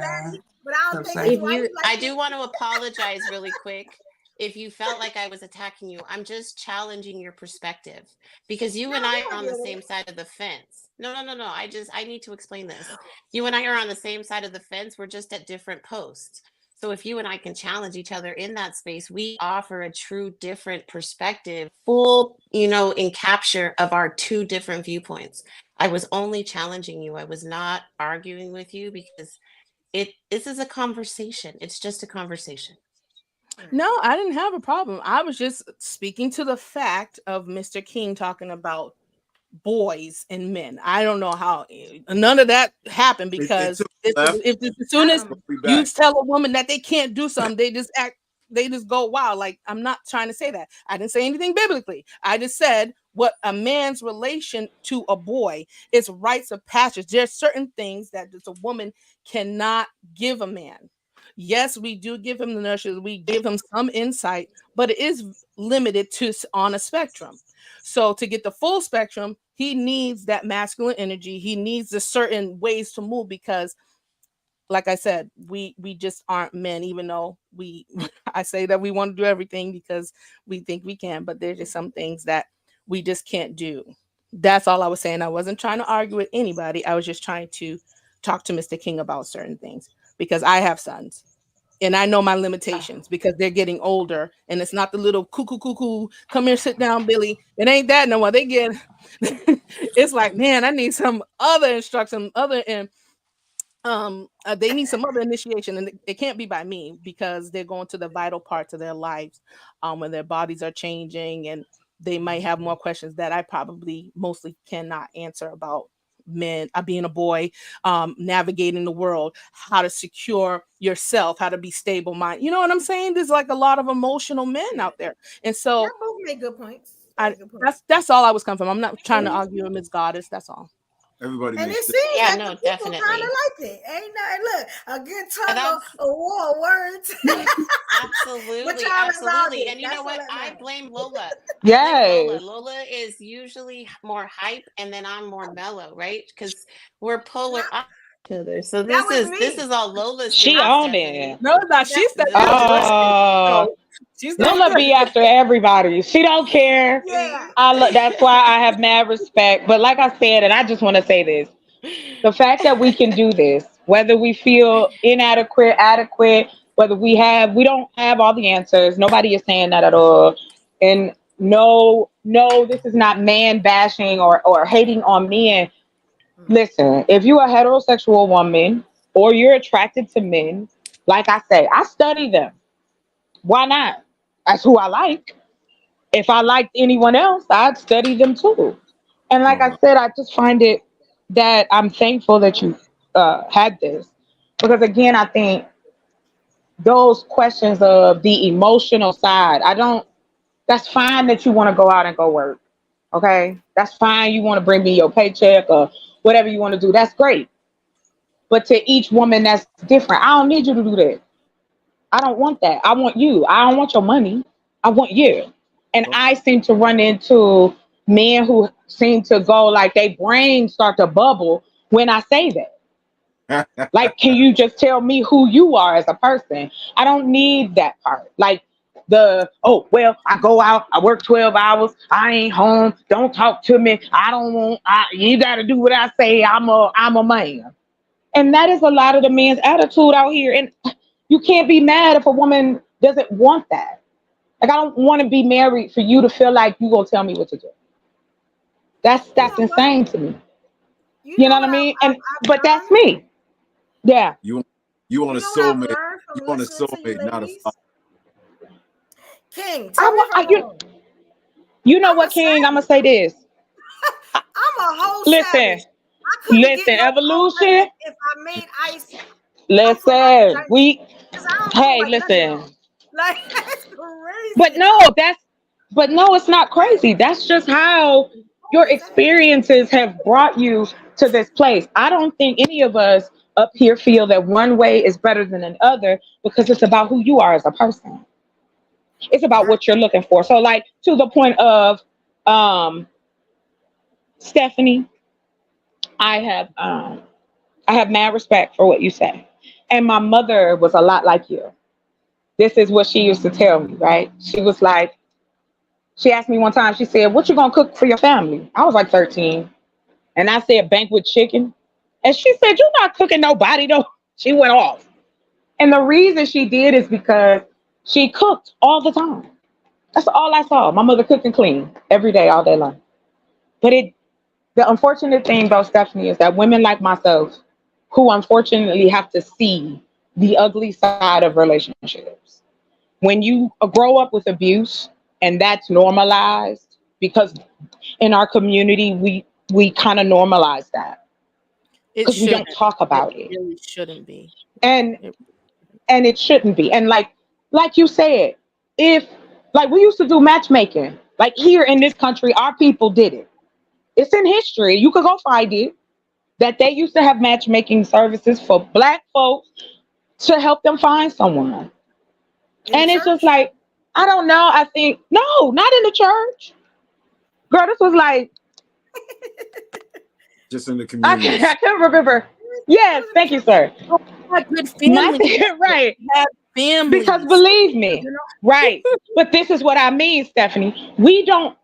But I don't think I do want to apologize really quick. If you felt like I was attacking you, I'm just challenging your perspective because you and I are on the same side of the fence. No. I need to explain this. You and I are on the same side of the fence. We're just at different posts. So if you and I can challenge each other in that space, we offer a true different perspective, full, in capture of our two different viewpoints. I was only challenging you. I was not arguing with you because this is a conversation. It's just a conversation. No, I didn't have a problem. I was just speaking to the fact of Mr. King talking about boys and men. I don't know how none of that happened because if as soon as you tell a woman that they can't do something, they just go wild. Like, I'm not trying to say that. I didn't say anything biblically. I just said what a man's relation to a boy is rites of passage. There's certain things that a woman cannot give a man. Yes, we do give him the nurture, we give him some insight, but it is limited to on a spectrum. So to get the full spectrum, he needs that masculine energy. He needs the certain ways to move because, like I said, we just aren't men, even though I say that we want to do everything because we think we can, but there's just some things that we just can't do. That's all I was saying. I wasn't trying to argue with anybody. I was just trying to talk to Mr. King about certain things because I have sons and I know my limitations because they're getting older and it's not the little cuckoo, come here, sit down, Billy. It ain't that no more. They get, it's like, man, I need some other instruction, they need some other initiation and it can't be by me because they're going to the vital parts of their lives when their bodies are changing and they might have more questions that I probably mostly cannot answer about men, being a boy, navigating the world, how to secure yourself, how to be stable mind. You know what I'm saying? There's like a lot of emotional men out there. And so you both make good points. That's all I was coming from. I'm not trying to argue with Ms. Goddess. That's all. Everybody and it makes seems yeah, like no, the people definitely kind of like it. Ain't nothing. Look, a good tug of war of words. Absolutely. And you know what? I blame Lola. Yes. Lola is usually more hype, and then I'm more mellow, right? Because we're polar opposites. So this is all Lola's. She owned it. No, she's the Lola be after everybody. She don't care. Yeah. That's why I have mad respect. But like I said, and I just want to say this, the fact that we can do this, whether we feel inadequate, adequate, whether we don't have all the answers. Nobody is saying that at all. And no, this is not man bashing or hating on men. Listen, if you're a heterosexual woman or you're attracted to men, like I say, I study them. Why not? That's who I like. If I liked anyone else, I'd study them too. And like I said, I just find it that I'm thankful that you had this. Because again, I think those questions of the emotional side, that's fine that you want to go out and go work. Okay? That's fine. You want to bring me your paycheck or whatever you want to do. That's great. But to each woman, that's different. I don't need you to do that. I don't want that. I want you. I don't want your money. I want you. And I seem to run into men who seem to go like their brains start to bubble when I say that. Like, can you just tell me who you are as a person? I don't need that part. Like I go out, I work 12 hours, I ain't home, don't talk to me. You got to do what I say. I'm a man. And that is a lot of the men's attitude out here. And you can't be mad if a woman doesn't want that. Like, I don't want to be married for you to feel like you gonna tell me what to do. That's insane to me. You know what I mean? But that's me. Yeah. You want a soulmate. You want a soulmate, not a father. King, tell me if I'm wrong. You know what, King? I'm gonna say this. I'm a whole listen. savage. Listen, evolution. If I made ice. Listen, listen. Like that's crazy. But no, it's not crazy. That's just how your experiences have brought you to this place. I don't think any of us up here feel that one way is better than another because it's about who you are as a person. It's about what you're looking for. So, like, to the point of Stephanie, I have mad respect for what you say. And my mother was a lot like you. This is what she used to tell me, right? She was like, she asked me one time, she said, "What you gonna cook for your family?" I was like 13. And I said, "Banquet chicken." And she said, "You're not cooking nobody though." She went off. And the reason she did is because she cooked all the time. That's all I saw. My mother cooked and cleaned every day, all day long. But the unfortunate thing though, Stephanie, is that women like myself, who unfortunately have to see the ugly side of relationships. When you grow up with abuse and that's normalized, because in our community, we kind of normalize that. Because we don't talk about it. It really shouldn't be. And it shouldn't be. And like you said, if like we used to do matchmaking, like here in this country, our people did it. It's in history. You could go find it. That they used to have matchmaking services for Black folks to help them find someone. And it's just like, I don't know. I think, no, not in the church. Girl, this was like. Just in the community. I can't remember. Yes, thank you, sir. Good family. Right. Family. Because believe me, right. But this is what I mean, Stephanie. We don't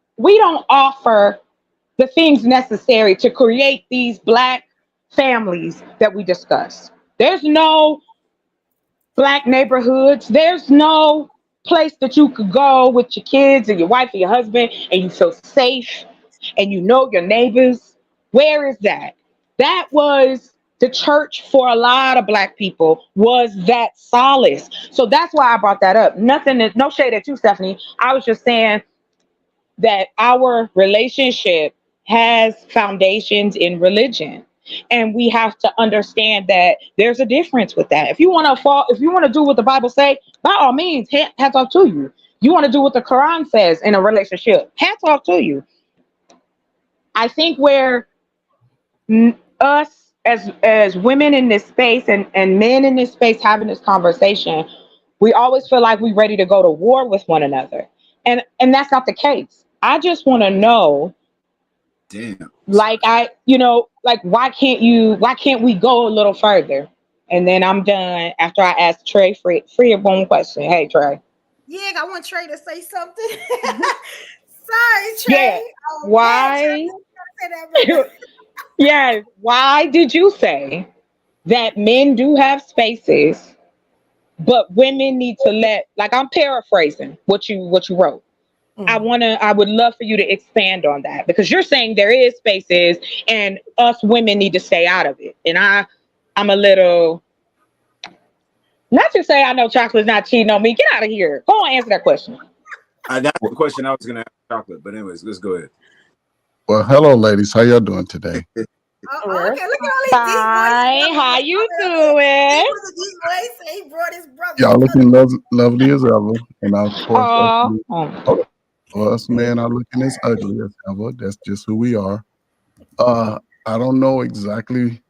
offer the things necessary to create these Black families that we discuss. There's no Black neighborhoods. There's no place that you could go with your kids and your wife and your husband and you feel safe and you know your neighbors. Where is that? That was the church for a lot of Black people, was that solace. So that's why I brought that up. No shade at you, Stephanie. I was just saying that our relationship has foundations in religion. And we have to understand that there's a difference with that. If you want to do what the Bible say, by all means, hats off to you. You want to do what the Quran says in a relationship, hats off to you. I think where us as women in this space and men in this space having this conversation, we always feel like we're ready to go to war with one another. And that's not the case. I just want to know, why can't we go a little further? And then I'm done after I ask Trey free of one question. Hey, Trey. Yeah, I want Trey to say something. Sorry, Trey. Yeah. Why? Yes. Why did you say that men do have spaces, but women need to like I'm paraphrasing what you wrote. I would love for you to expand on that, because you're saying there is spaces and us women need to stay out of it. And I'm a little, not to say I know Chocolate's not cheating on me. Get out of here. Go on, answer that question. That's the question I was going to ask Chocolate, but anyways, let's go ahead. Well, hello, ladies. How y'all doing today? Okay, look at all these Hi, how you doing? He brought his brother. Y'all looking lovely as ever. And of course, us men are looking as ugly as ever. That's just who we are. I don't know exactly,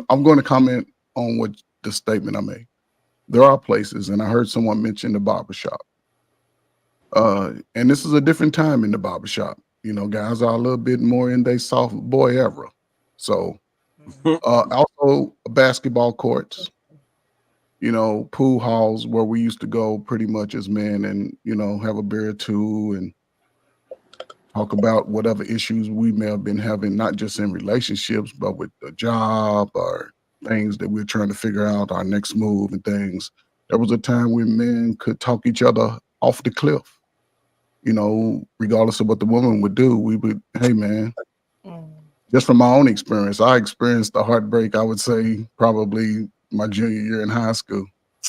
I'm going to comment on what the statement I made. There are places, and I heard someone mention the barbershop. And this is a different time in the barbershop. Guys are a little bit more in their soft boy era. So also basketball courts, pool halls where we used to go pretty much as men and, have a beer or two and talk about whatever issues we may have been having, not just in relationships, but with the job or things that we're trying to figure out, our next move and things. There was a time when men could talk each other off the cliff. Regardless of what the woman would do, we would, hey man, just from my own experience, I experienced the heartbreak, I would say, probably my junior year in high school.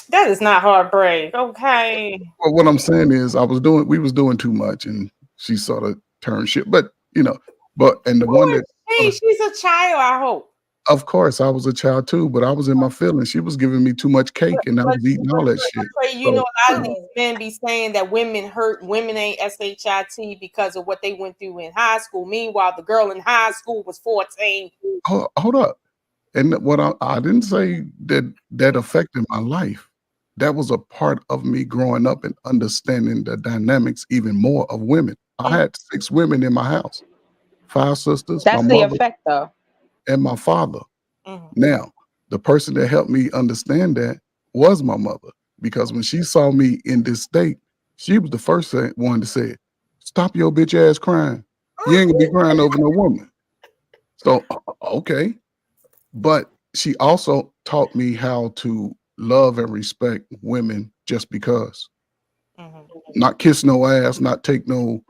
That is not heartbreak. Okay. Well, what I'm saying is we was doing too much and she sort of turned shit. But and the one that she's a child, I hope. Of course, I was a child too, but I was in my feelings. She was giving me too much cake and I was eating all that shit. You know, a lot of these men be saying that women ain't SHIT because of what they went through in high school. Meanwhile, the girl in high school was 14. Hold up. And what I didn't say that affected my life. That was a part of me growing up and understanding the dynamics even more of women. I had 6 women in my house, 5 sisters. That's my the mother, effect, though. and my father. Now, the person that helped me understand that was my mother, because when she saw me in this state, she was the first one to say, "Stop your bitch ass crying. You ain't gonna be crying over no woman." So, okay. But she also taught me how to love and respect women just because. Not kiss no ass, not take no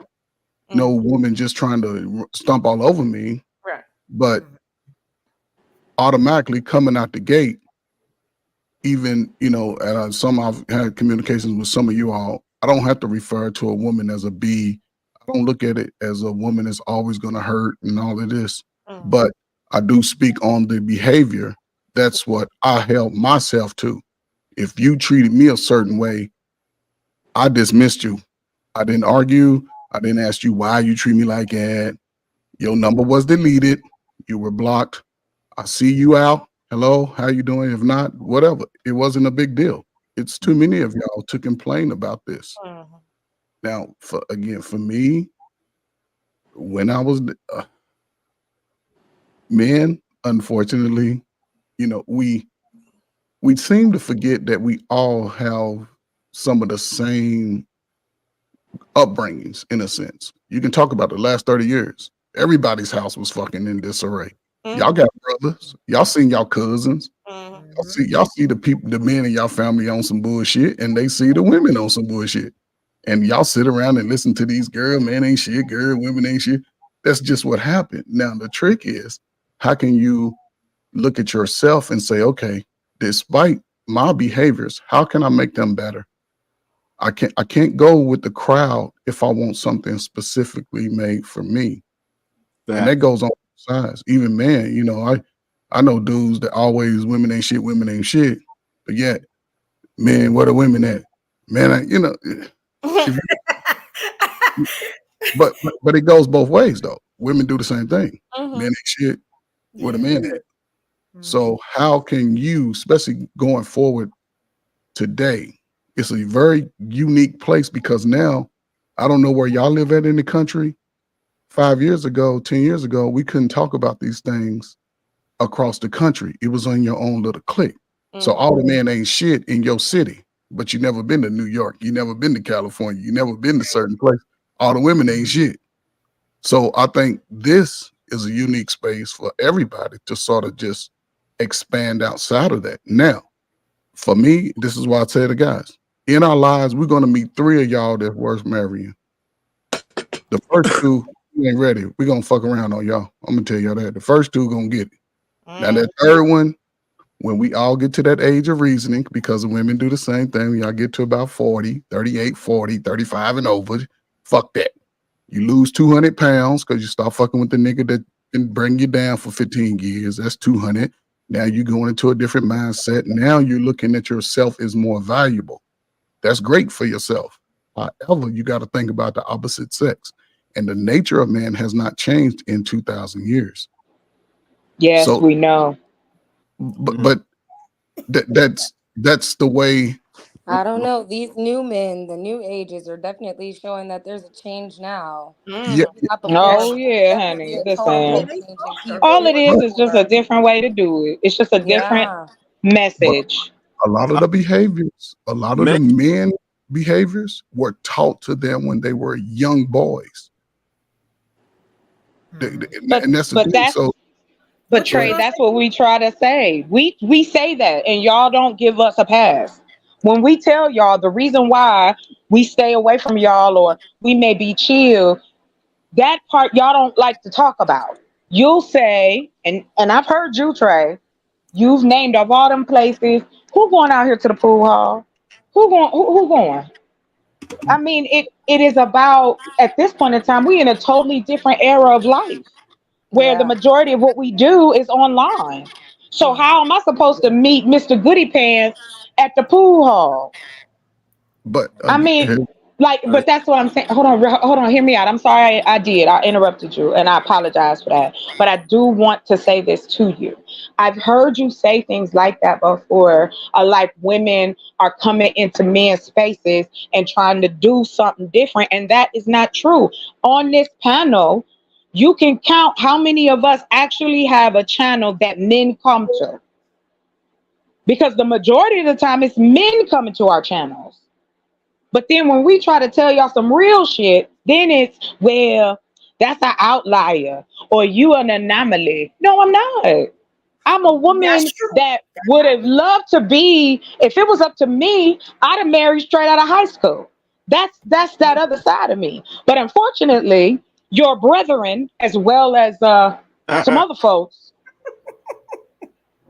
woman just trying to stomp all over me. Right. But automatically coming out the gate, even, and some I've had communications with some of you all, I don't have to refer to a woman as a B. I don't look at it as a woman that's always going to hurt and all of this. But I do speak on the behavior. That's what I held myself to. If you treated me a certain way, I dismissed you. I didn't argue. I didn't ask you why you treat me like that. Your number was deleted. You were blocked. I see you out. Hello, how you doing? If not, whatever. It wasn't a big deal. It's too many of y'all to complain about this. Now, for me, when I was men, unfortunately, we seem to forget that we all have some of the same upbringings, in a sense. You can talk about the last 30 years. Everybody's house was fucking in disarray. Y'all got brothers. Y'all seen y'all cousins. Y'all see the men in y'all family on some bullshit, and they see the women on some bullshit. And y'all sit around and listen to these girl, man ain't shit, girl, women ain't shit. That's just what happened. Now, the trick is, how can you look at yourself and say, okay, despite my behaviors, how can I make them better? I can't go with the crowd if I want something specifically made for me. And that goes on both sides. Even men, I know dudes that always women ain't shit, but yet, man, where the women at? Man, but it goes both ways though. Women do the same thing. Men ain't shit, where the men at? So how can you, especially going forward today, it's a very unique place, because now I don't know where y'all live at in the country. 5 years ago, 10 years ago, we couldn't talk about these things across the country. It was on your own little clique. So all the men ain't shit in your city, but you never been to New York. You never been to California. You never been to certain place. All the women ain't shit. So I think this is a unique space for everybody to sort of just expand outside of that. Now, for me, this is why I tell the guys, in our lives, we're going to meet 3 of y'all that's worth marrying. The first 2, we ain't ready. We're going to fuck around on y'all. I'm going to tell y'all that. The first 2 going to get it. Now, that third one, when we all get to that age of reasoning, because women do the same thing, when y'all get to about 40, 38, 40, 35 and over, fuck that. You lose 200 pounds because you start fucking with the nigga that can bring you down for 15 years. That's 200. Now you're going into a different mindset. Now you're looking at yourself as more valuable. That's great for yourself. However, you got to think about the opposite sex. And the nature of man has not changed in 2,000 years. Yes, so, we know. But that's the way. I don't know. These new men, the new ages, are definitely showing that there's a change now. Yeah. Oh yeah, honey. Listen, all it is just a different way to do it. It's just a different message. But a lot of the behaviors, a lot of the men behaviors were taught to them when they were young boys. And that's the thing. So. But Trey, that's what we try to say. We say that, and y'all don't give us a pass. When we tell y'all the reason why we stay away from y'all or we may be chill, that part y'all don't like to talk about. you'll say, and I've heard you, Trey. You've named of all them places. Who going out here to the pool hall? Who going? I mean, it is about, at this point in time, we in a totally different era of life where the majority of what we do is online. So how am I supposed to meet Mr. Goody Pants at the pool hall? But I mean, like, but that's what I'm saying. Hold on, hear me out. I'm sorry I did. I interrupted you and I apologize for that. But I do want to say this to you. I've heard you say things like that before, like women are coming into men's spaces and trying to do something different. And that is not true. On this panel, you can count how many of us actually have a channel that men come to. Because the majority of the time it's men coming to our channels. But then when we try to tell y'all some real shit, then it's, well, that's an outlier or you an anomaly. No, I'm not. I'm a woman that would have loved to be, if it was up to me, I'd have married straight out of high school. That's that other side of me. But unfortunately, your brethren, as well as some other folks,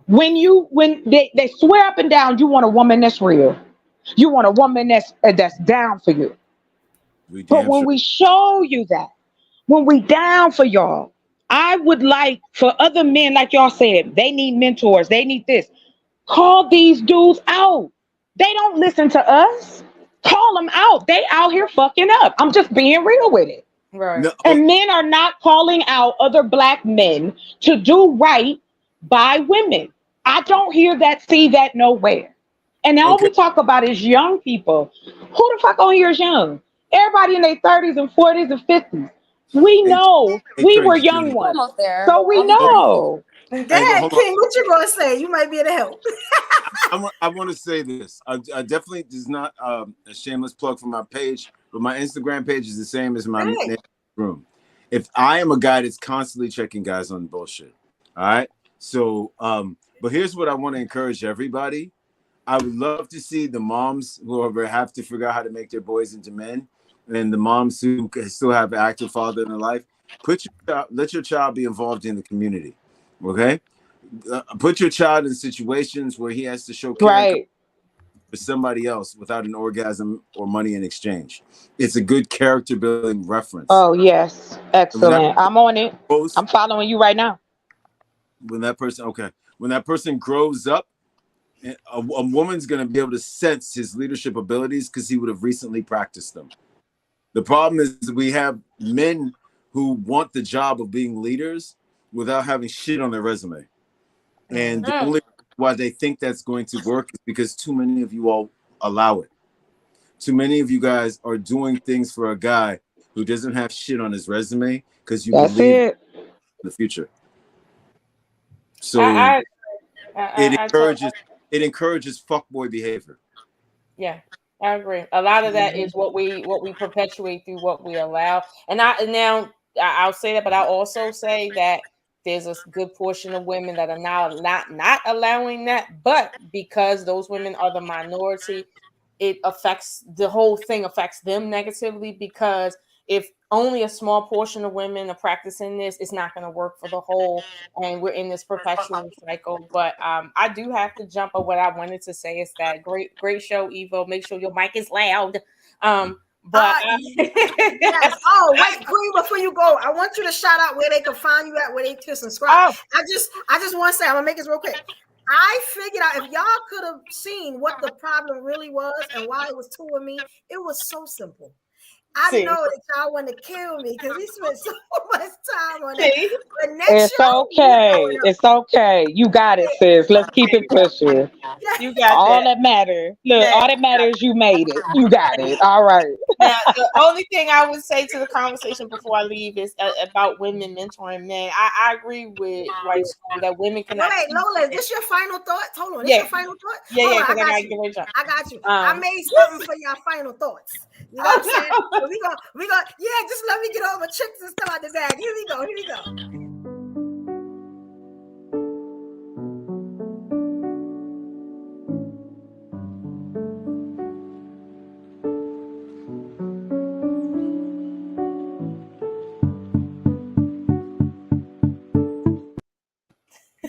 when they swear up and down, you want a woman that's real. You want a woman that's down for you. But when we show you that, when we down for y'all, I would like for other men, like y'all said, they need mentors. They need this. Call these dudes out. They don't listen to us. Call them out. They out here fucking up. I'm just being real with it. Right. No, And men are not calling out other black men to do right by women. I don't hear that, see that nowhere. And all we talk about is young people. Who the fuck on here is young? Everybody in their 30s and 40s and 50s. We know we were young ones. Almost there. So we know. Dad, King, what you gonna say? You might be able to help. I want to say this. I definitely is not a shameless plug for my page, but my Instagram page is the same as my room. If I am a guy that's constantly checking guys on bullshit, all right. So, but here's what I want to encourage everybody. I would love to see the moms who have to figure out how to make their boys into men, and the moms who still have an active father in their life. Let your child be involved in the community. Okay, put your child in situations where he has to show care for somebody else without an orgasm or money in exchange. It's a good character building reference. Oh yes, excellent. I'm on it. I'm following you right now. When that person grows up, a woman's going to be able to sense his leadership abilities because he would have recently practiced them. The problem is we have men who want the job of being leaders without having shit on their resume. And the only why they think that's going to work is because too many of you all allow it. Too many of you guys are doing things for a guy who doesn't have shit on his resume because you believe in the future. So it encourages fuckboy behavior. Yeah, I agree. A lot of that is what we perpetuate through what we allow. And I'll say that, but I'll also say that there's a good portion of women that are now not allowing that, but because those women are the minority, it affects the whole thing affects them negatively, because if only a small portion of women are practicing this, it's not going to work for the whole, and we're in this perpetual cycle. But I do have to jump on what I wanted to say is that great show, Evo. Make sure your mic is loud. Yes. Oh, wait, Queen, before you go, I want you to shout out where they can find you at, where they can subscribe. I just want to say, I'm gonna make this real quick. I figured out, if y'all could have seen what the problem really was and why it was two of me, it was so simple. I know that y'all want to kill me because he spent so much time on that. But next It's okay. You got it, sis. Let's keep it pushing. You got all that. that matters. Look, all that matters, you made it. You got it. All right. Now, the only thing I would say to the conversation before I leave is about women mentoring men. I agree with White School that women cannot. Wait, Lola, this your final thought? Hold on, this your final thought? Yeah, I got you. I made something for your final thoughts. You know what I'm saying? So we gonna, just let me get all my chips and stuff out the bag. Here we go.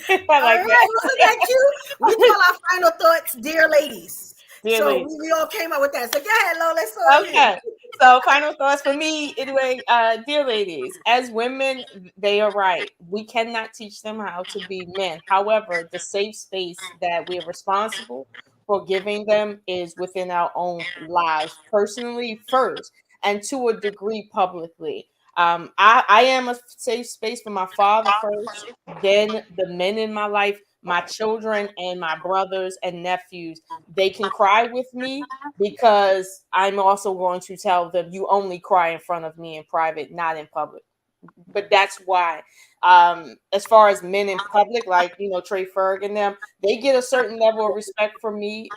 I like that. Wasn't that cute? We call our final thoughts, dear ladies. Dear so ladies. we all came up with that. So go ahead, Lola. Let's start with Okay. So final thoughts for me, anyway, dear ladies, as women, they are right. We cannot teach them how to be men. However, the safe space that we are responsible for giving them is within our own lives, personally first, and to a degree publicly. I am a safe space for my father first, then the men in my life, my children and my brothers and nephews. They can cry with me because I'm also going to tell them you only cry in front of me in private, not in public. But that's why. As far as men in public, like Trey Ferg and them, they get a certain level of respect from me.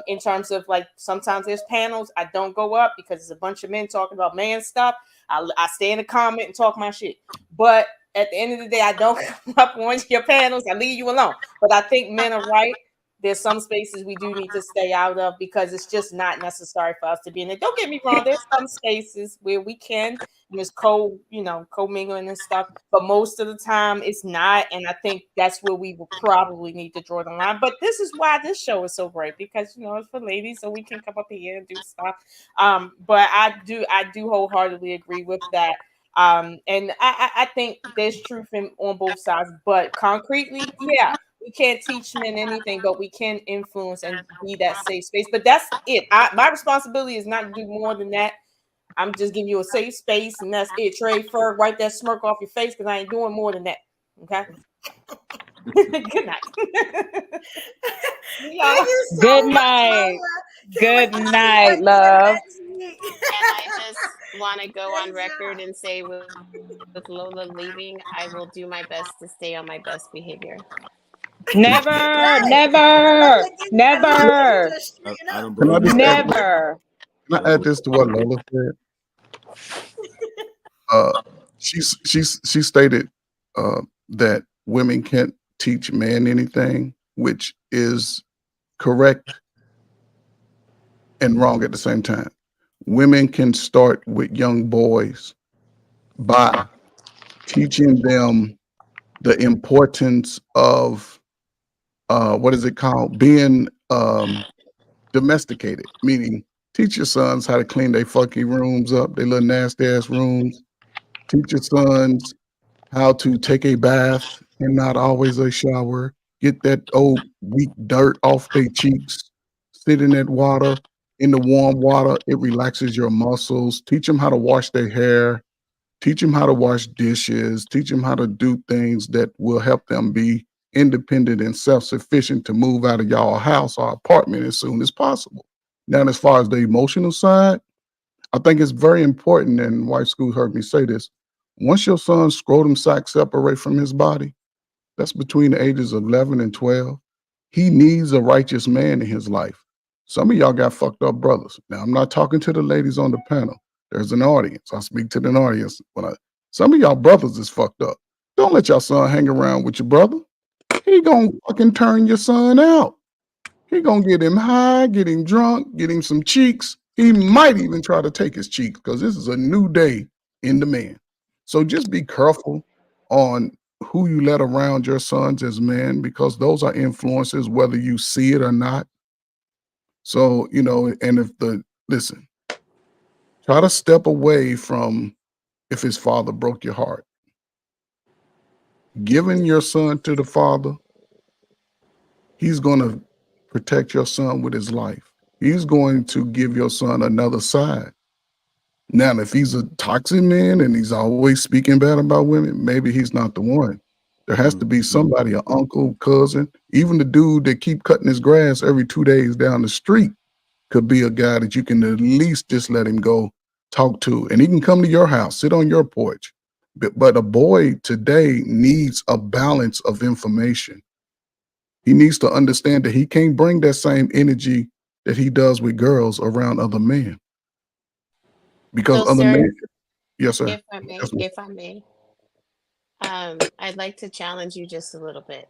In terms of like sometimes there's panels I don't go up because it's a bunch of men talking about man stuff. I stay in the comment and talk my shit. But at the end of the day, I don't come up on your panels. I leave you alone. But I think men are right. There's some spaces we do need to stay out of because it's just not necessary for us to be in it. Don't get me wrong. There's some spaces where we can, and there's co-mingling and stuff, but most of the time it's not. And I think that's where we will probably need to draw the line. But this is why this show is so great because, it's for ladies, so we can come up here and do stuff. But I do wholeheartedly agree with that. And I think there's truth on both sides, but concretely, yeah. We can't teach men anything, but we can influence and be that safe space. But that's it. My responsibility is not to do more than that. I'm just giving you a safe space, and that's it. Trey Ferg, wipe that smirk off your face because I ain't doing more than that. Okay. Good night. Good night. Good night, love. And I just want to go on record and say with Lola leaving, I will do my best to stay on my best behavior. Never. I Never. Can I add this to what Lola said? She stated that women can't teach men anything, which is correct and wrong at the same time. Women can start with young boys by teaching them the importance of what is it called? Being domesticated, meaning teach your sons how to clean their fucking rooms up, their little nasty ass rooms. Teach your sons how to take a bath and not always a shower. Get that old weak dirt off their cheeks. Sit in that water, in the warm water. It relaxes your muscles. Teach them how to wash their hair. Teach them how to wash dishes. Teach them how to do things that will help them be independent and self-sufficient to move out of y'all house or apartment as soon as possible. Now, as far as the emotional side, I think it's very important, and Wife School heard me say this, once your son's scrotum sac separate from his body, that's between the ages of 11 and 12, he needs a righteous man in his life. Some of y'all got fucked up brothers. Now, I'm not talking to the ladies on the panel. There's an audience. I speak to an audience. Some of y'all brothers is fucked up. Don't let your son hang around with your brother. He gonna fucking turn your son out. He gonna get him high, get him drunk, get him some cheeks. He might even try to take his cheeks because this is a new day in the man. So just be careful on who you let around your sons as men because those are influences whether you see it or not. So, and listen, try to step away from if his father broke your heart. Giving your son to the father, he's going to protect your son with his life. He's going to give your son another side. Now, if he's a toxic man and he's always speaking bad about women, maybe he's not the one. There has to be somebody, an uncle, cousin, even the dude that keep cutting his grass every 2 days down the street could be a guy that you can at least just let him go talk to. And he can come to your house, sit on your porch. But a boy today needs a balance of information. He needs to understand that he can't bring that same energy that he does with girls around other men. Because So, other sir, men, yes, sir. if I may, I'd like to challenge you just a little bit.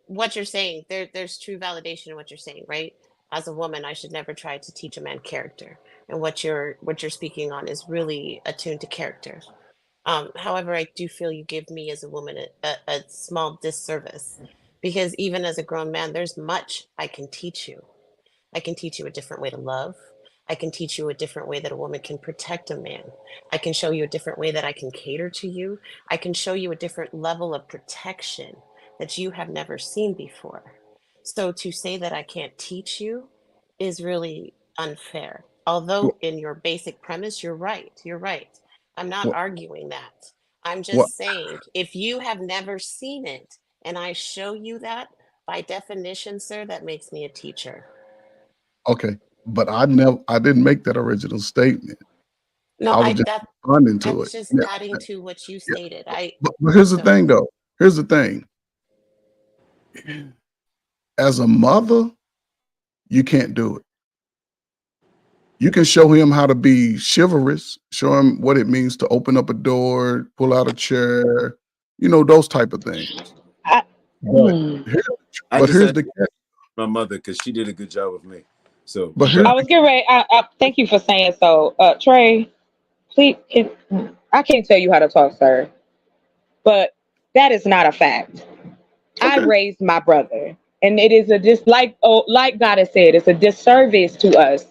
What you're saying, there's true validation in what you're saying, right? As a woman, I should never try to teach a man character. And what you're speaking on is really attuned to character. However, I do feel you give me as a woman a small disservice, because even as a grown man, there's much I can teach you. I can teach you a different way to love. I can teach you a different way that a woman can protect a man. I can show you a different way that I can cater to you. I can show you a different level of protection that you have never seen before. So to say that I can't teach you is really unfair. Although in your basic premise, you're right. You're right. I'm not arguing that. I'm just saying, if you have never seen it and I show you that, by definition, sir, that makes me a teacher. Okay, but I didn't make that original statement. No, I was just responding to it. just adding to what you stated. But here's the thing, though. Here's the thing. As a mother, you can't do it. You can show him how to be chivalrous, show him what it means to open up a door, pull out a chair, those type of things. But here's the catch. My mother, because she did a good job with me. So, but I was getting ready. Thank you for saying so. Trey, please, I can't tell you how to talk, sir, but that is not a fact. Okay. I raised my brother, and it is like God has said, it's a disservice to us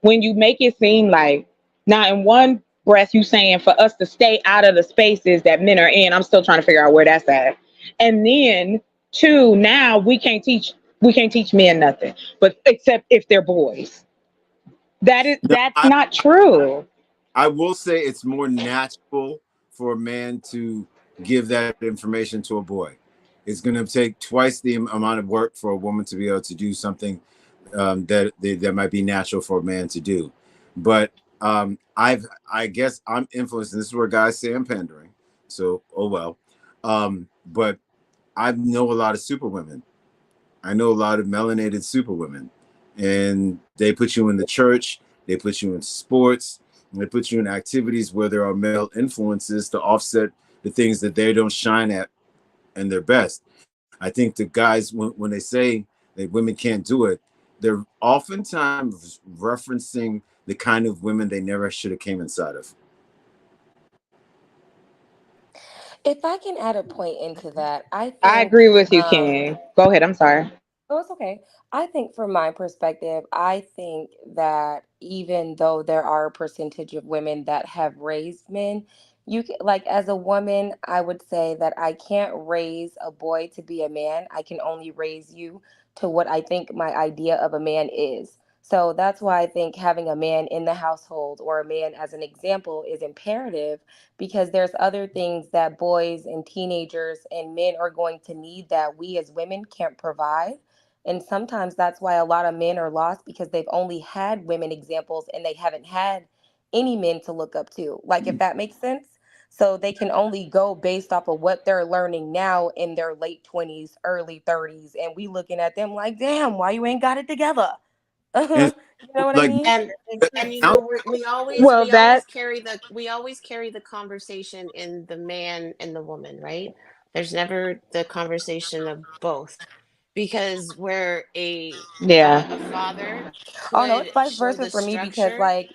when you make it seem like, now in one breath you saying for us to stay out of the spaces that men are in. I'm still trying to figure out where that's at. And then two, now we can't teach men nothing, but except if they're boys. That's not true. I will say it's more natural for a man to give that information to a boy. It's going to take twice the amount of work for a woman to be able to do something that might be natural for a man to do. But I guess I'm influenced, and this is where guys say I'm pandering. So, oh well. But I know a lot of super women. I know a lot of melanated super women, and they put you in the church, they put you in sports, and they put you in activities where there are male influences to offset the things that they don't shine at and their best. I think the guys, when they say that women can't do it, they're oftentimes referencing the kind of women they never should have came inside of. If I can add a point into that, I agree with you, King. Go ahead. I'm sorry. Oh, it's okay. I think from my perspective, I think that even though there are a percentage of women that have raised men, like as a woman, I would say that I can't raise a boy to be a man. I can only raise you to what I think my idea of a man is. So that's why I think having a man in the household or a man as an example is imperative, because there's other things that boys and teenagers and men are going to need that we as women can't provide. And sometimes that's why a lot of men are lost, because they've only had women examples and they haven't had any men to look up to. Like, if that makes sense. So they can only go based off of what they're learning now in their late 20s, early 30s. And we looking at them like, damn, why you ain't got it together? You know what I mean? And you know, we always carry the conversation in the man and the woman, right? There's never the conversation of both, because where a father could no, it's vice versa for me, because like,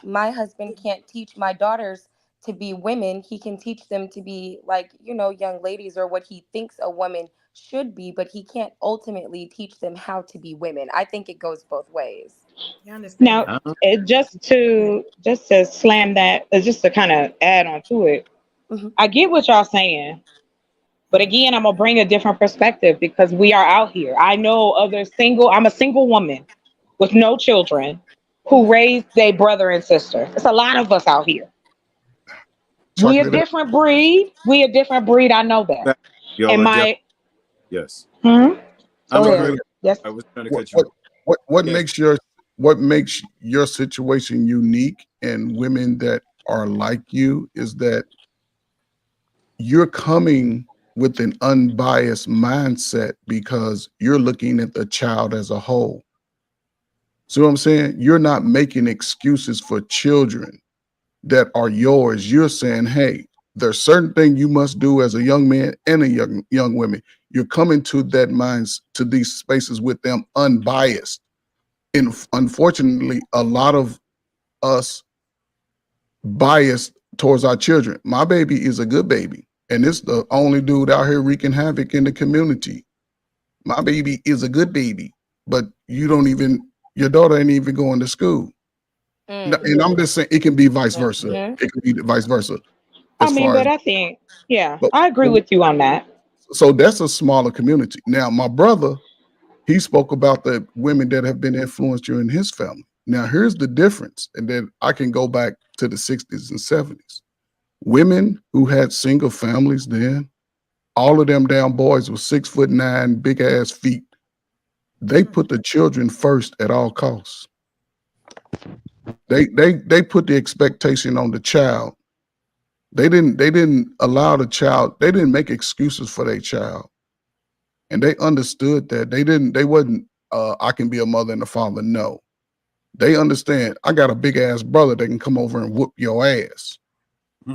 my husband can't teach my daughters to be women. He can teach them to be like, young ladies, or what he thinks a woman should be, but he can't ultimately teach them how to be women. I think it goes both ways. Now, just to slam that, just to kind of add on to it, I get what y'all saying, but again, I'm gonna bring a different perspective, because we are out here. I know I'm a single woman with no children who raised their brother and sister. It's a lot of us out here. We a different breed. I know that. Yes. Yes. I was trying to cut you. What makes your situation unique and women that are like you is that you're coming with an unbiased mindset, because you're looking at the child as a whole. So what I'm saying, you're not making excuses for children that are yours. You're saying, hey, there's certain things you must do as a young man and a young woman. You're coming to that minds, to these spaces with them unbiased. And unfortunately, a lot of us biased towards our children. My baby is a good baby, and it's the only dude out here wreaking havoc in the community. My baby is a good baby, but you don't even, your daughter ain't even going to school. And I'm just saying it can be vice versa. It can be vice versa. I mean, but I think, I agree with you on that. So that's a smaller community. Now, my brother, he spoke about the women that have been influenced during his family. Now, here's the difference, and then I can go back to the 60s and 70s. Women who had single families then, all of them damn boys were 6'9", big ass feet. They put the children first at all costs. They put the expectation on the child. They didn't allow the child, they didn't make excuses for their child. And they understood that. They wasn't I can be a mother and a father. No. They understand I got a big ass brother that can come over and whoop your ass.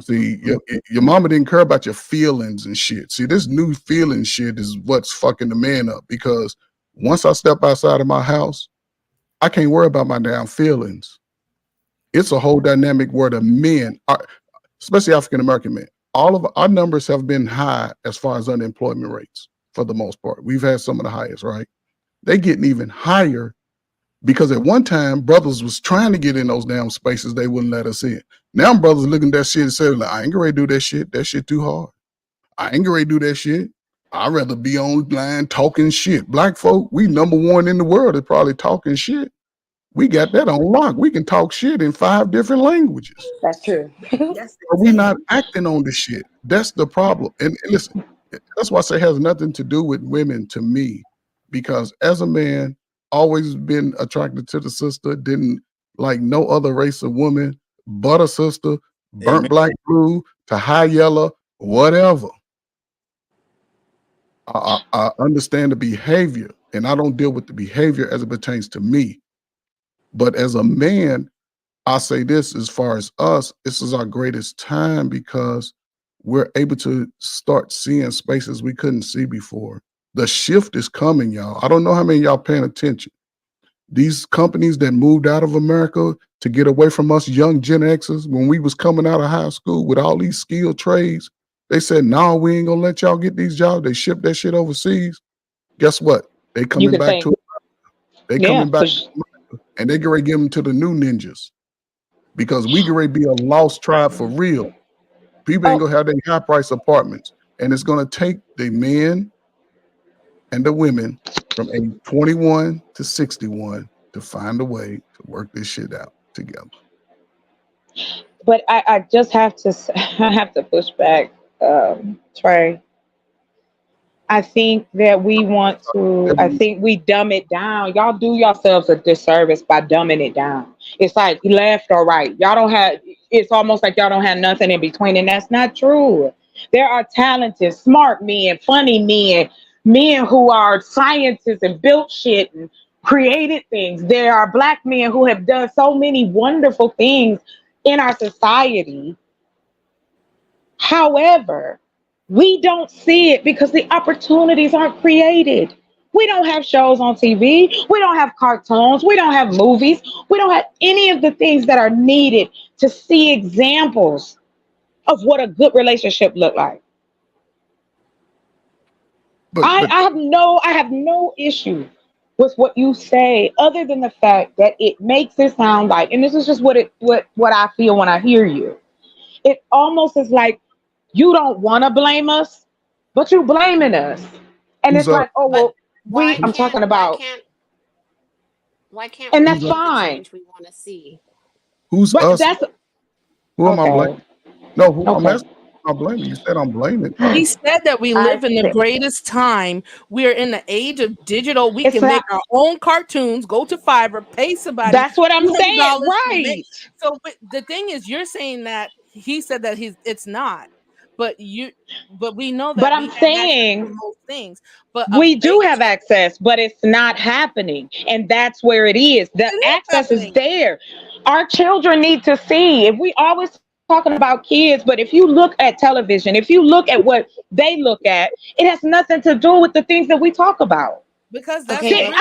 See, your mama didn't care about your feelings and shit. See, this new feeling shit is what's fucking the man up, because once I step outside of my house, I can't worry about my damn feelings. It's a whole dynamic where the men, especially African-American men, all of our numbers have been high as far as unemployment rates for the most part. We've had some of the highest, right? They getting even higher because at one time, brothers was trying to get in those damn spaces. They wouldn't let us in. Now brothers looking at that shit and saying, I ain't gonna do that shit. That shit too hard. I ain't gonna do that shit. I'd rather be online talking shit. Black folk, we #1 in the world at probably talking shit. We got that on lock. We can talk shit in 5 different languages. That's true. But we not acting on the shit. That's the problem. And listen, that's why I say it has nothing to do with women to me, because as a man, always been attracted to the sister, didn't like no other race of woman but a sister, burnt Amen. black, blue to high yellow, whatever. I understand the behavior, and I don't deal with the behavior as it pertains to me. But as a man, I say this, as far as us, this is our greatest time because we're able to start seeing spaces we couldn't see before. The shift is coming, y'all. I don't know how many of y'all paying attention. These companies that moved out of America to get away from us young Gen Xers, when we was coming out of high school with all these skilled trades, they said, no, we ain't gonna let y'all get these jobs. They shipped that shit overseas. Guess what? They coming back to They coming back and they get ready to give them to the new ninjas, because we get ready to be a lost tribe for real. People ain't gonna have their high price apartments, and it's gonna take the men and the women from age 21 to 61 to find a way to work this shit out together. But I just have to push back, Trey. I think that we want to, I think we dumb it down. Y'all do yourselves a disservice by dumbing it down. It's like left or right. Y'all don't have, it's almost like y'all don't have nothing in between, and that's not true. There are talented, smart men, funny men who are scientists and built shit and created things. There are Black men who have done so many wonderful things in our society. However, we don't see it because the opportunities aren't created. We don't have shows on TV. We don't have cartoons. We don't have movies. We don't have any of the things that are needed to see examples of what a good relationship look like. I have no issue with what you say, other than the fact that it makes it sound like, and this is just what I feel when I hear you. It almost is like you don't want to blame us, but you blaming us. And it's like, oh, well, I'm talking about. Why can't and we that's make fine. the change we want to see? Who's but us? That's, Who am I okay. blaming? No, who I'm Okay. asking. I'm blaming. You said I'm blaming. He said that we live in the greatest time. We're in the age of digital. We It's can make not- our own cartoons, go to Fiverr, pay somebody. That's what I'm saying, $200 to right? make- So but the thing is, you're saying that he said that it's not. But we know that. But we I'm have access saying to most things. But we do have access, but it's not happening. And that's where it is. The access is there. Our children need to see. If we always talking about kids, but if you look at television, if you look at what they look at, it has nothing to do with the things that we talk about. Because that's Okay,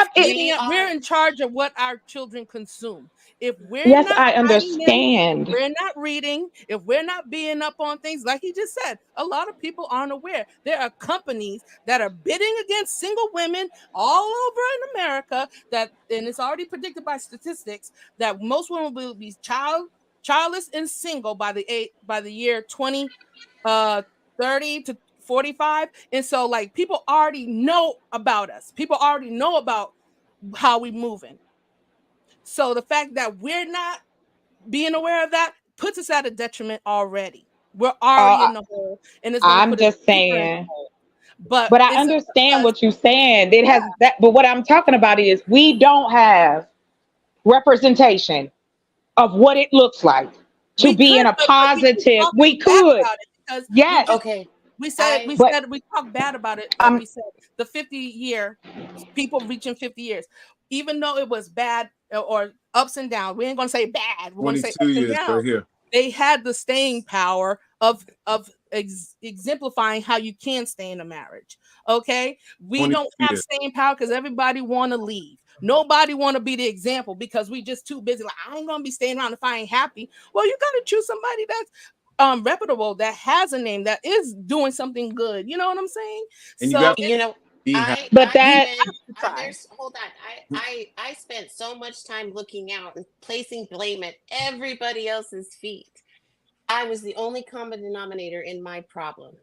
we're in charge of what our children consume. If we're Yes, not I writing them, understand. if we're not reading, if we're not being up on things, like he just said, a lot of people aren't aware. There are companies that are bidding against single women all over in America and it's already predicted by statistics that most women will be childless and single by the year 2030 to 45. And so like people already know about us. People already know about how we moving. So the fact that we're not being aware of that puts us at a detriment already. We're already in the hole, and it's going to put us deeper in the hole. But I understand what you're saying. It has that, but what I'm talking about is we don't have representation of what it looks like to be in a positive. We could. Yes. Okay. We talked bad about it. Like we said, the 50-year people reaching 50 years, even though it was bad or ups and downs. We ain't gonna say bad. We're gonna say ups and downs. Right here. They had the staying power of exemplifying how you can stay in a marriage. Okay, we don't have staying power because everybody want to leave. Nobody want to be the example because we just too busy. Like, I ain't gonna be staying around if I ain't happy. Well, you gotta choose somebody that's reputable, that has a name, that is doing something good. You know what I'm saying? And so I spent so much time looking out and placing blame at everybody else's feet. I was the only common denominator in my problem.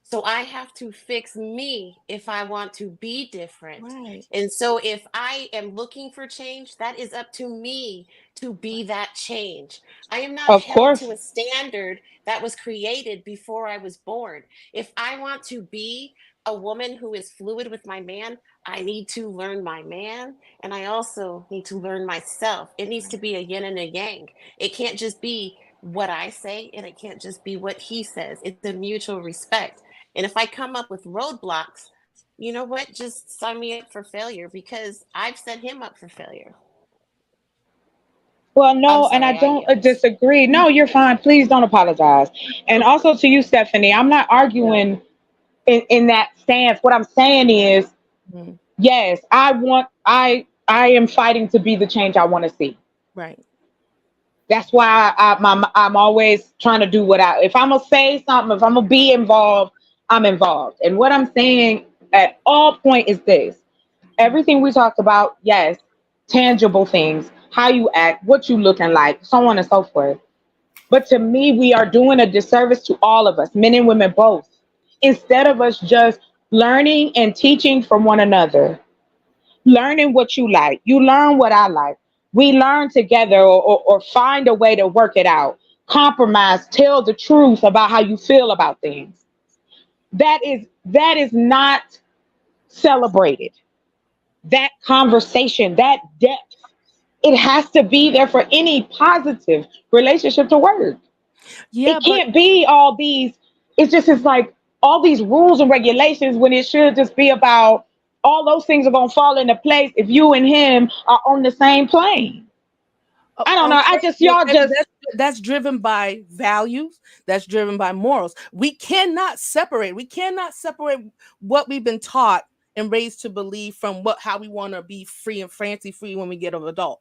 So I have to fix me if I want to be different. Right. And so if I am looking for change, that is up to me to be that change. I am not held to a standard that was created before I was born. If I want to be a woman who is fluid with my man, I need to learn my man, and I also need to learn myself. It needs to be a yin and a yang. It can't just be what I say, and it can't just be what he says. It's a mutual respect. And if I come up with roadblocks, you know what? Just sign me up for failure because I've set him up for failure. Well, no, and I don't disagree. No, you're fine. Please don't apologize. And also to you, Stephanie, I'm not arguing in that stance. What I'm saying is, yes, I am fighting to be the change I want to see. Right. That's why I'm always trying to do if I'm going to say something, if I'm going to be involved, I'm involved. And what I'm saying at all point is this. Everything we talked about, yes, tangible things, how you act, what you looking like, so on and so forth. But to me, we are doing a disservice to all of us, men and women both. Instead of us just learning and teaching from one another, learning what you like, you learn what I like. We learn together or find a way to work it out, compromise, tell the truth about how you feel about things. That is not celebrated. That conversation, that depth, it has to be there for any positive relationship to work. Yeah, it can't be all these, it's like all these rules and regulations when it should just be about all those things are going to fall into place if you and him are on the same plane. I don't know. That's driven by values. That's driven by morals. We cannot separate what we've been taught and raised to believe from how we want to be free and fancy free when we get an adult.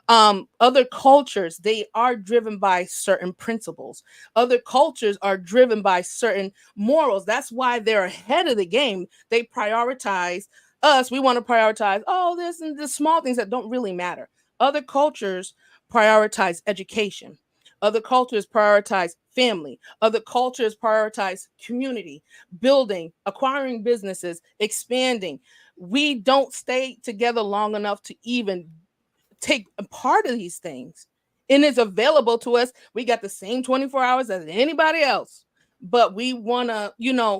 Other cultures, they are driven by certain principles. Other cultures are driven by certain morals. That's why they're ahead of the game. They prioritize us. We want to prioritize this and the small things that don't really matter. Other cultures prioritize education. Other cultures prioritize family. Other cultures prioritize community, building, acquiring businesses, expanding. We don't stay together long enough to even take a part of these things. And it's available to us. We got the same 24 hours as anybody else. But we want to,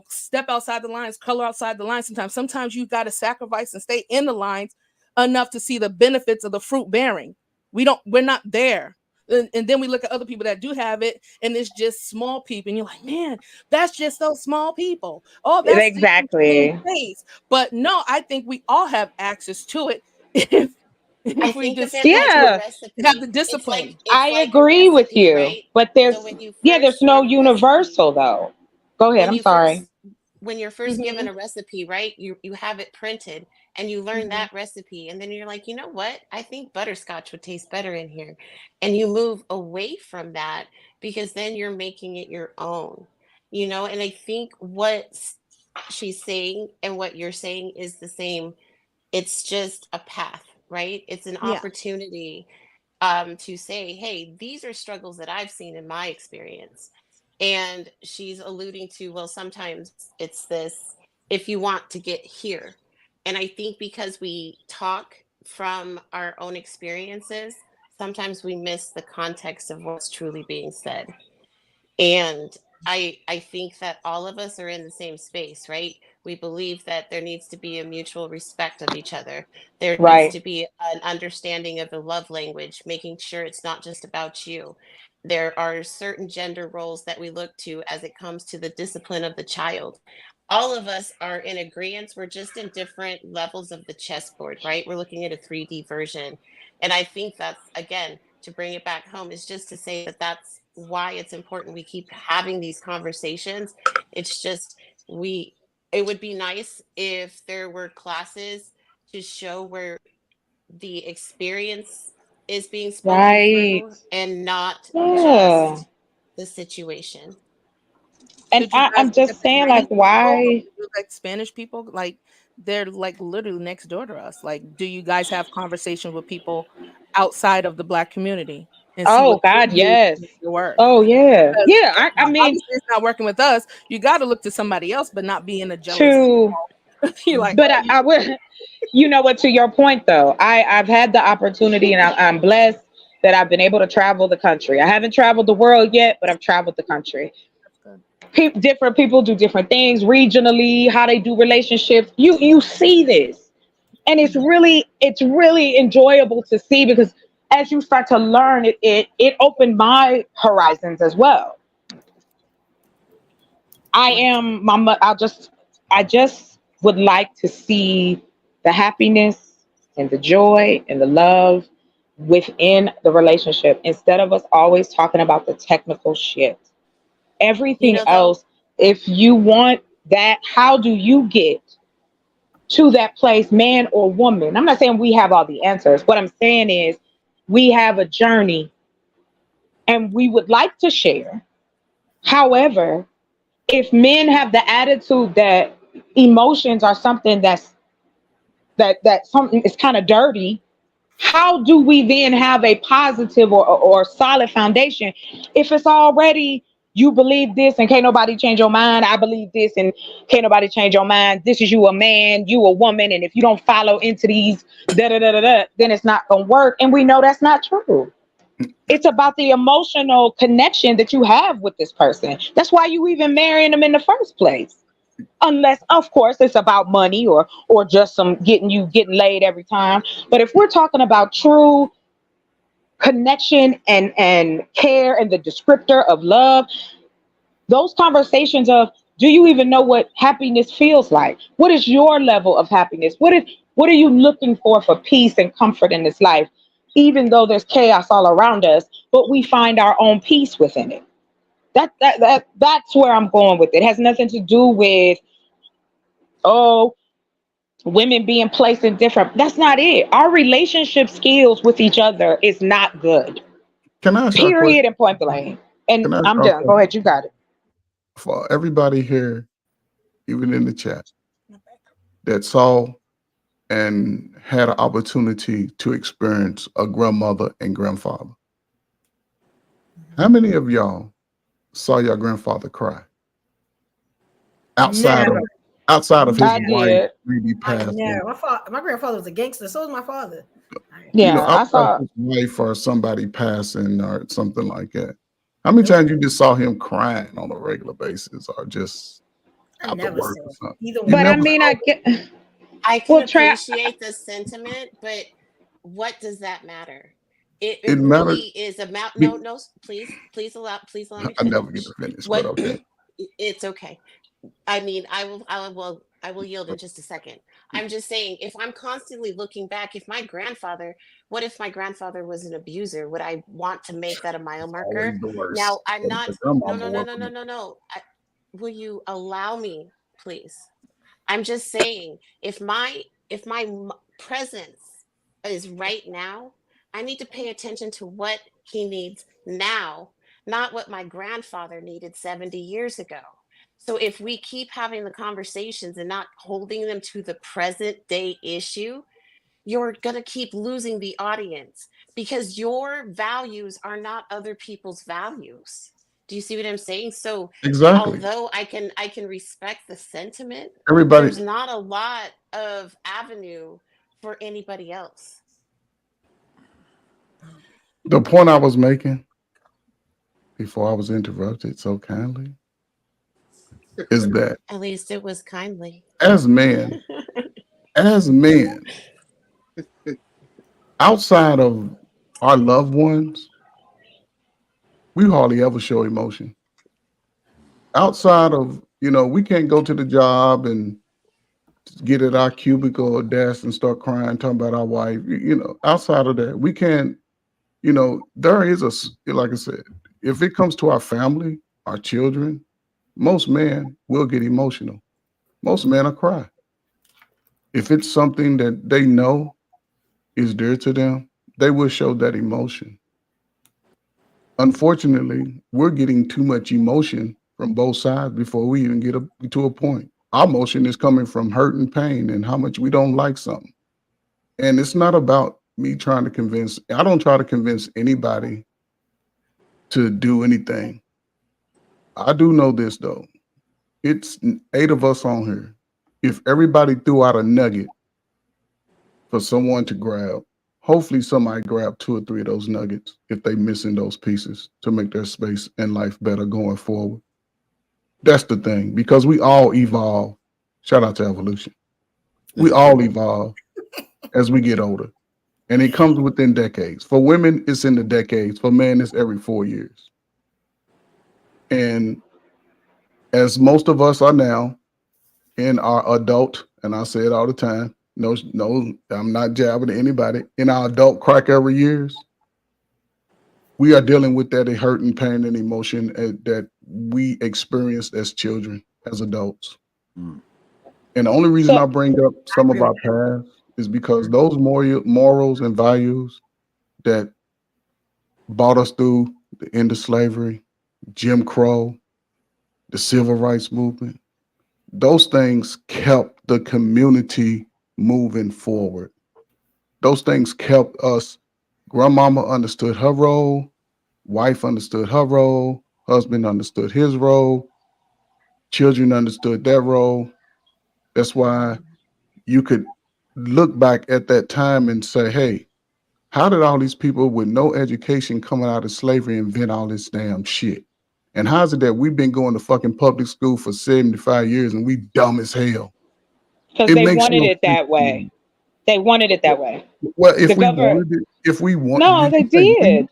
step outside the lines, color outside the lines. Sometimes you got to sacrifice and stay in the lines enough to see the benefits of the fruit bearing. We're not there. And then we look at other people that do have it, and it's just small people. And you're like, man, that's just those small people. Oh, that's exactly. But no, I think we all have access to it if we just have the discipline. I agree with you, right? But there's no universal though. Go ahead. I'm sorry. when you're first given a recipe, right? You have it printed and you learn that recipe, and then you're like, you know what? I think butterscotch would taste better in here. And you move away from that because then you're making it your own, you know? And I think what she's saying and what you're saying is the same. It's just a path, right? It's an opportunity to say, hey, these are struggles that I've seen in my experience. And she's alluding to, well, sometimes it's this, if you want to get here. And I think because we talk from our own experiences, sometimes we miss the context of what's truly being said. And I think that all of us are in the same space, right? We believe that there needs to be a mutual respect of each other. There needs to be an understanding of the love language, making sure it's not just about you. There are certain gender roles that we look to as it comes to the discipline of the child. All of us are in agreement. We're just in different levels of the chessboard, right? We're looking at a 3D version. And I think that's, again, to bring it back home, is just to say that that's why it's important we keep having these conversations. It's just, it would be nice if there were classes to show where the experience is being spoken through and not just the situation. And I'm just saying, like, why? Like Spanish people, like they're like literally next door to us. Like, do you guys have conversations with people outside of the Black community? And see what God, yes. Work? Oh yeah, because, I mean, obviously it's not working with us. You got to look to somebody else, but not be in a jealous. You're like, but I would. You know what? To your point, though, I've had the opportunity, and I'm blessed that I've been able to travel the country. I haven't traveled the world yet, but I've traveled the country. Different people do different things regionally, how they do relationships. You see this, and it's really enjoyable to see, because as you start to learn it opened my horizons as well. I just would like to see the happiness and the joy and the love within the relationship, instead of us always talking about the technical shit. Everything else, if you want that, how do you get to that place, man or woman? I'm not saying we have all the answers. What I'm saying is we have a journey and we would like to share. However, if men have the attitude that emotions are something that something is kind of dirty, how do we then have a positive or solid foundation if it's already, you believe this and can't nobody change your mind, I believe this and can't nobody change your mind, this is you a man, you a woman, and if you don't follow into these then it's not gonna work? And we know that's not true. It's about the emotional connection that you have with this person. That's why you even marrying them in the first place. Unless, of course, it's about money or just some getting laid every time. But if we're talking about true connection and care and the descriptor of love, those conversations of, do you even know what happiness feels like? What is your level of happiness? What are you looking for peace and comfort in this life? Even though there's chaos all around us, but we find our own peace within it. That's where I'm going with it. It has nothing to do with, women being placed in different. That's not it. Our relationship skills with each other is not good. Can I ask period and point blank? And I'm done. Go ahead, you got it. For everybody here, even in the chat, that saw and had an opportunity to experience a grandmother and grandfather, how many of y'all saw your grandfather cry outside of his wife really passed? Yeah, my grandfather was a gangster. So was my father. Yeah, I saw his wife or somebody passing or something like that. How many times you just saw him crying on a regular basis, or just after work or something? But I mean, I can appreciate the sentiment, but what does that matter? It really is about no. Please allow me to finish. I never get to finish, but okay. It's okay. I mean, I will yield in just a second. I'm just saying, if I'm constantly looking back, what if my grandfather was an abuser? Would I want to make that a mile marker? Now, I'm not. No. Will you allow me please. I'm just saying, if my presence is right now, I need to pay attention to what he needs now, not what my grandfather needed 70 years ago. So if we keep having the conversations and not holding them to the present day issue, you're going to keep losing the audience because your values are not other people's values. Do you see what I'm saying? So Exactly. although I can respect the sentiment, Everybody, there's not a lot of avenue for anybody else. the point I was making before I was interrupted so kindly is that At least it was kindly. as men, outside of our loved ones, we hardly ever show emotion. Outside of, we can't go to the job and get at our cubicle or desk and start crying, talking about our wife. Outside of that, we can't, there is like I said, if it comes to our family, our children, most men will get emotional. Most men will cry. If it's something that they know is dear to them, they will show that emotion. Unfortunately, we're getting too much emotion from both sides before we even get to a point. Our emotion is coming from hurt and pain and how much we don't like something. And it's not about me trying to convince, I don't try to convince anybody to do anything. I do know this though. It's 8 of us on here. If everybody threw out a nugget for someone to grab, hopefully somebody grab 2 or 3 of those nuggets if they missing those pieces to make their space and life better going forward. That's the thing, because we all evolve. Shout out to evolution. We all evolve as we get older. And it comes within decades. For women, it's in the decades. For men, it's every 4 years. And as most of us are now in our adult, and I say it all the time, no, I'm not jabbing at anybody, in our adult crack every years, we are dealing with that hurt and pain and emotion that we experienced as children, as adults. And the only reason I bring up some of our past is because those morals and values that brought us through the end of slavery, Jim Crow, the civil rights movement, those things kept the community moving forward. Those things kept us. Grandmama understood her role, wife understood her role, husband understood his role, children understood their role. That's why you could look back at that time and say, hey, how did all these people with no education coming out of slavery invent all this damn shit? And how's it that we've been going to fucking public school for 75 years and we dumb as hell? Because they wanted it that way. They wanted it that way. Well, if we wanted, no, they did.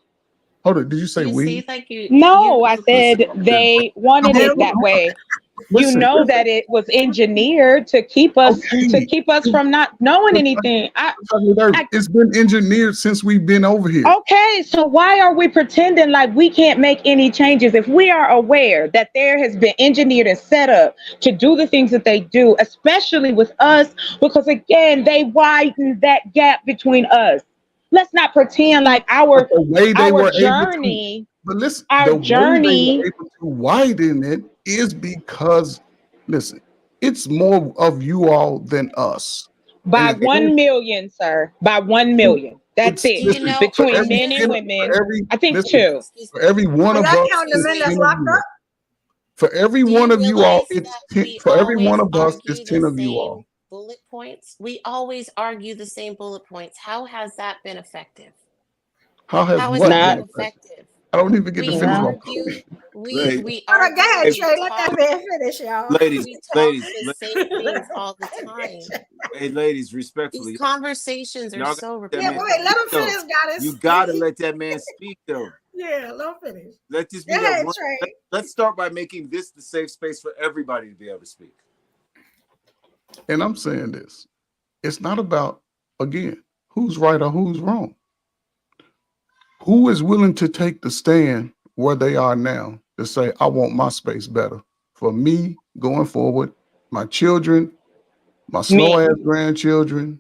Hold on, did you say we? No, I said they wanted it that way. You know that it was engineered to keep us from not knowing anything. It's been engineered since we've been over here. Okay, so why are we pretending like we can't make any changes if we are aware that there has been engineered and set up to do the things that they do, especially with us, because again, they widened that gap between us. Let's not pretend like our journey. But listen, the journey way they were able to widen it is because, listen, it's more of you all than us. By 1 million, sir. By 1 million. That's it. Between men and women, I think 2. For every one of us, for every one of you all, it's 10. For every one of us, it's 10 of you all. Bullet points. We always argue the same bullet points. How has that been effective? How has what been effective? I don't even get to finish my point. We go ahead, Trey. Let that man finish, y'all. Ladies, the same things all the time. Hey, ladies, respectfully. These conversations are so repetitive. Yeah, wait, let him finish, guys. You gotta let that man speak, though. Yeah, let him finish. Let this be that one. Let's start by making this the safe space for everybody to be able to speak. And I'm saying this. It's not about, again, who's right or who's wrong. Who is willing to take the stand where they are now to say, I want my space better for me going forward, my children, my slow ass grandchildren,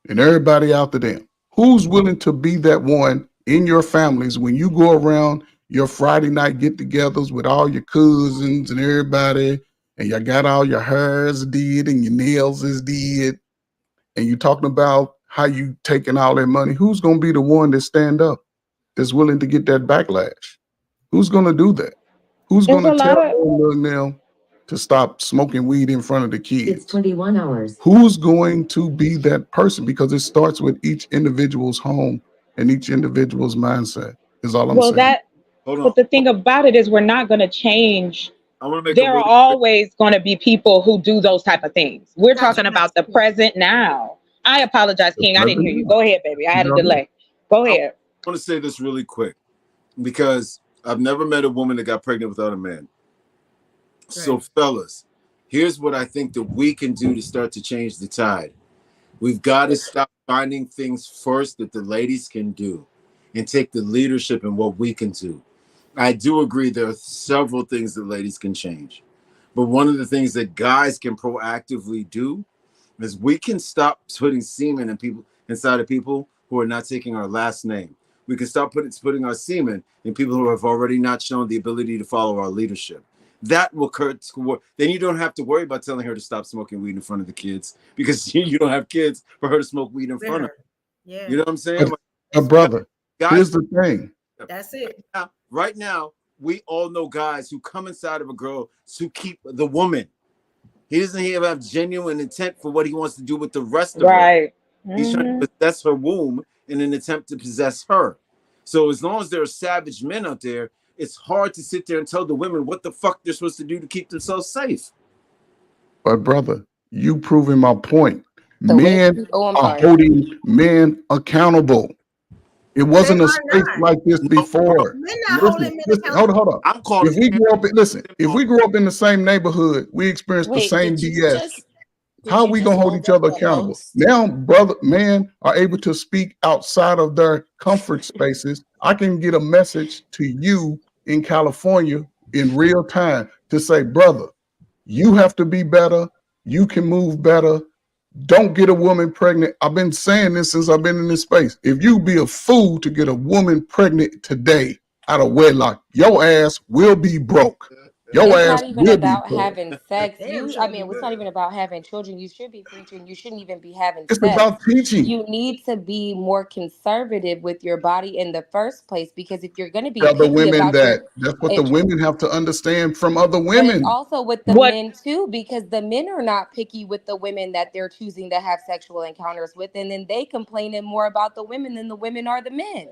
and everybody out there. Who's willing to be that one in your families when you go around your Friday night get-togethers with all your cousins and everybody, and you got all your hairs did and your nails is did, and you talking about how you taking all that money? Who's gonna be the one that stand up, that's willing to get that backlash? Who's gonna do that? Who's gonna tell them to stop smoking weed in front of the kids? It's 21 hours. Who's going to be that person? Because it starts with each individual's home and each individual's mindset, is all I'm saying. But the thing about it is we're not going to change. There are always going to be people who do those type of things. We're talking about the present now. I apologize, King. I didn't hear you. Go ahead, baby. I had a delay. Go ahead. I want to say this really quick because I've never met a woman that got pregnant without a man. So fellas, here's what I think that we can do to start to change the tide. We've got to stop finding things first that the ladies can do and take the leadership in what we can do. I do agree there are several things that ladies can change. But one of the things that guys can proactively do is we can stop putting semen in people inside of people who are not taking our last name. We can stop putting our semen in people who have already not shown the ability to follow our leadership. That will hurt. Then you don't have to worry about telling her to stop smoking weed in front of the kids because you don't have kids for her to smoke weed in front of her. Yeah. You know what I'm saying? Brother, guys, here's the thing. That's it. Right now, we all know guys who come inside of a girl to keep the woman. He doesn't even have genuine intent for what he wants to do with the rest of her. He's trying to possess her womb in an attempt to possess her. So as long as there are savage men out there, it's hard to sit there and tell the women what the fuck they're supposed to do to keep themselves safe. But brother, you proving my point. Men are holding men accountable. It wasn't a space like this before. Listen, hold on. I'm calling. If we grew up in the same neighborhood, we experienced the same BS. How are we gonna hold each other accountable? Now, men are able to speak outside of their comfort spaces. I can get a message to you in California in real time to say, brother, you have to be better. You can move better. Don't get a woman pregnant. I've been saying this since I've been in this space. If you be a fool to get a woman pregnant today out of wedlock, your ass will be broke. Your ass not even about having sex. It's not even about having children. You should be preaching. You shouldn't even be having It's sex. about teaching. You need to be more conservative with your body in the first place, because if you're going to be Other picky women about that's what the women have to understand from other women. But also with the men too, because the men are not picky with the women that they're choosing to have sexual encounters with, and then they complaining more about the women than the women are the men.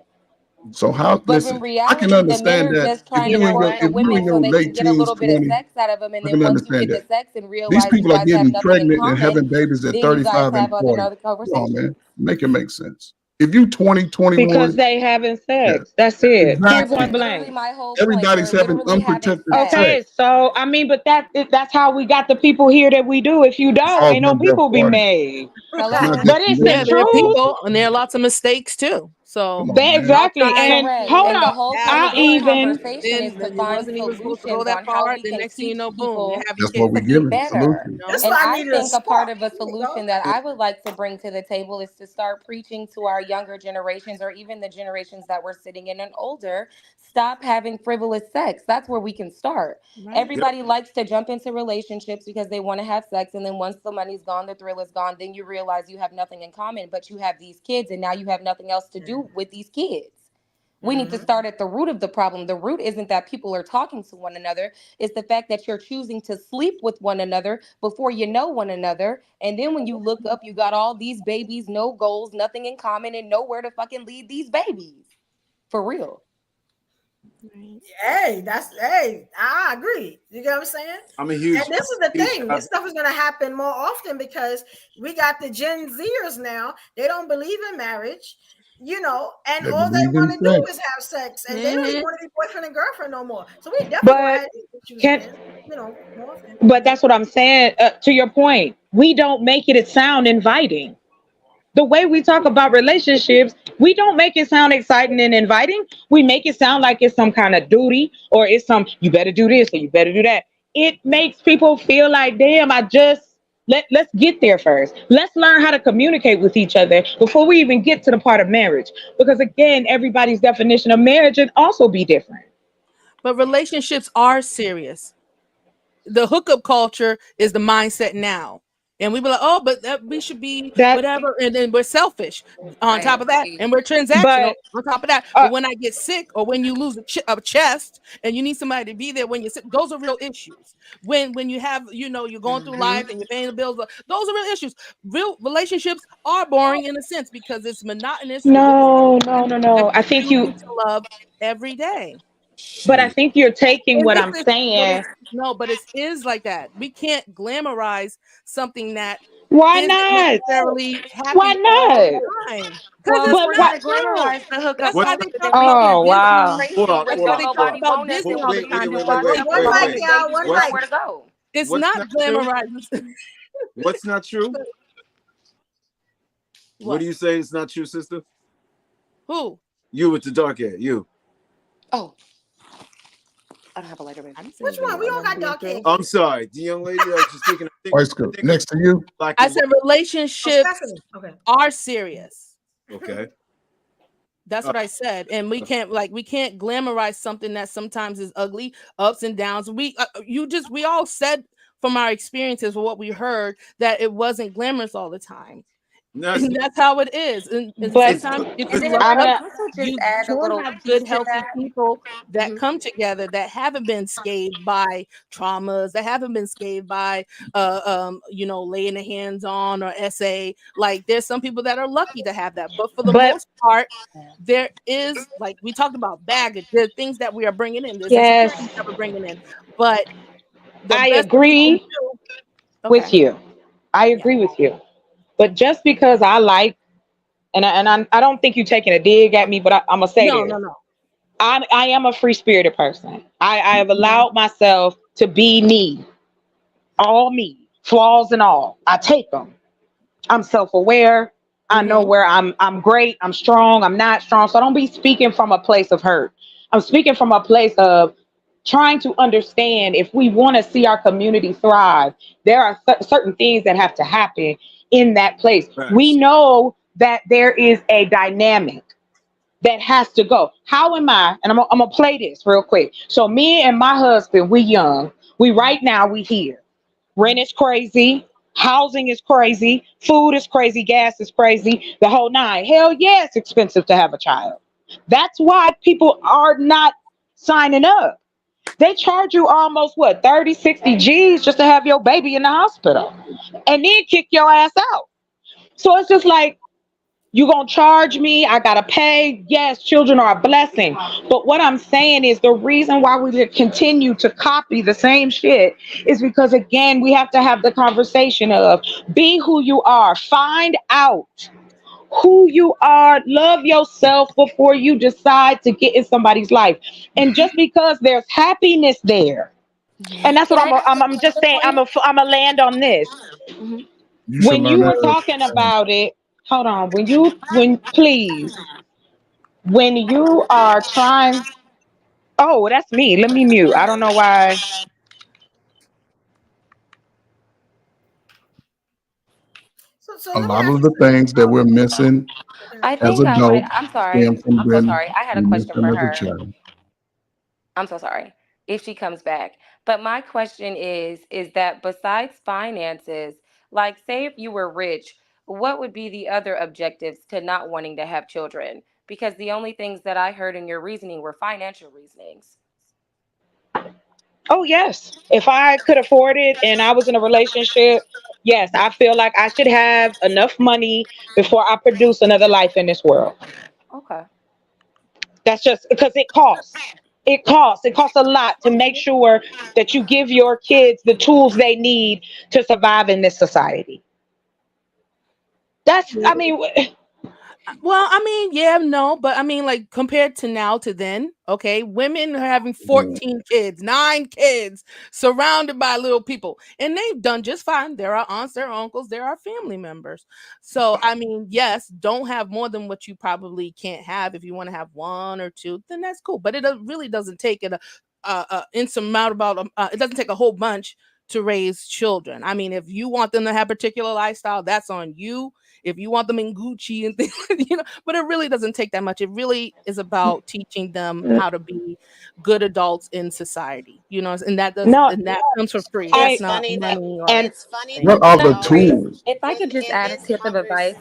So how? But Listen, in reality, I can the understand men are that. just trying to work the women so they can get a little bit of sex out of them, and then once you get the sex and realize these people you are guys have getting nothing in pregnant and common, having babies at then you guys 35 and have 40. another Come on, conversation. man, make it make sense. If you 20, 21, because they having sex. That's it. Exactly. Point blank. Literally my whole Everybody's point. having unprotected Okay, sex. so I mean, but that's how we got the people here that we do. If you don't, ain't no people be made. Hello? But it's the Yeah, there are truth. people, and there are lots of mistakes too. So Exactly. And hold And the on, whole point I of this even conversation is to you find wasn't even supposed to go solutions that on how far. we The can next thing you teach know, boom, people you have That's your what we're kids. be giving better. solutions. And I think a part of a solution that I would like to bring to the table is to start preaching to our younger generations, or even the generations that we're sitting in and older. Stop having frivolous sex. That's where we can start. Right. Everybody likes to jump into relationships because they want to have sex, and then once the money's gone, the thrill is gone, then you realize you have nothing in common, but you have these kids, and now you have nothing else to do with these kids. We need to start at the root of the problem. The root isn't that people are talking to one another. It's the fact that you're choosing to sleep with one another before you know one another. And then when you look up, you got all these babies, no goals, nothing in common, and nowhere to fucking lead these babies. For real. Hey, I agree. You get what I'm saying? I'm a huge. And this is the thing. This stuff is going to happen more often because we got the Gen Zers now. They don't believe in marriage. You know, and all they want to do is have sex, and they don't even want to be boyfriend and girlfriend no more. So we definitely more often. But that's what I'm saying. To your point, we don't make it sound inviting. The way we talk about relationships, we don't make it sound exciting and inviting. We make it sound like it's some kind of duty, or it's some you better do this or you better do that. it makes people feel like, damn, let's get there first. Let's learn how to communicate with each other before we even get to the part of marriage. Because again, everybody's definition of marriage would also be different. But relationships are serious. The hookup culture is the mindset now. And we be like, oh, but we should be whatever. And then we're selfish on top of that. And we're transactional on top of that. But when I get sick or when you lose a chest and you need somebody to be there when you're sick, those are real issues. When you have, you're going through life and you're paying the bills, those are real issues. Real relationships are boring in a sense because it's monotonous. No. I think you to love every day. But I think you're taking what I'm saying. No, but it is like that. We can't glamorize something that why not? Necessarily why not? Because well, we're going to glamorize the hookup. Oh, wow. One mic, y'all. One mic. Where to go? It's not glamorizing. What's not true? What do you say is not true, sister? Who? You with the dark hair. You. Oh. I don't have a lighter, baby. Which one? We all got dark hair. I'm sorry. The young lady I was just speaking. Next to you. I said relationships are serious. Okay. That's what I said. And we can't glamorize something that sometimes is ugly, ups and downs. We all said from our experiences, for what we heard, that it wasn't glamorous all the time. And that's how it is. And sometimes if you have good, healthy people that come together that haven't been scathed by traumas, that haven't been scathed by laying the hands on or SA. Like there's some people that are lucky to have that. But for the most part, there is, like we talked about baggage. There are things that we are bringing in. There's things that we're bringing in. But I agree with you. I agree with you. But just because I like, and I don't think you're taking a dig at me, but I'm gonna say this. No. I am a free spirited person. I have allowed myself to be me, all me, flaws and all. I take them. I'm self-aware. I know where I'm great. I'm strong. I'm not strong. So I don't be speaking from a place of hurt. I'm speaking from a place of trying to understand if we want to see our community thrive. There are certain things that have to happen in that place. Right. We know that there is a dynamic that has to go. How am I? And I'm gonna play this real quick. So me and my husband, we young. We right now we here. Rent is crazy. Housing is crazy. Food is crazy. Gas is crazy. The whole nine. Hell yeah, it's expensive to have a child. That's why people are not signing up. They charge you almost 30, 60 G's just to have your baby in the hospital and then kick your ass out. So it's just like, you gonna charge me, I gotta pay. Yes, children are a blessing. But what I'm saying is the reason why we continue to copy the same shit is because, again, we have to have the conversation of be who you are. Find out who you are. Love yourself before you decide to get in somebody's life. And just because there's happiness there, and that's what I'm just saying, I'm a land on this. When you were talking about it, hold on. When you are trying, oh, that's me. Let me mute. I don't know why. A lot of the things that we're missing as adults. I'm sorry. I'm so sorry. I had a question for her. I'm so sorry if she comes back. But my question is that besides finances, like say if you were rich, what would be the other objectives to not wanting to have children? Because the only things that I heard in your reasoning were financial reasonings. Oh, yes. If I could afford it and I was in a relationship, yes, I feel like I should have enough money before I produce another life in this world. Okay. That's just because it costs. It costs a lot to make sure that you give your kids the tools they need to survive in this society. But I mean, like compared to now to then, okay, women are having 14 kids, 9 kids, surrounded by little people, and they've done just fine. There are aunts, there are uncles, there are family members. So, I mean, yes, don't have more than what you probably can't have. If you want to have 1 or 2, then that's cool. But it really doesn't take insurmountable. It doesn't take a whole bunch to raise children. I mean, if you want them to have a particular lifestyle, that's on you. If you want them in Gucci and things, but it really doesn't take that much. It really is about teaching them how to be good adults in society, and that comes for free. That's not money. It's funny. What are the tools? If I could just add a tip of advice,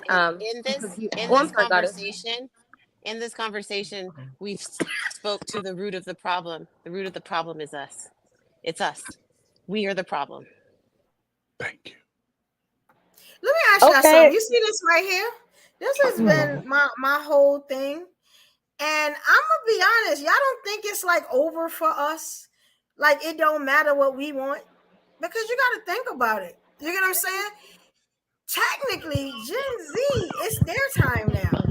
in this conversation, we've spoke to the root of the problem. The root of the problem is us. It's us. We are the problem. Thank you. Let me ask y'all something. You see this right here? This has been my whole thing. And I'm gonna be honest, y'all don't think it's like over for us? Like it don't matter what we want? Because you gotta think about it. You get what I'm saying? Technically, Gen Z, it's their time now.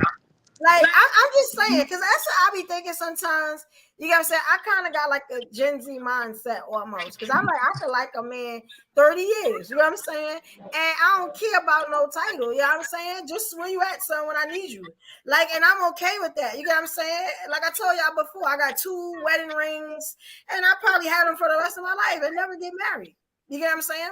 Like I'm just saying, because that's what I be thinking sometimes. You know what I'm saying? I kind of got like a Gen Z mindset almost. Because I'm like, I could like a man 30 years. You know what I'm saying? And I don't care about no title. You know what I'm saying? Just where you at, son, when I need you. Like, and I'm okay with that. You know what I'm saying? Like I told y'all before, I got 2 wedding rings. And I probably had them for the rest of my life and never get married. You get what I'm saying?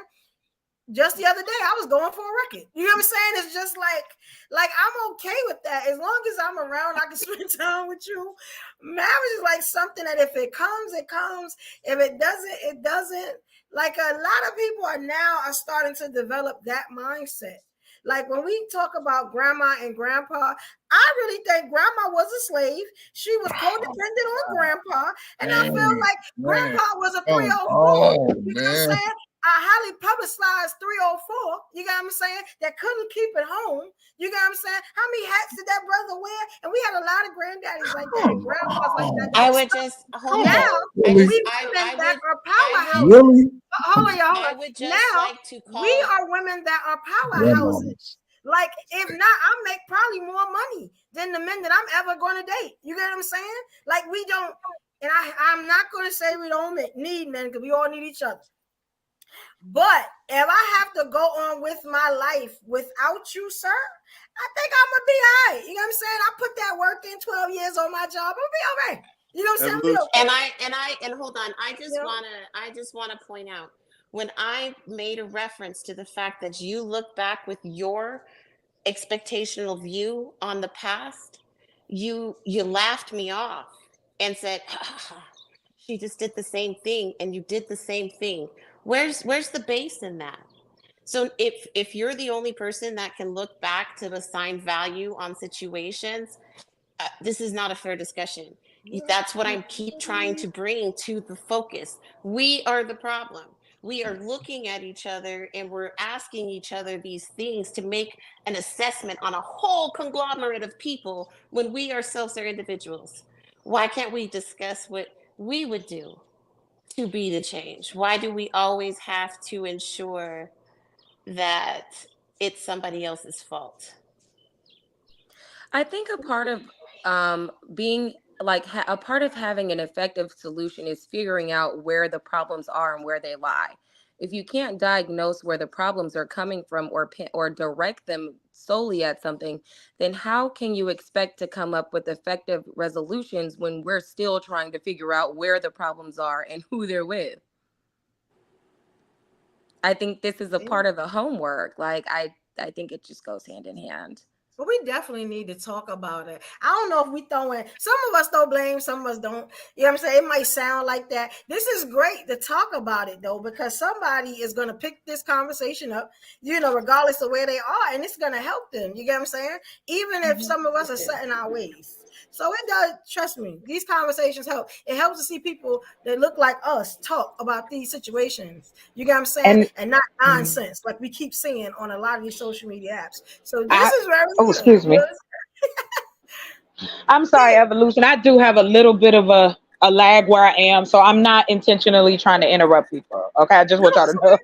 Just the other day, I was going for a record. You know what I'm saying? It's just like I'm okay with that. As long as I'm around, I can spend time with you. Marriage is like something that if it comes, it comes. If it doesn't, it doesn't. Like a lot of people are starting to develop that mindset. Like when we talk about grandma and grandpa, I really think grandma was a slave. She was codependent on grandpa. And I feel like grandpa was a 304. You know what I'm saying? A highly publicized 304, you got what I'm saying, that couldn't keep it home. You got what I'm saying? How many hats did that brother wear? And we had a lot of granddaddies like that and grandpas like that. I would just hold now on. we women that are powerhouses. Hold on, y'all. I would just now like to call we are women that are powerhouses. Like, if not, I make probably more money than the men that I'm ever going to date. You get what I'm saying? Like, we don't, and I'm not going to say we don't need men because we all need each other. But if I have to go on with my life without you, sir, I think I'm gonna be all right. You know what I'm saying? I put that work in 12 years on my job. I'm gonna be all right. You know what I'm saying? Okay. And hold on. I just wanna point out when I made a reference to the fact that you look back with your expectational view on the past, you laughed me off and said, she just did the same thing and you did the same thing. Where's the base in that? So if you're the only person that can look back to assign value on situations, this is not a fair discussion. That's what I keep trying to bring to the focus. We are the problem. We are looking at each other and we're asking each other these things to make an assessment on a whole conglomerate of people when we ourselves are individuals. Why can't we discuss what we would do to be the change? Why do we always have to ensure that it's somebody else's fault? I think a part of being like a part of having an effective solution is figuring out where the problems are and where they lie. If you can't diagnose where the problems are coming from or direct them solely at something, then how can you expect to come up with effective resolutions when we're still trying to figure out where the problems are and who they're with? I think this is a part of the homework. Like I think it just goes hand in hand. But we definitely need to talk about it. I don't know if we throw in, some of us don't blame, some of us don't. You know what I'm saying? It might sound like that. This is great to talk about it though, because somebody is going to pick this conversation up, regardless of where they are, and it's going to help them. You get what I'm saying? Even if some of us are set in our ways. So it does, trust me, these conversations help. It helps to see people that look like us talk about these situations. You get what I'm saying? And not nonsense like we keep seeing on a lot of these social media apps. So this is very good. Excuse me. I'm sorry, Evolution. I do have a little bit of a lag where I am, so I'm not intentionally trying to interrupt people. Okay, I just want y'all to know.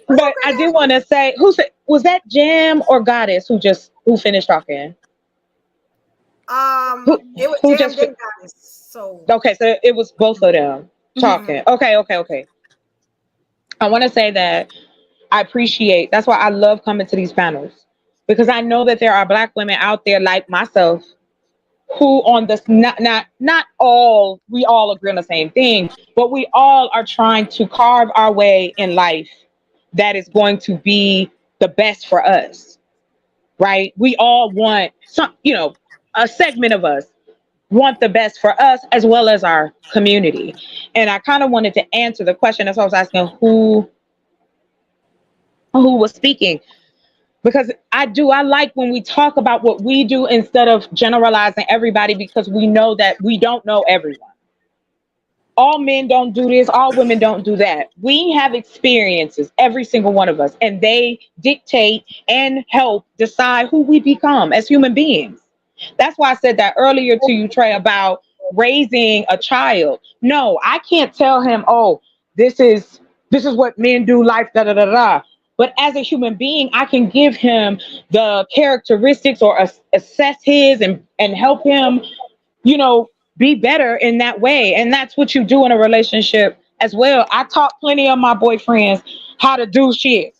But I do want to say, was that Jam or Goddess who finished talking? It was Jam and Goddess. So okay, so it was both of them talking. Okay. I want to say that I appreciate. That's why I love coming to these panels, because I know that there are Black women out there like myself who on this, not all, we all agree on the same thing, but we all are trying to carve our way in life that is going to be the best for us, right? We all want some, a segment of us want the best for us as well as our community. And I kind of wanted to answer the question. That's why I was asking who was speaking, because I like when we talk about what we do instead of generalizing everybody, because we know that we don't know everyone. All men don't do this, all women don't do that. We have experiences, every single one of us, and they dictate and help decide who we become as human beings. That's why I said that earlier to you, Trey, about raising a child. No, I can't tell him, oh, this is what men do, life, da da da da. But as a human being, I can give him the characteristics or assess his and help him, be better in that way. And that's what you do in a relationship as well. I taught plenty of my boyfriends how to do shit.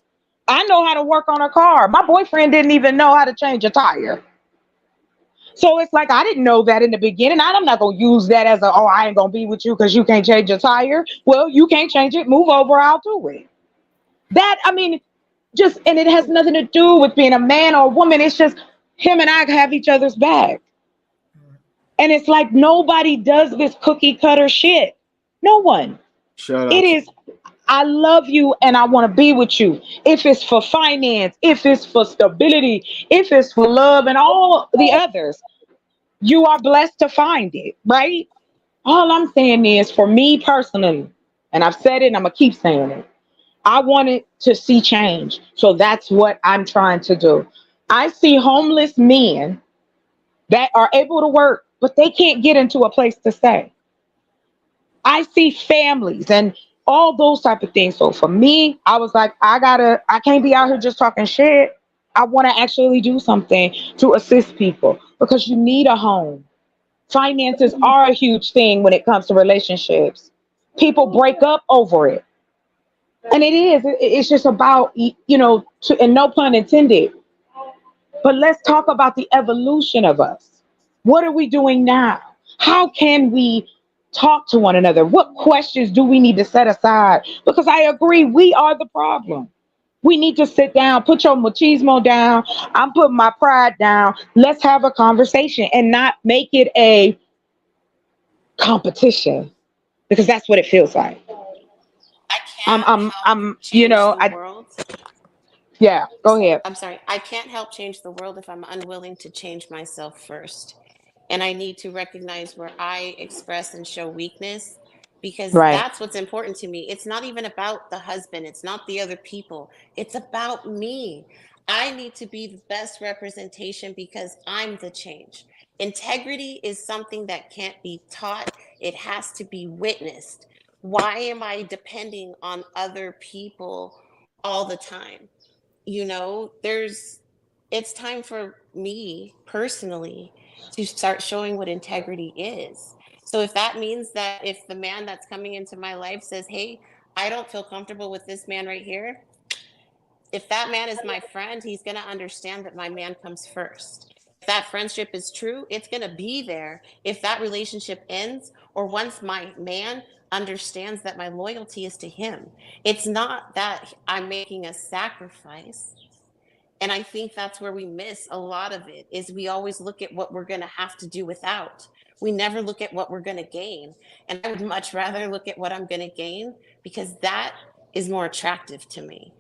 I know how to work on a car. My boyfriend didn't even know how to change a tire. So it's like, I didn't know that in the beginning. I'm not going to use that as I ain't going to be with you because you can't change a tire. Well, you can't change it. Move over. I'll do it. And it has nothing to do with being a man or a woman. It's just him and I have each other's back. And it's like, nobody does this cookie cutter shit. No one. It is, I love you and I want to be with you. If it's for finance, if it's for stability, if it's for love and all the others, you are blessed to find it, right? All I'm saying is, for me personally, and I've said it and I'm going to keep saying it, I wanted to see change. So that's what I'm trying to do. I see homeless men that are able to work, but they can't get into a place to stay. I see families and all those type of things. So for me, I was like, I can't be out here just talking shit. I want to actually do something to assist people, because you need a home. Finances are a huge thing when it comes to relationships. People break up over it. And it's just about, and no pun intended, but let's talk about the evolution of us. What are we doing now? How can we talk to one another? What questions do we need to set aside? Because I agree, we are the problem. We need to sit down, put your machismo down. I'm putting my pride down. Let's have a conversation and not make it a competition, because that's what it feels like. Yeah, go ahead. I'm sorry. I can't help change the world if I'm unwilling to change myself first. And I need to recognize where I express and show weakness, because that's what's important to me. It's not even about the husband. It's not the other people. It's about me. I need to be the best representation because I'm the change. Integrity is something that can't be taught. It has to be witnessed. Why am I depending on other people all the time? It's time for me personally to start showing what integrity is. So if that means that if the man that's coming into my life says, hey, I don't feel comfortable with this man right here, if that man is my friend, he's going to understand that my man comes first. If that friendship is true, it's going to be there. If that relationship ends, or once my man understands that my loyalty is to him, it's not that I'm making a sacrifice. And I think that's where we miss a lot of it, is we always look at what we're going to have to do without. We never look at what we're going to gain. And I would much rather look at what I'm going to gain, because that is more attractive to me.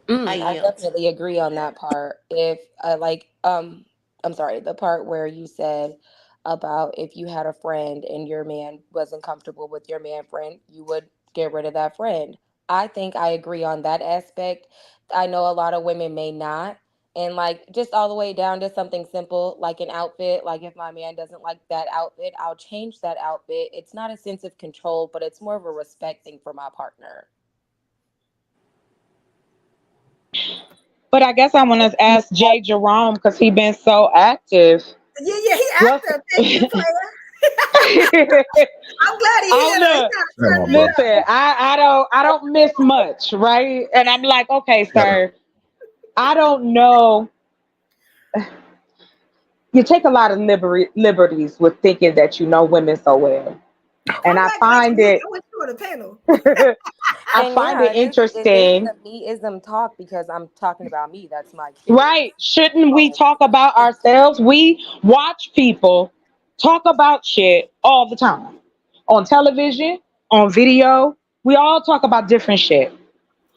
I definitely agree on that part. If I'm sorry, the part where you said about if you had a friend and your man wasn't comfortable with your man friend, you would get rid of that friend. I think I agree on that aspect. I know a lot of women may not. And just all the way down to something simple like an outfit. Like if my man doesn't like that outfit, I'll change that outfit. It's not a sense of control, but it's more of a respect thing for my partner. But I guess I want to ask Jay Jerome, because he's been so active. Yeah, he active. Thank you, player. I'm glad he's here. Listen, I don't miss much, right? And I'm like, okay, sir, I don't know. you take a lot of liberties with thinking that you know women so well. And I find it I find it interesting. This is a me-ism talk because I'm talking about me. That's my experience. Right. Shouldn't we talk about ourselves? We watch people talk about shit all the time. On television, on video. We all talk about different shit.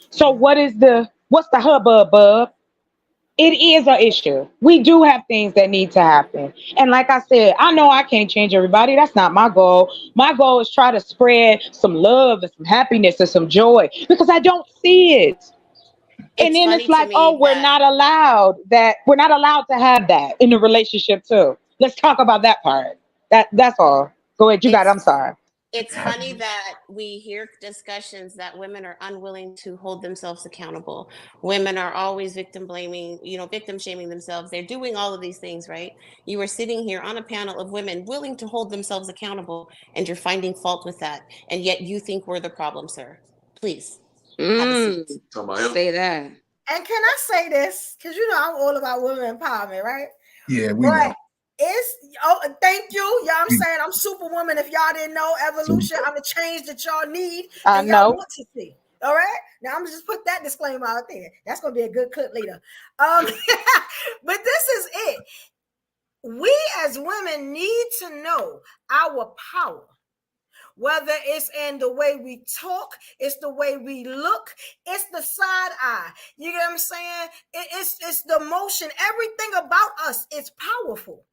So what's the hubbub, bub? It is an issue. We do have things that need to happen. And like I said, I know I can't change everybody. That's not my goal. My goal is try to spread some love and some happiness and some joy because I don't see it. And then it's like, oh, we're not allowed to have that in the relationship too. Let's talk about that part. That's all. Go ahead. You got it. I'm sorry. It's funny that we hear discussions that women are unwilling to hold themselves accountable. Women are always victim blaming, victim shaming themselves. They're doing all of these things, right? You are sitting here on a panel of women willing to hold themselves accountable, and you're finding fault with that. And yet you think we're the problem, sir. Please. Say that. And can I say this? Because I'm all about women empowerment, right? Yeah, we know. Thank you. Yeah, I'm saying I'm Superwoman. If y'all didn't know, evolution, I'm the change that y'all need and y'all want to see. All right. Now I'm just put that disclaimer out there. That's gonna be a good clip later. But this is it. We as women need to know our power. Whether it's in the way we talk, it's the way we look, it's the side eye. You get what I'm saying? It's the motion. Everything about us is powerful.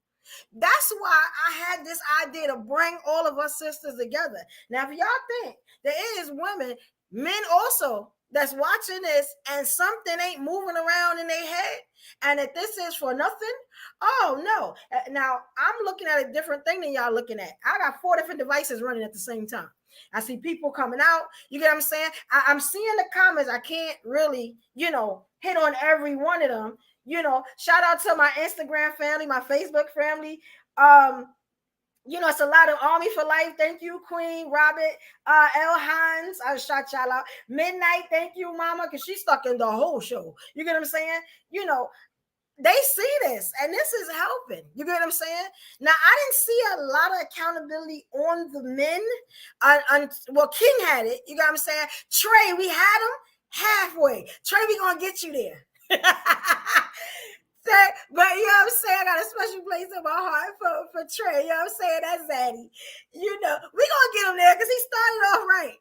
That's why I had this idea to bring all of us sisters together. Now, if y'all think there is women, men also, that's watching this and something ain't moving around in their head and that this is for nothing, oh no. Now, I'm looking at a different thing than y'all looking at. I got 4 different devices running at the same time. I see people coming out. You get what I'm saying? I'm seeing the comments. I can't really, hit on every one of them. Shout out to my Instagram family, my Facebook family. It's a lot of Army for Life. Thank you, Queen Robert, L. Hines. I shout y'all out. Midnight. Thank you, Mama, because she's stuck in the whole show. You get what I'm saying? They see this, and this is helping. You get what I'm saying? Now, I didn't see a lot of accountability on the men. Well, King had it. You get what I'm saying? Trey, we had him halfway. Trey, we gonna get you there. But you know what I'm saying? I got a special place in my heart for Trey. You know what I'm saying? That's Zaddy. We gonna get him there because he started off right.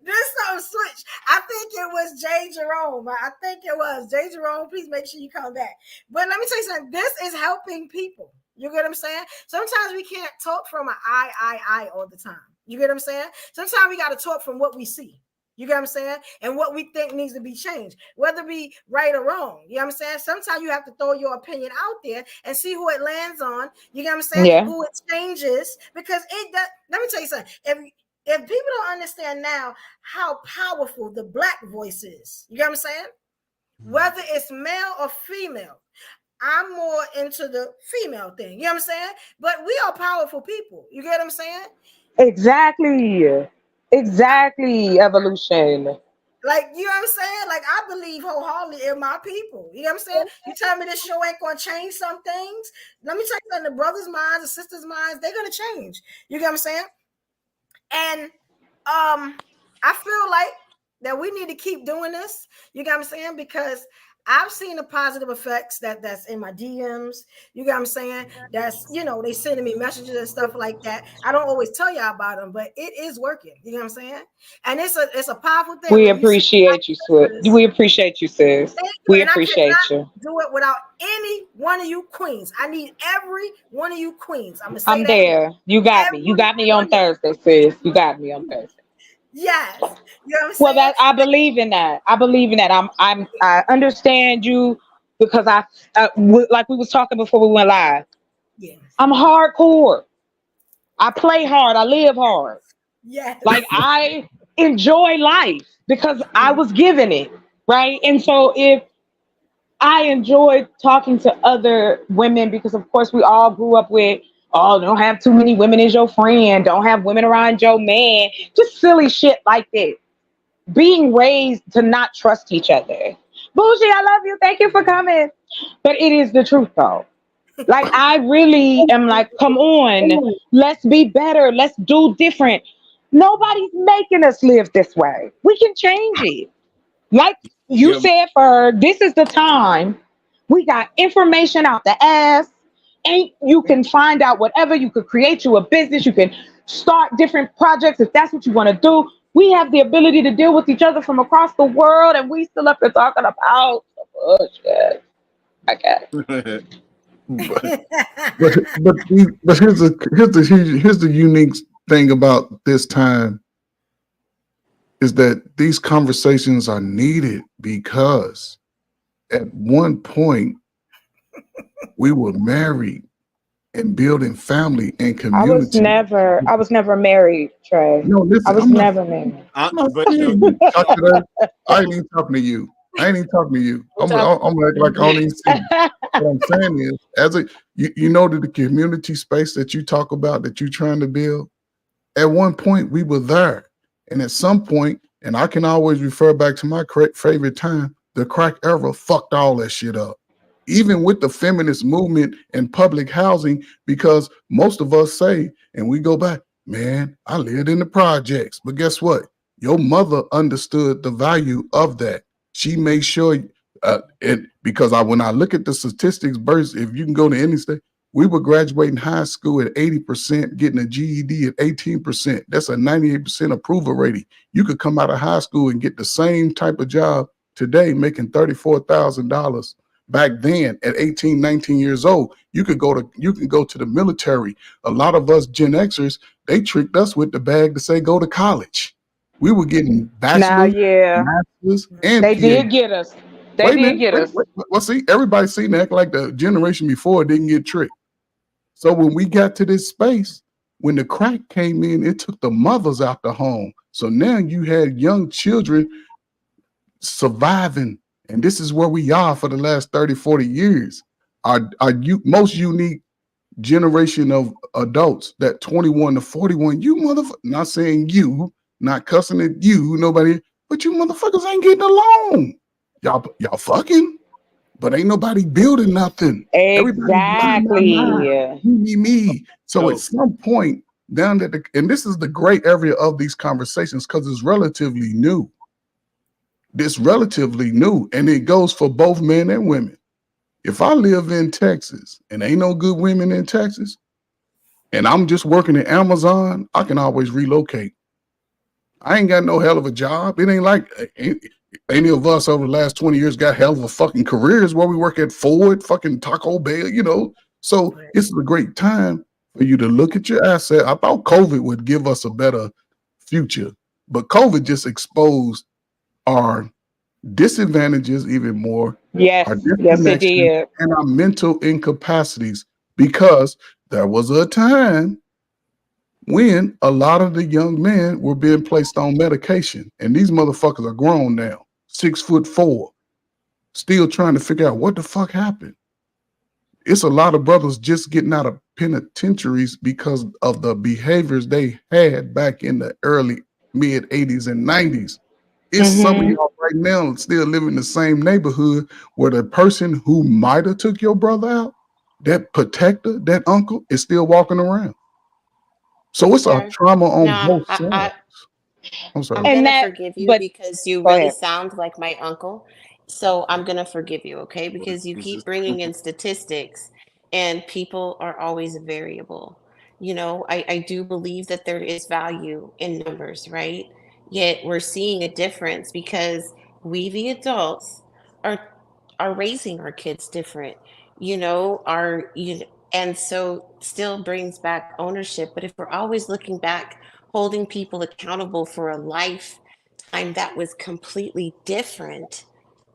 This something switch. I think it was Jay Jerome. I think it was Jay Jerome. Please make sure you come back. But let me tell you something. This is helping people. You get what I'm saying? Sometimes we can't talk from an I all the time. You get what I'm saying? Sometimes we got to talk from what we see. You get what I'm saying? And what we think needs to be changed, whether it be right or wrong. You know what I'm saying? Sometimes you have to throw your opinion out there and see who it lands on. You get what I'm saying? Yeah. Who it changes. Because let me tell you something. If people don't understand now how powerful the Black voice is, you get what I'm saying? Whether it's male or female, I'm more into the female thing. You know what I'm saying? But we are powerful people. You get what I'm saying? Exactly, evolution. Like, you know what I'm saying? Like, I believe wholeheartedly in my people. You know what I'm saying? You tell me this show ain't going to change some things. Let me tell you something. The brothers' minds, the sisters' minds, they're going to change. You get what I'm saying? And I feel like that we need to keep doing this. You get what I'm saying? Because I've seen the positive effects that's in my DMs. You get what I'm saying? That's, they sending me messages and stuff like that. I don't always tell y'all about them, but it is working. You know what I'm saying? And it's a powerful thing. We appreciate you, Swift. We appreciate you, sis. We appreciate you. Do it without any one of you queens. I need every one of you queens. I'm there. You got me. You got me on Thursday, sis. You got me on Thursday. Yes. You know what I'm saying? Well, I believe in that. I understand you because like we was talking before we went live. Yes. I'm hardcore. I play hard. I live hard. Yes. Like I enjoy life because I was given it, right? And so if I enjoy talking to other women because of course we all grew up with, oh, don't have too many women as your friend. Don't have women around your man. Just silly shit like that. Being raised to not trust each other. Bougie, I love you. Thank you for coming. But it is the truth, though. Like, I really am like, come on, let's be better, let's do different. Nobody's making us live this way. We can change it. Like you said, Ferg, this is the time. We got information out the ass, and you can find out whatever. You could create you a business. You can start different projects if that's what you want to do. We have the ability to deal with each other from across the world, and we still up here talking about bullshit. Okay. but here's the unique thing about this time is that these conversations are needed because at one point we were married and building family and community. I was never married, Trey. No, listen, I was never married. I ain't even talking to you. I'm like I don't even see you. What I'm saying is, you know that the community space that you talk about that you're trying to build, at one point we were there. And at some point, and I can always refer back to my favorite time, the crack era fucked all that shit up. Even with the feminist movement and public housing, because most of us say, and we go back, man, I lived in the projects. But guess what? Your mother understood the value of that. She made sure, because when I look at the statistics, Burst, if you can go to any state, we were graduating high school at 80%, getting a GED at 18%. That's a 98% approval rating. You could come out of high school and get the same type of job today, making $34,000. Back then, at 18, 19 years old, you can go to the military. A lot of us Gen Xers, they tricked us with the bag to say go to college. We were getting bachelor's, master's, and they PhD. did get us. They did get us. Well, see, everybody seen that like the generation before didn't get tricked. So when we got to this space, when the crack came in, it took the mothers out the home. So now you had young children surviving. And this is where we are for the last 30, 40 years. Our most unique generation of adults, that 21 to 41, you motherfuckers, not saying you, not cussing at you, nobody, but you motherfuckers ain't getting along. Y'all fucking, but ain't nobody building nothing. Exactly. Me. So at some point down there, and this is the gray area of these conversations because it's relatively new. This relatively new, and it goes for both men and women. If I live in Texas and ain't no good women in Texas, and I'm just working at Amazon, I can always relocate. I ain't got no hell of a job. It ain't like any of us over the last 20 years got hell of a fucking careers where we work at Ford, fucking Taco Bell, you know. So this is a great time for you to look at your asset. I thought COVID would give us a better future, but COVID just exposed our disadvantages even more. Yes, it did. And our mental incapacities, because there was a time when a lot of the young men were being placed on medication, and these motherfuckers are grown now, 6'4", still trying to figure out what the fuck happened. It's a lot of brothers just getting out of penitentiaries because of the behaviors they had back in the early mid 80s and 90s. It's some of y'all right now still living in the same neighborhood where the person who might have took your brother out, that protector, that uncle, is still walking around. So it's a trauma on both sides. I'm sorry. I'm gonna forgive you because you really sound like my uncle. So I'm gonna forgive you, okay? Because you keep bringing in statistics, and people are always variable. You know, I do believe that there is value in numbers, right? Yet we're seeing a difference because we, the adults, are raising our kids different. You know, and so still brings back ownership. But if we're always looking back, holding people accountable for a lifetime that was completely different,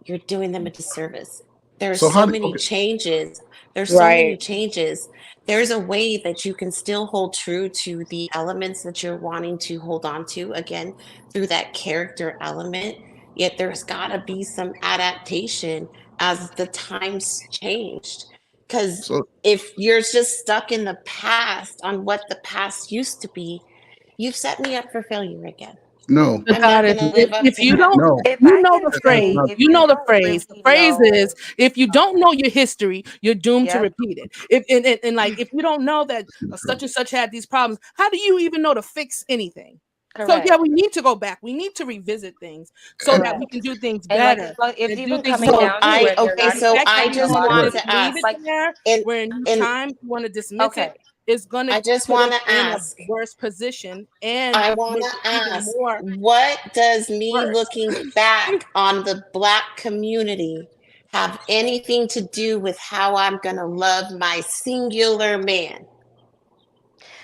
you're doing them a disservice. There's so many changes. There's so many changes. There's a way that you can still hold true to the elements that you're wanting to hold on to, again, through that character element. Yet there's got to be some adaptation as the times changed. Because if you're just stuck in the past on what the past used to be, you've set me up for failure again. No. I'm not going to live up If to you that. don't, No. you know the phrase. You know the phrase. The phrase know. is, if you don't know your history, you're doomed to Yep. repeat it. And like, if you don't know that such and such had these problems, how do you even know to fix anything? So Correct. yeah, we need to go back. We need to revisit things so that we can do things And like, better. it's and do even things coming more down to fluid. where they're okay, not so even I telling just you want to to leave ask. it there, where in time you want to dismiss okay. it, is going to I just put want us to in ask. a worse position, and I want make to it even ask, more what does me worse. looking back on the Black community have anything to do with how I'm going to love my singular man?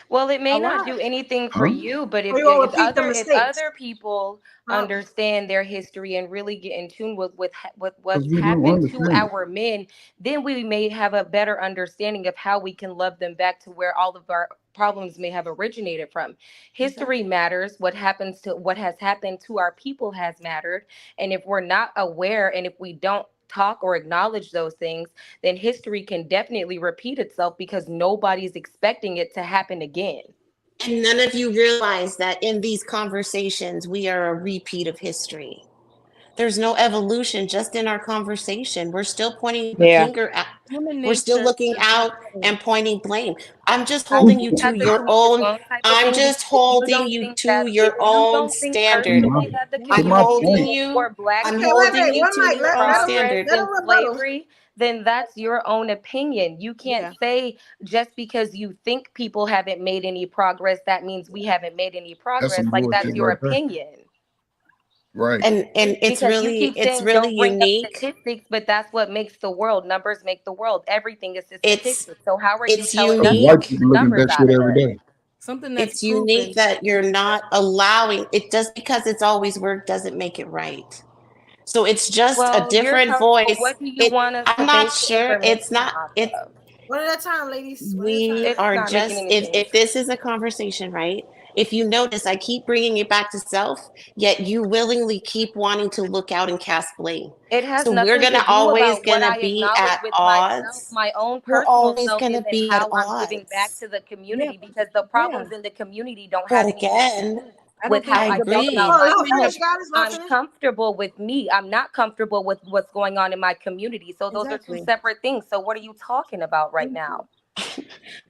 Well, it may A not lot. do anything for Huh? you, but Or you'll if repeat the other mistakes. people Huh? understand their history and really get in tune with Because what's we don't happened to understand. our men, then we may have a better understanding of how we can love them back to where all of our problems may have originated from. History matters. What has happened to our people has mattered, and if we're not aware and if we don't talk or acknowledge those things, then history can definitely repeat itself because nobody's expecting it to happen again. And none of you realize that in these conversations, we are a repeat of history. There's no evolution just in our conversation. We're still pointing the Yeah. finger at, Human we're still nature looking does out not change. and pointing blame. I'm just I holding think you it to has to do your with own, your own type of I'm thing, just because holding you to your if you own don't think standard. personally that the Put I'm my community holding point. you, or Black I'm Okay, people wait, holding wait. you One to mic. your own Let progress standard. him in rebuttal. slavery, then that's your own opinion. You can't Yeah. say just because you think people haven't made any progress, that means we haven't made any That's progress. some Like, that's bullshit your right there. opinion. Right. And it's Because you keep it's saying really don't bring up unique. statistics, but that's what makes the world. Numbers make the world. Everything is a It's statistic. So how are you it's telling us Because to white unique. take people the look at numbers that out shit of every it? day. Something that's It's unique proven. that you're not allowing it. Just because it's always worked doesn't make it right. So it's just a Well, different voice. what do you want us to I'm not base the sure. It's information not. off It's of? One at a time, ladies. One at a we time. It's are not making just any sense. if this is a conversation, right? If you notice, I keep bringing it back to self, yet you willingly keep wanting to look out and cast blame. It has So we're nothing to gonna do always about what gonna I be acknowledge at with myself. odds. My own We're personal always self gonna isn't be at how I'm giving back odds. to the Yeah. community, because the Yeah. problems in the community don't But have anything to again, do I with don't think how I I the feel best about agree. Oh, let her myself. finish. God is let her I'm finish. comfortable with me. I'm not comfortable with what's going on in my community. So those are two Exactly. separate things. So what are you talking about right now?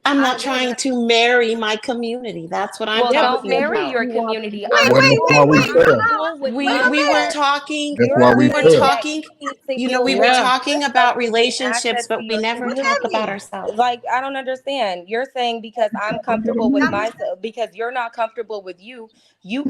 I'm I not hear trying that. to marry my community. That's what I'm Well, Yeah, but don't talking if marry about. your you want community. Wait, I'm Well, wait, that's wait, why cool. we wait. I'm fail. cool with Wait a We were minute. mine. talking. That's You're why we We were saying fail. that talking. you need to You know, heal we were your Yeah. talking yourself about to gain relationships, access to but we your never What talk that community. about mean? ourselves. Like, I don't understand. You're saying because I'm comfortable with myself, because you're not comfortable with you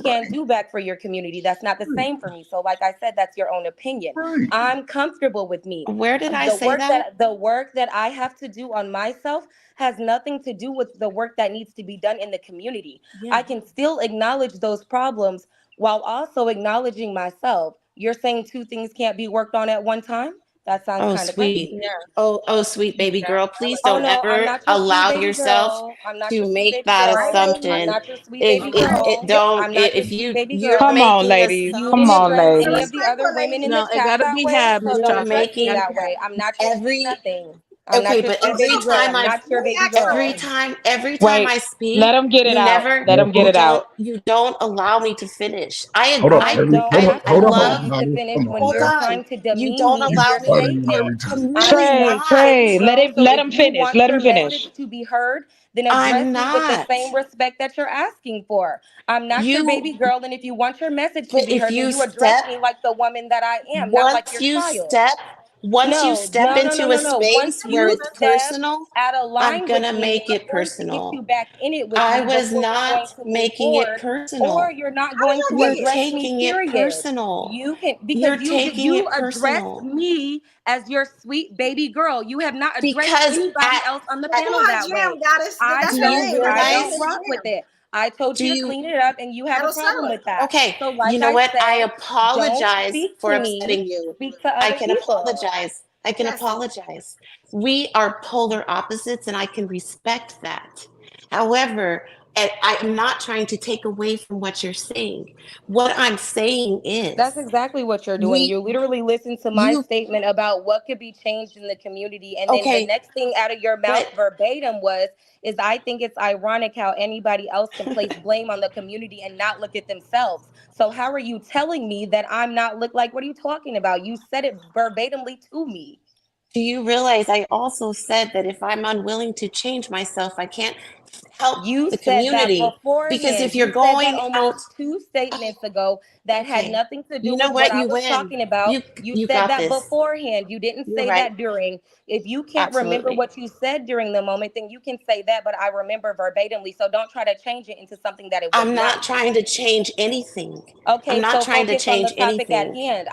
can't do back for your community. That's not the same for me. So, like I said, that's your own opinion. Right. I'm comfortable with me. Where did I say that? The work that I have to do on myself has nothing to do with the work that needs to be done in the community. Yeah. I can still acknowledge those problems while also acknowledging myself. You're saying two things can't be worked on at one time? That sounds Oh, kind of crazy. sweet. Oh, sweet baby girl. Please Oh don't no, I'm ever not your sweet allow baby yourself girl. I'm not to your sweet make baby that All right, girl. I'm ladies. assumption. not your sweet If baby All right. it girl. don't, I'm not your if sweet baby you're Come girl. on, making ladies. You Come didn't on, address Be any ladies. of the other respectful, women ladies. in the No, it chat gotta that be way, had, so Miss don't you're Chocolate. address It me gotta making be that had. way. I'm not your sweet every nothing. I'm okay, not your but sweet baby girl. I'm not your Let me baby ask you a every girl. question. time Wait. I Let speak, them get it you out. never Let them get it out. you don't allow me to finish. Hold on, I Irie. don't Hold on, have I to hold on, allow hold love, on, you to Irie. finish Come on, when hold you're man. on. trying to You demean don't me and allow you're me to Starting with statement. Irie tonight. I'm I'm really not. Trey, not. let So if him you finish. want Let your him finish. message to be heard, then I'm address me with the not. same respect that you're asking for. I'm not your You baby girl, and if you want your message to but be if heard, then you you address step me like the woman that I am, not like once your you child. step once you No, step no, no, no, into a no, no. Once space where you it's step personal, out of I'm line with gonna me, make I'm it going to get you personal. back in it with I me was before we're not going to move making it forward, or personal. you're not How going did to y'all You're get here? address me, taking it period. personal. You can, because You're taking you it address personal. me as your sweet baby girl. You have not addressed Because anybody else on the That's panel her that jam, way. goddess. I That's do her you don't name. That's I the name don't of realize the rock with jam. it. I told do you to you clean it up and you have a That'll problem settle it. with that. okay, So you like know I what? I said, don't apologize speak for to me, upsetting you. speak to I other can people. apologize. I can That's it. apologize. We are polar opposites, and I can respect that. However, And I'm not trying to take away from what you're saying. What I'm saying is that's exactly what you're doing. You literally listen to my statement about what could be changed in the community, and then the next thing out of your mouth verbatim is I think it's ironic how anybody else can place blame on the community and not look at themselves. So how are you telling me that I'm not what are you talking about? You said it verbatimly to me. Do you realize I also said that if I'm unwilling to change myself, I can't help the community? That beforehand. Because if you're you going said that almost 2 statements ago that had nothing to do with what I you was win. talking about. You said that beforehand. You didn't say that during. If you can't remember what you said during the moment, then you can say that, but I remember verbatimly. So don't try to change it into something that it was I'm not trying to change anything. Okay, I'm not so trying to focus on the change topic at anything. hand.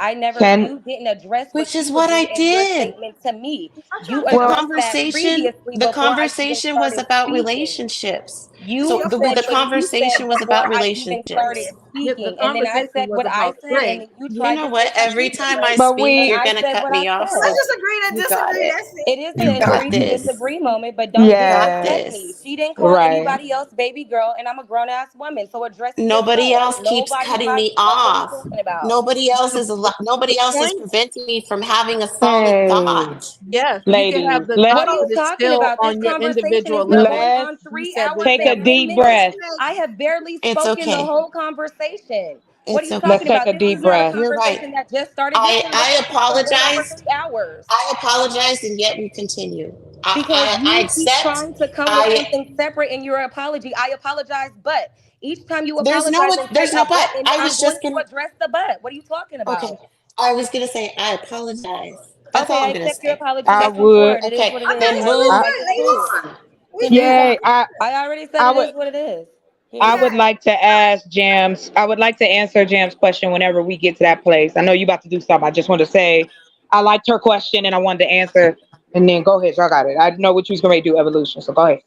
You didn't address Which is you what were I doing in your did. statement to me. You The addressed that previously the before I even conversation was started about speaking. relationships. You So said the what you conversation said was before about I even started relationships. speaking, and then I said what I said, and then you You tried know to what? say Every something time I different, speak, and you're I gonna said cut what I me off. said. So Let's just agree to you got disagree. it. That's it. It is You an got agree to this. disagree moment, but You don't got disrespect me. this. She didn't call anybody else baby girl, and I'm a grown ass woman, so address Nobody yourself. else keeps Nobody's cutting about me to what are you off. talking about? Nobody else is preventing me from having a solid thought. Yes, you can have Ladies, the let's What thought, are you but it's talking still about? This on your conversation has individual been level. going let's on You 3 said what hours you take and a said. 10 deep minutes. breath. I have barely It's spoken the okay. whole conversation. What are It's you okay. Let's talking take about? a This is deep not a breath. You're right. conversation that just started. This I conversation has been going on for apologize. 3 hours. I apologize, and yet we continue. Because I you keep accept. trying to come with something separate in your apology. I apologize, but each time you There's apologize and say no a but but. in it, I I'm was going just to gonna. address the but. What are you talking Okay. about? I was gonna say I apologize. That's Okay, all I I'm gonna accept your say. apology. I Okay. Let's move would. forward. It is Okay. what it is. Then I already move said it is. on. We Here we did. go. Yay. I already said I it would is what it is. Here we I go. would like to ask Jams. I would like to answer Jam's question whenever we get to that place. I know you about to do something. I just want to say I liked her question and I wanted to answer. And then go ahead, y'all got it. I know what you was going to do, evolution. So go ahead.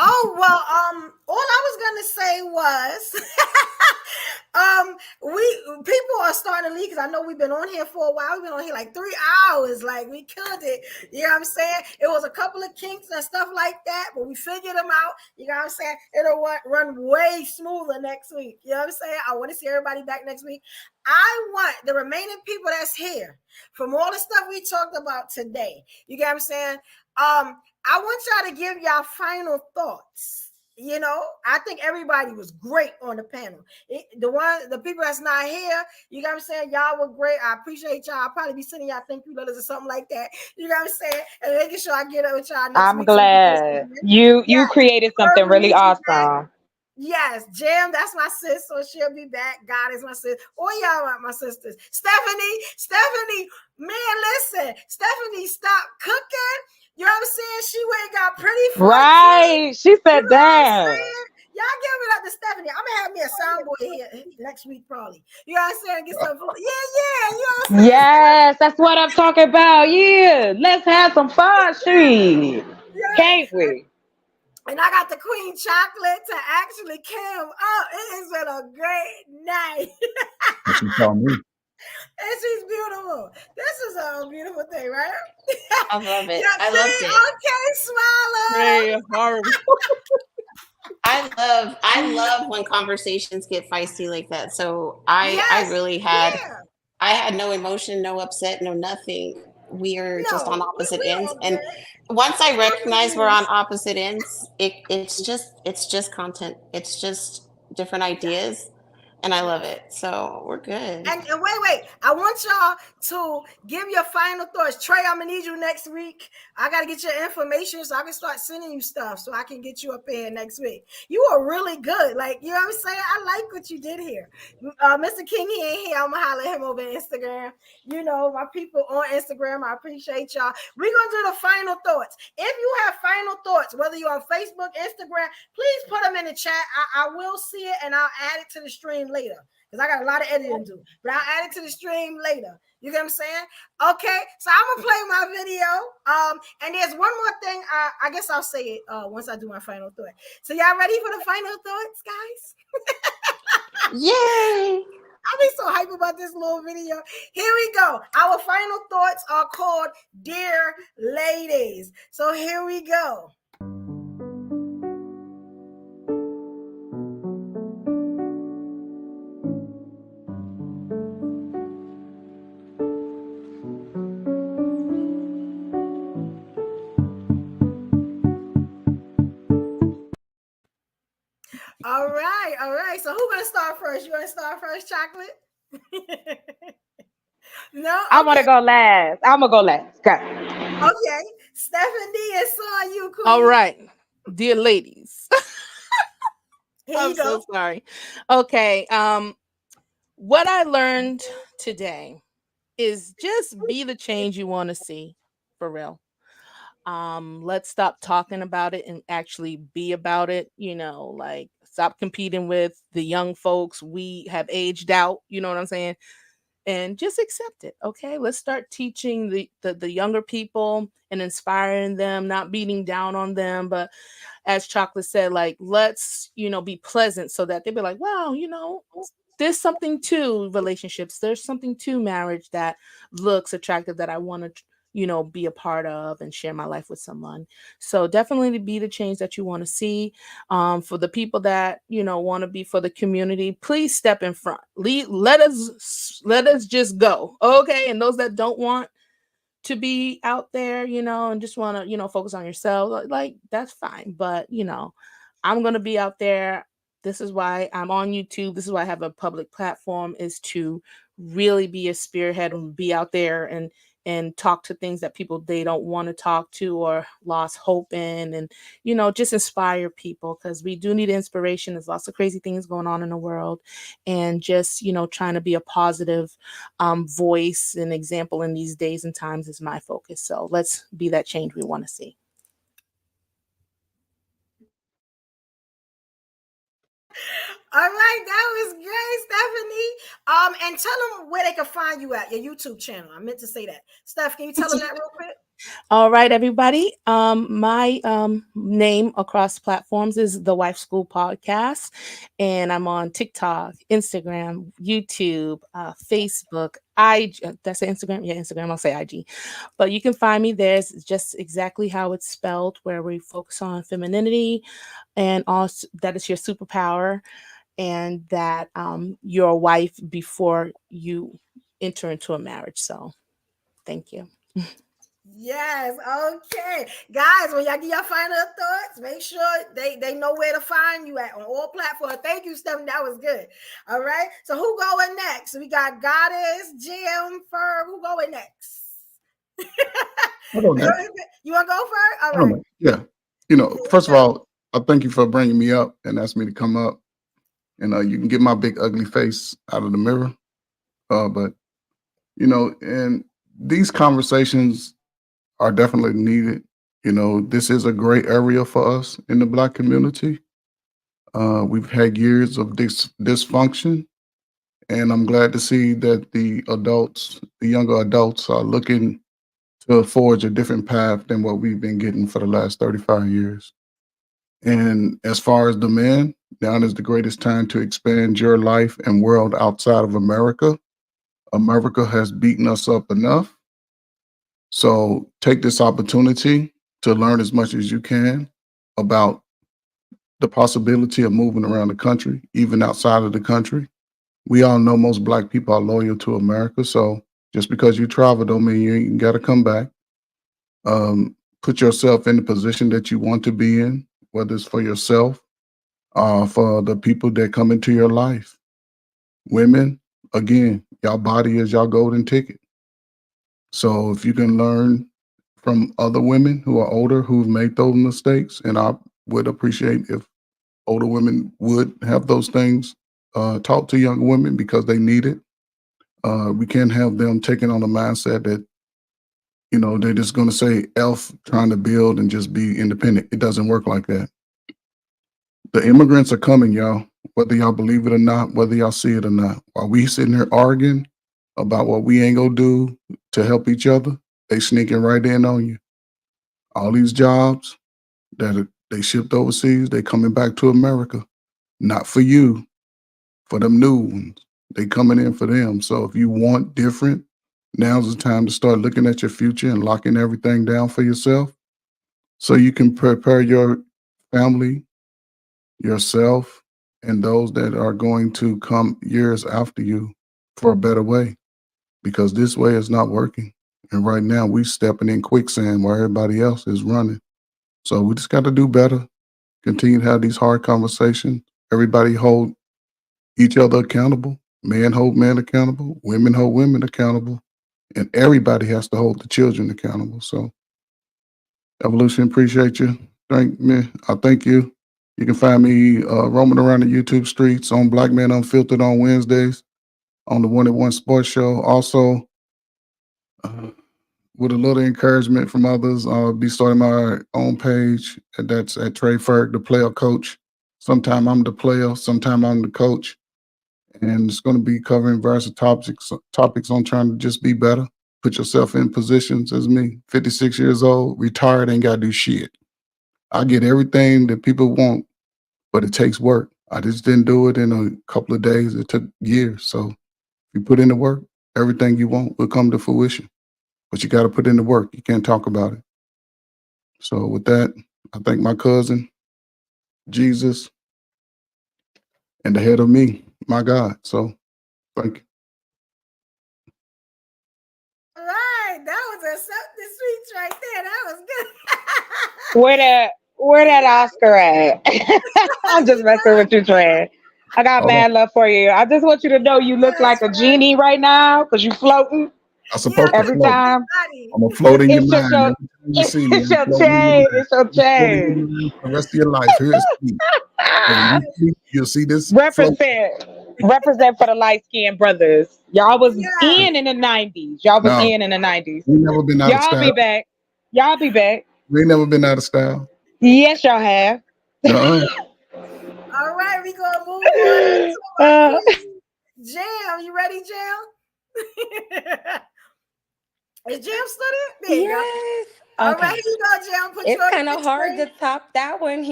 Oh well, all I was gonna say was, people are starting to leave because I know we've been on here for a while. We've been on here like 3 hours, like we killed it. You know what I'm saying? It was a couple of kinks and stuff like that, but we figured them out. You know what I'm saying? It'll run way smoother next week. You know what I'm saying? I want to see everybody back next week. I want the remaining people that's here from all the stuff we talked about today. You get what I'm saying? I want y'all to give y'all final thoughts. You know, I think everybody was great on the panel. The people that's not here, you know what I'm saying? Y'all were great. I appreciate y'all. I'll probably be sending y'all thank you letters or something like that. You know what I'm saying? And making sure I get it with y'all next I'm week. glad you created something really awesome. Yes, Jam, that's my sis, so she'll be back. God is my sis. All y'all are my sisters. Stephanie, man, listen. Stephanie, stop cooking. You know what I'm saying? She went and got pretty for Right. She said you know that. Y'all give it up to Stephanie. I'm gonna have me a soundboy here next week, probably. You know what I'm saying? Get some food. Yeah. You know what I'm saying? Yes, that's what I'm talking about. Yeah. Let's have some fun. Shit. Can't we? And I got the queen chocolate to actually come up. It has been a great night. That's what you call me. And she's beautiful. This is a beautiful thing, right? I love it. Yeah, I loved it. Okay, Smiler. Hey, horrible. I love when conversations get feisty like that. So I really had I had no emotion, no upset, no nothing. We are just on opposite ends. And once I recognize we're on opposite ends, it's just content. It's just different ideas. And I love it. So we're good. And wait. I want y'all to give your final thoughts. Trey, I'm gonna need you next week. I gotta get your information so I can start sending you stuff so I can get you up here next week. You are really good. Like, you know what I'm saying? I like what you did here. Mr. King, he ain't here. I'm gonna holler at him over Instagram. You know, my people on Instagram, I appreciate y'all. We're gonna do the final thoughts. If you have final thoughts, whether you're on Facebook, Instagram, please put them in the chat. I will see it and I'll add it to the stream later. Because I got a lot of editing to do. But I'll add it to the stream later. You get what I'm saying? Okay, so I'm gonna play my video. And there's one more thing. I guess I'll say it once I do my final thought. So y'all ready for the final thoughts, guys? Yay! I'll be so hype about this little video. Here we go. Our final thoughts are called Dear Ladies. So here we go. right, so who's gonna start first? You want to start first, Chocolate? No, I want to go last. I'm gonna go last. Okay. Okay, Stephanie, it's on you, Queen. All right, dear ladies. I'm so sorry. Okay. What I learned today is just be the change you want to see, for real. Let's stop talking about it and actually be about it. You know, like stop competing with the young folks. We have aged out. You know what I'm saying? And just accept it. Okay, let's start teaching the younger people and inspiring them, not beating down on them, but as Chocolate said, like let's be pleasant so that they'll be like, wow, there's something to relationships, there's something to marriage that looks attractive that I want to be a part of and share my life with someone. So definitely be the change that you want to see. For the people that want to be for the community, please step in front. Let us just go, okay? And those that don't want to be out there, and just want to focus on yourself, like that's fine. But I'm gonna be out there. This is why I'm on YouTube. This is why I have a public platform, is to really be a spearhead and be out there and talk to things that people they don't want to talk to or lost hope in, and just inspire people, because we do need inspiration. There's lots of crazy things going on in the world, and just trying to be a positive voice and example in these days and times is my focus. So let's be that change we want to see. All right, that was great, Stephanie. And tell them where they can find you at, your YouTube channel. I meant to say that. Steph, can you tell them that real quick? All right, everybody. My name across platforms is The Wife School Podcast, and I'm on TikTok, Instagram, YouTube, Facebook, IG. That's Instagram. Yeah, Instagram. I'll say IG, but you can find me there. It's just exactly how it's spelled, where we focus on femininity, and also that is your superpower, and that you're a wife before you enter into a marriage. So, thank you. Yes, okay. Guys, when y'all get your final thoughts, make sure they know where to find you at on all platforms. Thank you, Stephanie. That was good. All right. So who going next? We got Goddess, Jim, Ferg. Who going next? You want to go first? All right. Yeah. First of all, I thank you for bringing me up and asking me to come up. And you can get my big ugly face out of the mirror. But and these conversations are definitely needed. This is a great area for us in the Black community. We've had years of dysfunction, and I'm glad to see that the younger adults are looking to forge a different path than what we've been getting for the last 35 years. And as far as the men, now is the greatest time to expand your life and world outside of America. America has beaten us up enough. So take this opportunity to learn as much as you can about the possibility of moving around the country, even outside of the country. We all know most Black people are loyal to America. So just because you travel don't mean you ain't got to come back. Put yourself in the position that you want to be in, whether it's for yourself or for the people that come into your life. Women, again, y'all body is y'all golden ticket. So if you can learn from other women who are older, who've made those mistakes, and I would appreciate if older women would have those things taught to young women, because they need it. We can't have them taking on a mindset that, they're just going to say elf trying to build and just be independent. It doesn't work like that. The immigrants are coming, y'all, whether y'all believe it or not, whether y'all see it or not. While we sitting here arguing about what we ain't gonna do to help each other, they sneaking right in on you. All these jobs that they shipped overseas, they coming back to America. Not for you, for them new ones. They coming in for them. So if you want different, now's the time to start looking at your future and locking everything down for yourself, so you can prepare your family, yourself, and those that are going to come years after you for a better way. Because this way is not working. And right now we stepping in quicksand where everybody else is running. So we just got to do better. Continue to have these hard conversations. Everybody hold each other accountable. Men hold men accountable. Women hold women accountable. And everybody has to hold the children accountable. So, Evolution, appreciate you. Thank me. I thank you. You can find me roaming around the YouTube streets on Black Men Unfiltered on Wednesdays on the 1-at-1 Sports Show. Also, with a little encouragement from others, I'll be starting my own page, and that's at Trey Ferg, the player coach. Sometime I'm the player, sometime I'm the coach. And it's going to be covering various topics on trying to just be better. Put yourself in positions as me, 56 years old, retired, ain't got to do shit. I get everything that people want, but it takes work. I just didn't do it in a couple of days. It took years. So if you put in the work, everything you want will come to fruition. But you got to put in the work. You can't talk about it. So with that, I thank my cousin, Jesus, and the head of me, my God. So thank you. All right, that was accepted speech right there. That was good. Where that Oscar at? I'm just messing with you, Trey. I got mad love for you. I just want you to know you look like a genie right now because you floating. I'm supposed to Every float. time. I'm gonna float in your It's just mind. your, it's your chain. It's your chain. The rest of your life. Here's you'll see this. Represent for the light skinned brothers. Y'all was in the 90s. Y'all was in the 90s. We never been out of style. Y'all be back. Y'all be back. We ain't never been out of style. Yes, y'all have. All right, we gonna move on to our Jam. You ready, Jam? Is Jam still there? There you go. All right, here you go, Jam. Put it's kind of hard to top that one.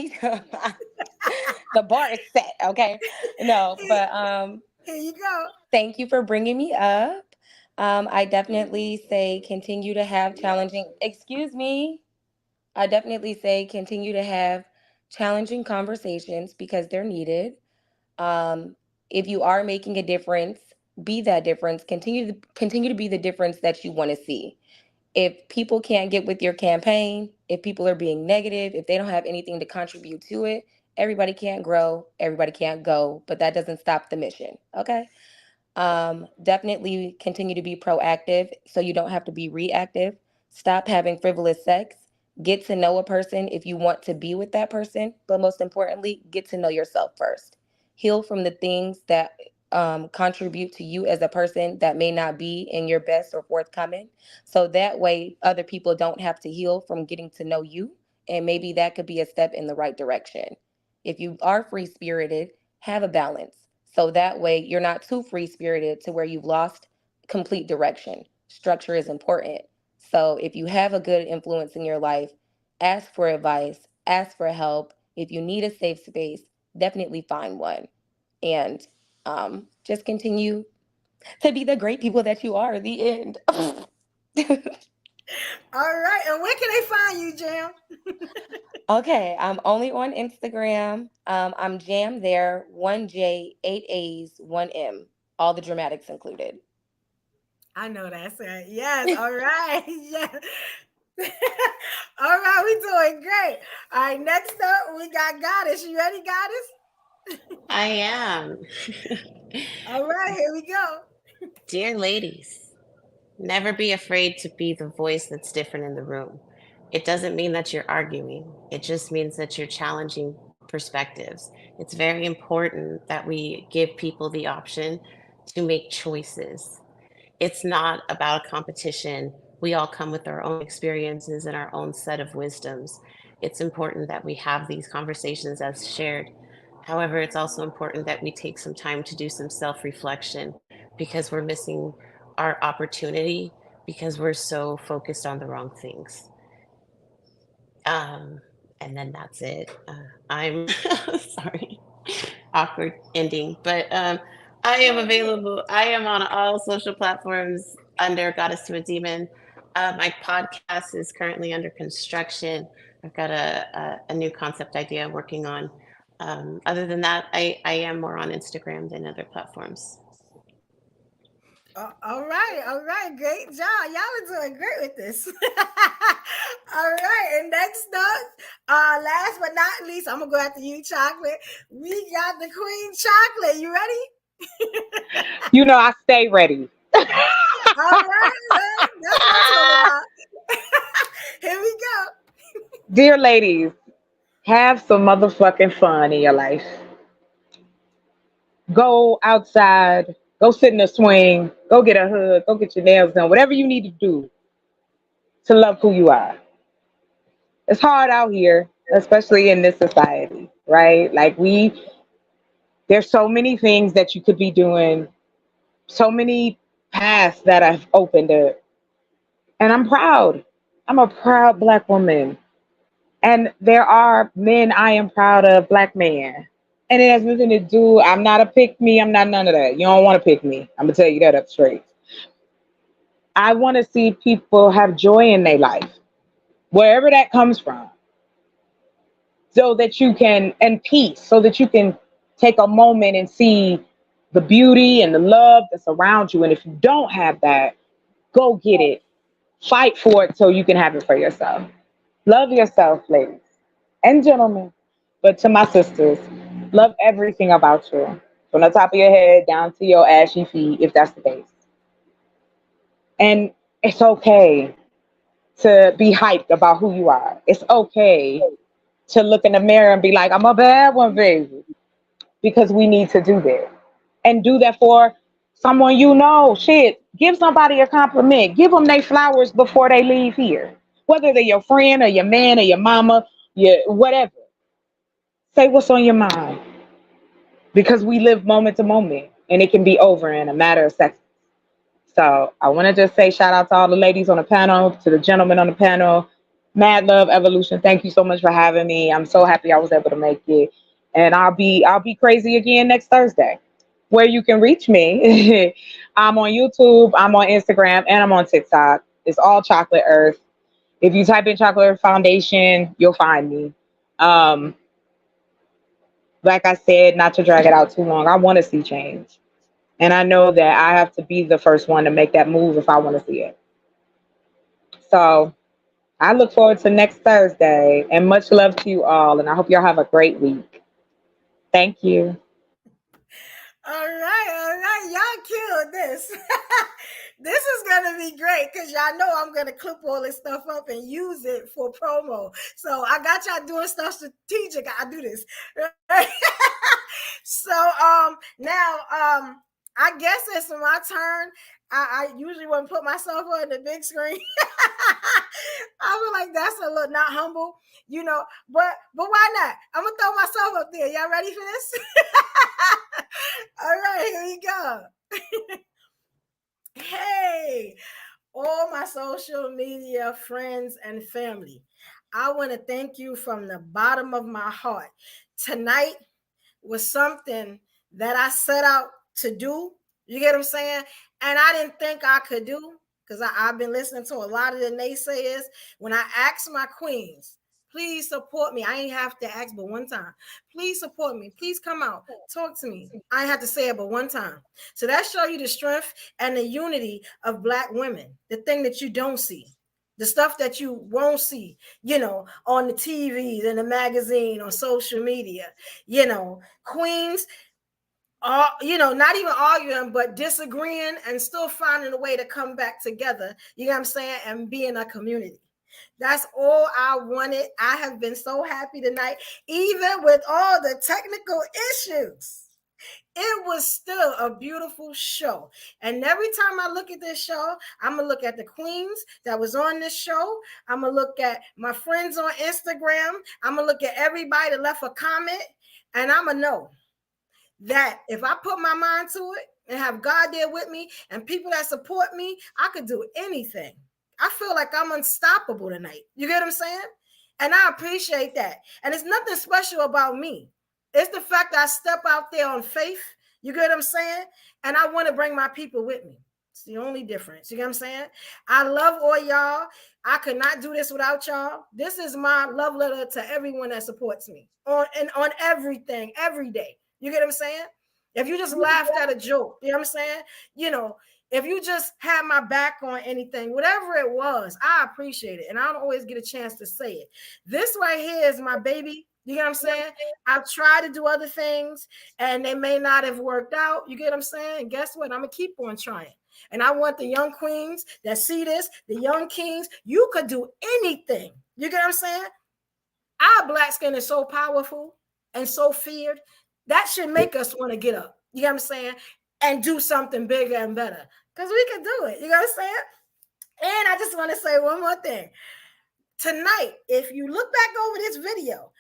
The bar is set. Okay, no, but here you go. Thank you for bringing me up. I definitely say continue to have challenging. Excuse me. I definitely say continue to have challenging conversations because they're needed. If you are making a difference, be that difference. Continue to be the difference that you want to see. If people can't get with your campaign, if people are being negative, if they don't have anything to contribute to it, everybody can't grow, everybody can't go, but that doesn't stop the mission. Okay. Definitely continue to be proactive so you don't have to be reactive. Stop having frivolous sex. Get to know a person if you want to be with that person, but most importantly, get to know yourself first. Heal from the things that contribute to you as a person that may not be in your best or forthcoming. So that way, other people don't have to heal from getting to know you. And maybe that could be a step in the right direction. If you are free spirited, have a balance. So that way, you're not too free spirited to where you've lost complete direction. Structure is important. So if you have a good influence in your life, ask for advice, ask for help. If you need a safe space, definitely find one. And just continue to be the great people that you are. The end. All right. And where can they find you, Jam? Okay. I'm only on Instagram. I'm Jam there. 1J, 8 A's, 1 M. All the dramatics included. I know that's it. Yes. All right. Yeah. All right. We're doing great. All right. Next up, we got Goddess. You ready, Goddess? I am. All right, here we go. Dear ladies, never be afraid to be the voice that's different in the room. It doesn't mean that you're arguing. It just means that you're challenging perspectives. It's very important that we give people the option to make choices. It's not about a competition. We all come with our own experiences and our own set of wisdoms. It's important that we have these conversations as shared. However, it's also important that we take some time to do some self-reflection because we're missing our opportunity because we're so focused on the wrong things. And then that's it. I'm sorry, awkward ending, but I am available. I am on all social platforms under Goddess to a Demon. My podcast is currently under construction. I've got a new concept idea I'm working on. Other than that, I am more on Instagram than other platforms. All right, great job. Y'all are doing great with this. All right, and next up, last but not least, I'm gonna go after you, Chocolate. We got the Queen Chocolate. You ready? You know, I stay ready. All right, that's what I'm talking about. Here we go. Dear ladies, have some motherfucking fun in your life. Go outside, go sit in a swing, go get a hug, go get your nails done, whatever you need to do to love who you are. It's hard out here, especially in this society, right? Like there's so many things that you could be doing, so many paths that I've opened up. And I'm proud. I'm a proud Black woman. And there are men I am proud of, Black men. And it has nothing to do, I'm not a pick me, I'm not none of that. You don't want to pick me. I'm going to tell you that up straight. I want to see people have joy in their life, wherever that comes from, so that you can, and peace, so that you can take a moment and see the beauty and the love that's around you. And if you don't have that, go get it. Fight for it so you can have it for yourself. Love yourself, ladies and gentlemen. But to my sisters, love everything about you, from the top of your head down to your ashy feet, if that's the case. And it's okay to be hyped about who you are. It's okay to look in the mirror and be like, I'm a bad one, baby. Because we need to do that. And do that for someone you know. Shit, give somebody a compliment. Give them their flowers before they leave here. Whether they're your friend or your man or your mama, your whatever. Say what's on your mind. Because we live moment to moment. And it can be over in a matter of seconds. So I want to just say shout out to all the ladies on the panel, to the gentlemen on the panel. Mad Love Evolution, thank you so much for having me. I'm so happy I was able to make it. And I'll be crazy again next Thursday. Where you can reach me, I'm on YouTube, I'm on Instagram, and I'm on TikTok. It's all Chocolate Earth. If you type in Chocolate Earth Foundation, you'll find me. Like I said, not to drag it out too long, I want to see change. And I know that I have to be the first one to make that move if I want to see it. So I look forward to next Thursday, and much love to you all. And I hope y'all have a great week. Thank you. All right. Y'all killed this. This is going to be great because y'all know I'm going to clip all this stuff up and use it for promo. So I got y'all doing stuff strategic. I do this. So now I guess it's my turn. I usually wouldn't put myself on the big screen. I feel like that's a little not humble, you know, but why not? I'm gonna throw myself up there. Y'all ready for this? All right, here we go. Hey, all my social media friends and family, I want to thank you from the bottom of my heart. Tonight was something that I set out to do. You get what I'm saying? And I didn't think I could do, because I've been listening to a lot of the naysayers. When I asked my queens, please support me. I ain't have to ask but one time. Please support me. Please come out. Talk to me. I ain't have to say it but one time. So that shows you the strength and the unity of Black women. The thing that you don't see. The stuff that you won't see, you know, on the TVs, in the magazine, on social media. You know, queens, you know, not even arguing, but disagreeing and still finding a way to come back together. You know what I'm saying? And be in a community. That's all I wanted. I have been so happy tonight, even with all the technical issues. It was still a beautiful show. And every time I look at this show, I'm going to look at the queens that was on this show. I'm going to look at my friends on Instagram. I'm going to look at everybody that left a comment. And I'm going to know that if I put my mind to it and have God there with me and people that support me, I could do anything. I feel like I'm unstoppable tonight. You get what I'm saying? And I appreciate that. And it's nothing special about me. It's the fact that I step out there on faith. You get what I'm saying? And I want to bring my people with me. It's the only difference. You get what I'm saying? I love all y'all. I could not do this without y'all. This is my love letter to everyone that supports me on everything, every day. You get what I'm saying? If you just laughed at a joke, you know what I'm saying? You know, if you just had my back on anything, whatever it was, I appreciate it. And I don't always get a chance to say it. This right here is my baby. You get what I'm saying? I've tried to do other things and they may not have worked out. You get what I'm saying? And guess what? I'm going to keep on trying. And I want the young queens that see this, the young kings, you could do anything. You get what I'm saying? Our black skin is so powerful and so feared. That should make us want to get up. You know what I'm saying? And do something bigger and better. Because we can do it. You know what I'm saying? And I just want to say one more thing. Tonight, if you look back over this video,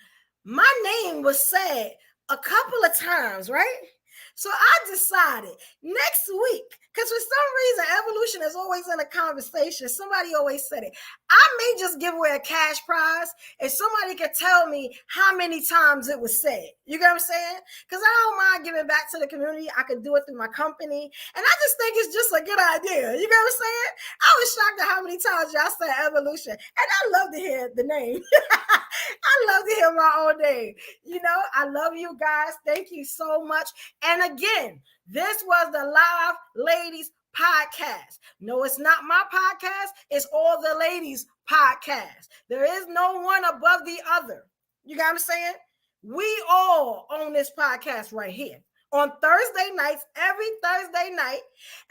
my name was said a couple of times, right? So I decided next week, because for some reason, evolution is always in a conversation. Somebody always said it. I may just give away a cash prize if somebody could tell me how many times it was said. You get what I'm saying? Because I don't mind giving back to the community. I could do it through my company. And I just think it's just a good idea. You get what I'm saying? I was shocked at how many times y'all said evolution. And I love to hear the name. I love to hear my own name. You know, I love you guys. Thank you so much. And again, this was the Live Ladies Podcast. No, it's not my podcast. It's all the ladies' podcast. There is no one above the other. You got what I'm saying? We all own this podcast right here. On Thursday nights, every Thursday night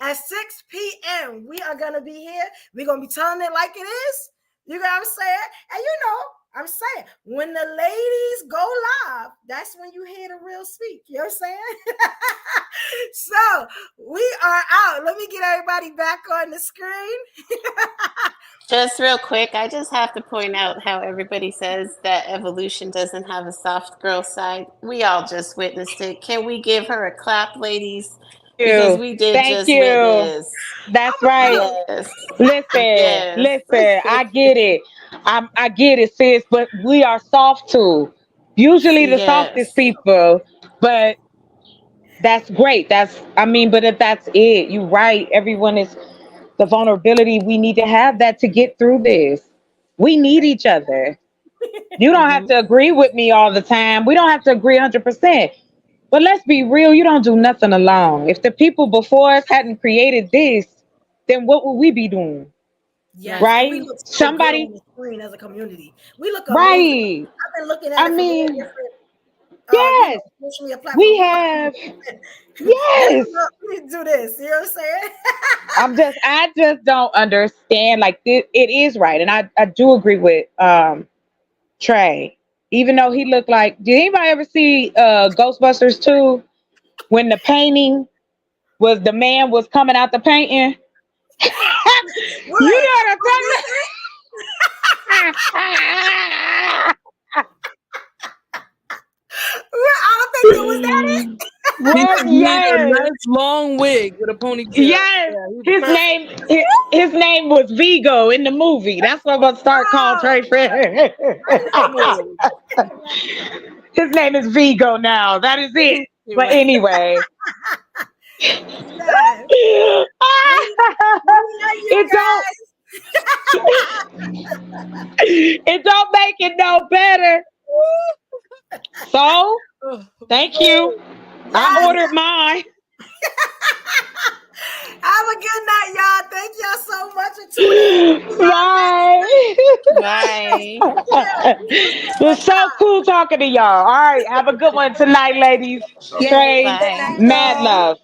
at 6 p.m., we are going to be here. We're going to be telling it like it is. You got what I'm saying? And you know, I'm saying, when the ladies go live, that's when you hear the real speak. You know what I'm saying? So we are out. Let me get everybody back on the screen. Just real quick, I just have to point out how everybody says that evolution doesn't have a soft girl side. We all just witnessed it. Can we give her a clap, ladies? Because we did Thank you. Witness. That's right. Yes. Listen, I get it. I get it, sis, but we are soft too. Usually the softest people, but that's great. But if that's it, you're right. Everyone is the vulnerability. We need to have that to get through this. We need each other. You don't have to agree with me all the time. We don't have to agree 100%. But let's be real, you don't do nothing alone. If the people before us hadn't created this, then what would we be doing? Yes, right? We look so Somebody good on the screen as a community. We look amazing. Right. I've been looking at it yes. We have yes. We do this. You know what I'm saying? I just don't understand. Like it is right. And I do agree with Trey. Even though he looked like, did anybody ever see Ghostbusters 2 when the painting was the man was coming out the painting? You know what I'm talking I don't think it was that. He had a nice long wig with a ponytail. Yes, his name was Vigo in the movie. That's what I'm gonna start calling Trey Fred. His name is Vigo now. That is it. But anyway. It don't make it no better. So, thank you. I ordered mine. Have a good night, y'all. Thank y'all so much for tuning in. Bye. It was so cool talking to y'all. All right, have a good one tonight, ladies. Trey, mad love.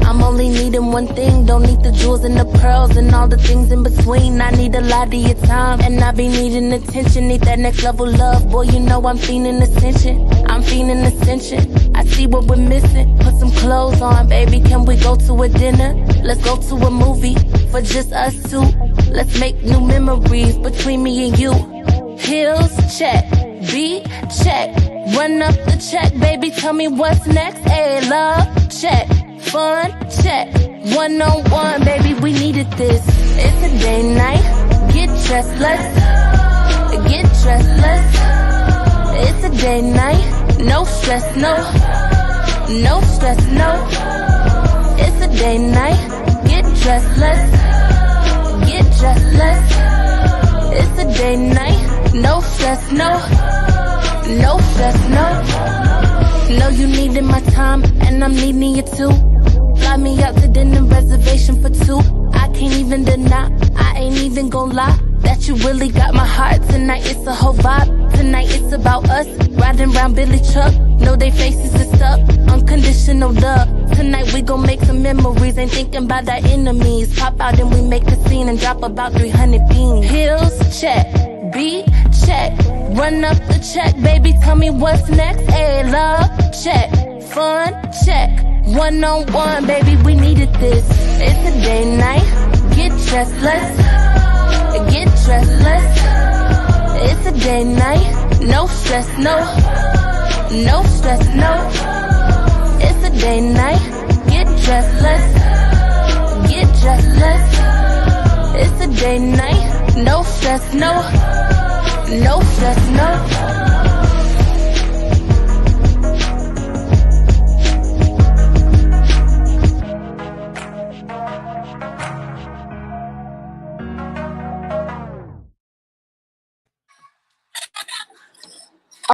I'm only needing one thing. Don't need the jewels and the pearls and all the things in between. I need a lot of your time, and I be needing attention. Need that next level love, boy. You know I'm feeling ascension. I'm feeling ascension. I see what we're missing. Put some clothes on, baby. Can we go to a dinner? Let's go to a movie for just us two. Let's make new memories between me and you. Pills, check. Beat, check. Run up the check, baby. Tell me what's next. Hey, love, check. Fun, check. One-on-one, baby, we needed this. It's a day night. Get dressed, let's get dressed, let's. It's a day night. No stress, no. No stress, no. day night. Get dressed, let's get dressed, let's. It's a day night. No stress, no stress, no. Know you needed my time, and I'm needing you too. Fly me out to dinner, reservation for two. I can't even deny, I ain't even gon' lie, that you really got my heart. Tonight it's a whole vibe. Tonight it's about us, riding round Billy truck. Know they faces is stuck, unconditional love. Tonight we gon' make some memories, ain't thinking about our enemies. Pop out and we make a scene and drop about 300 beans. Hills, check, beat, check, run up the check, baby, tell me what's next. Hey, love, check, fun, check, one-on-one, baby, we needed this. It's a day night, get dressed, let's get dressed, let's. It's a day night, no stress, no stress, no. It's a day night, get dressed, let's get dressed, let's. It's a day night, no stress, no stress, no.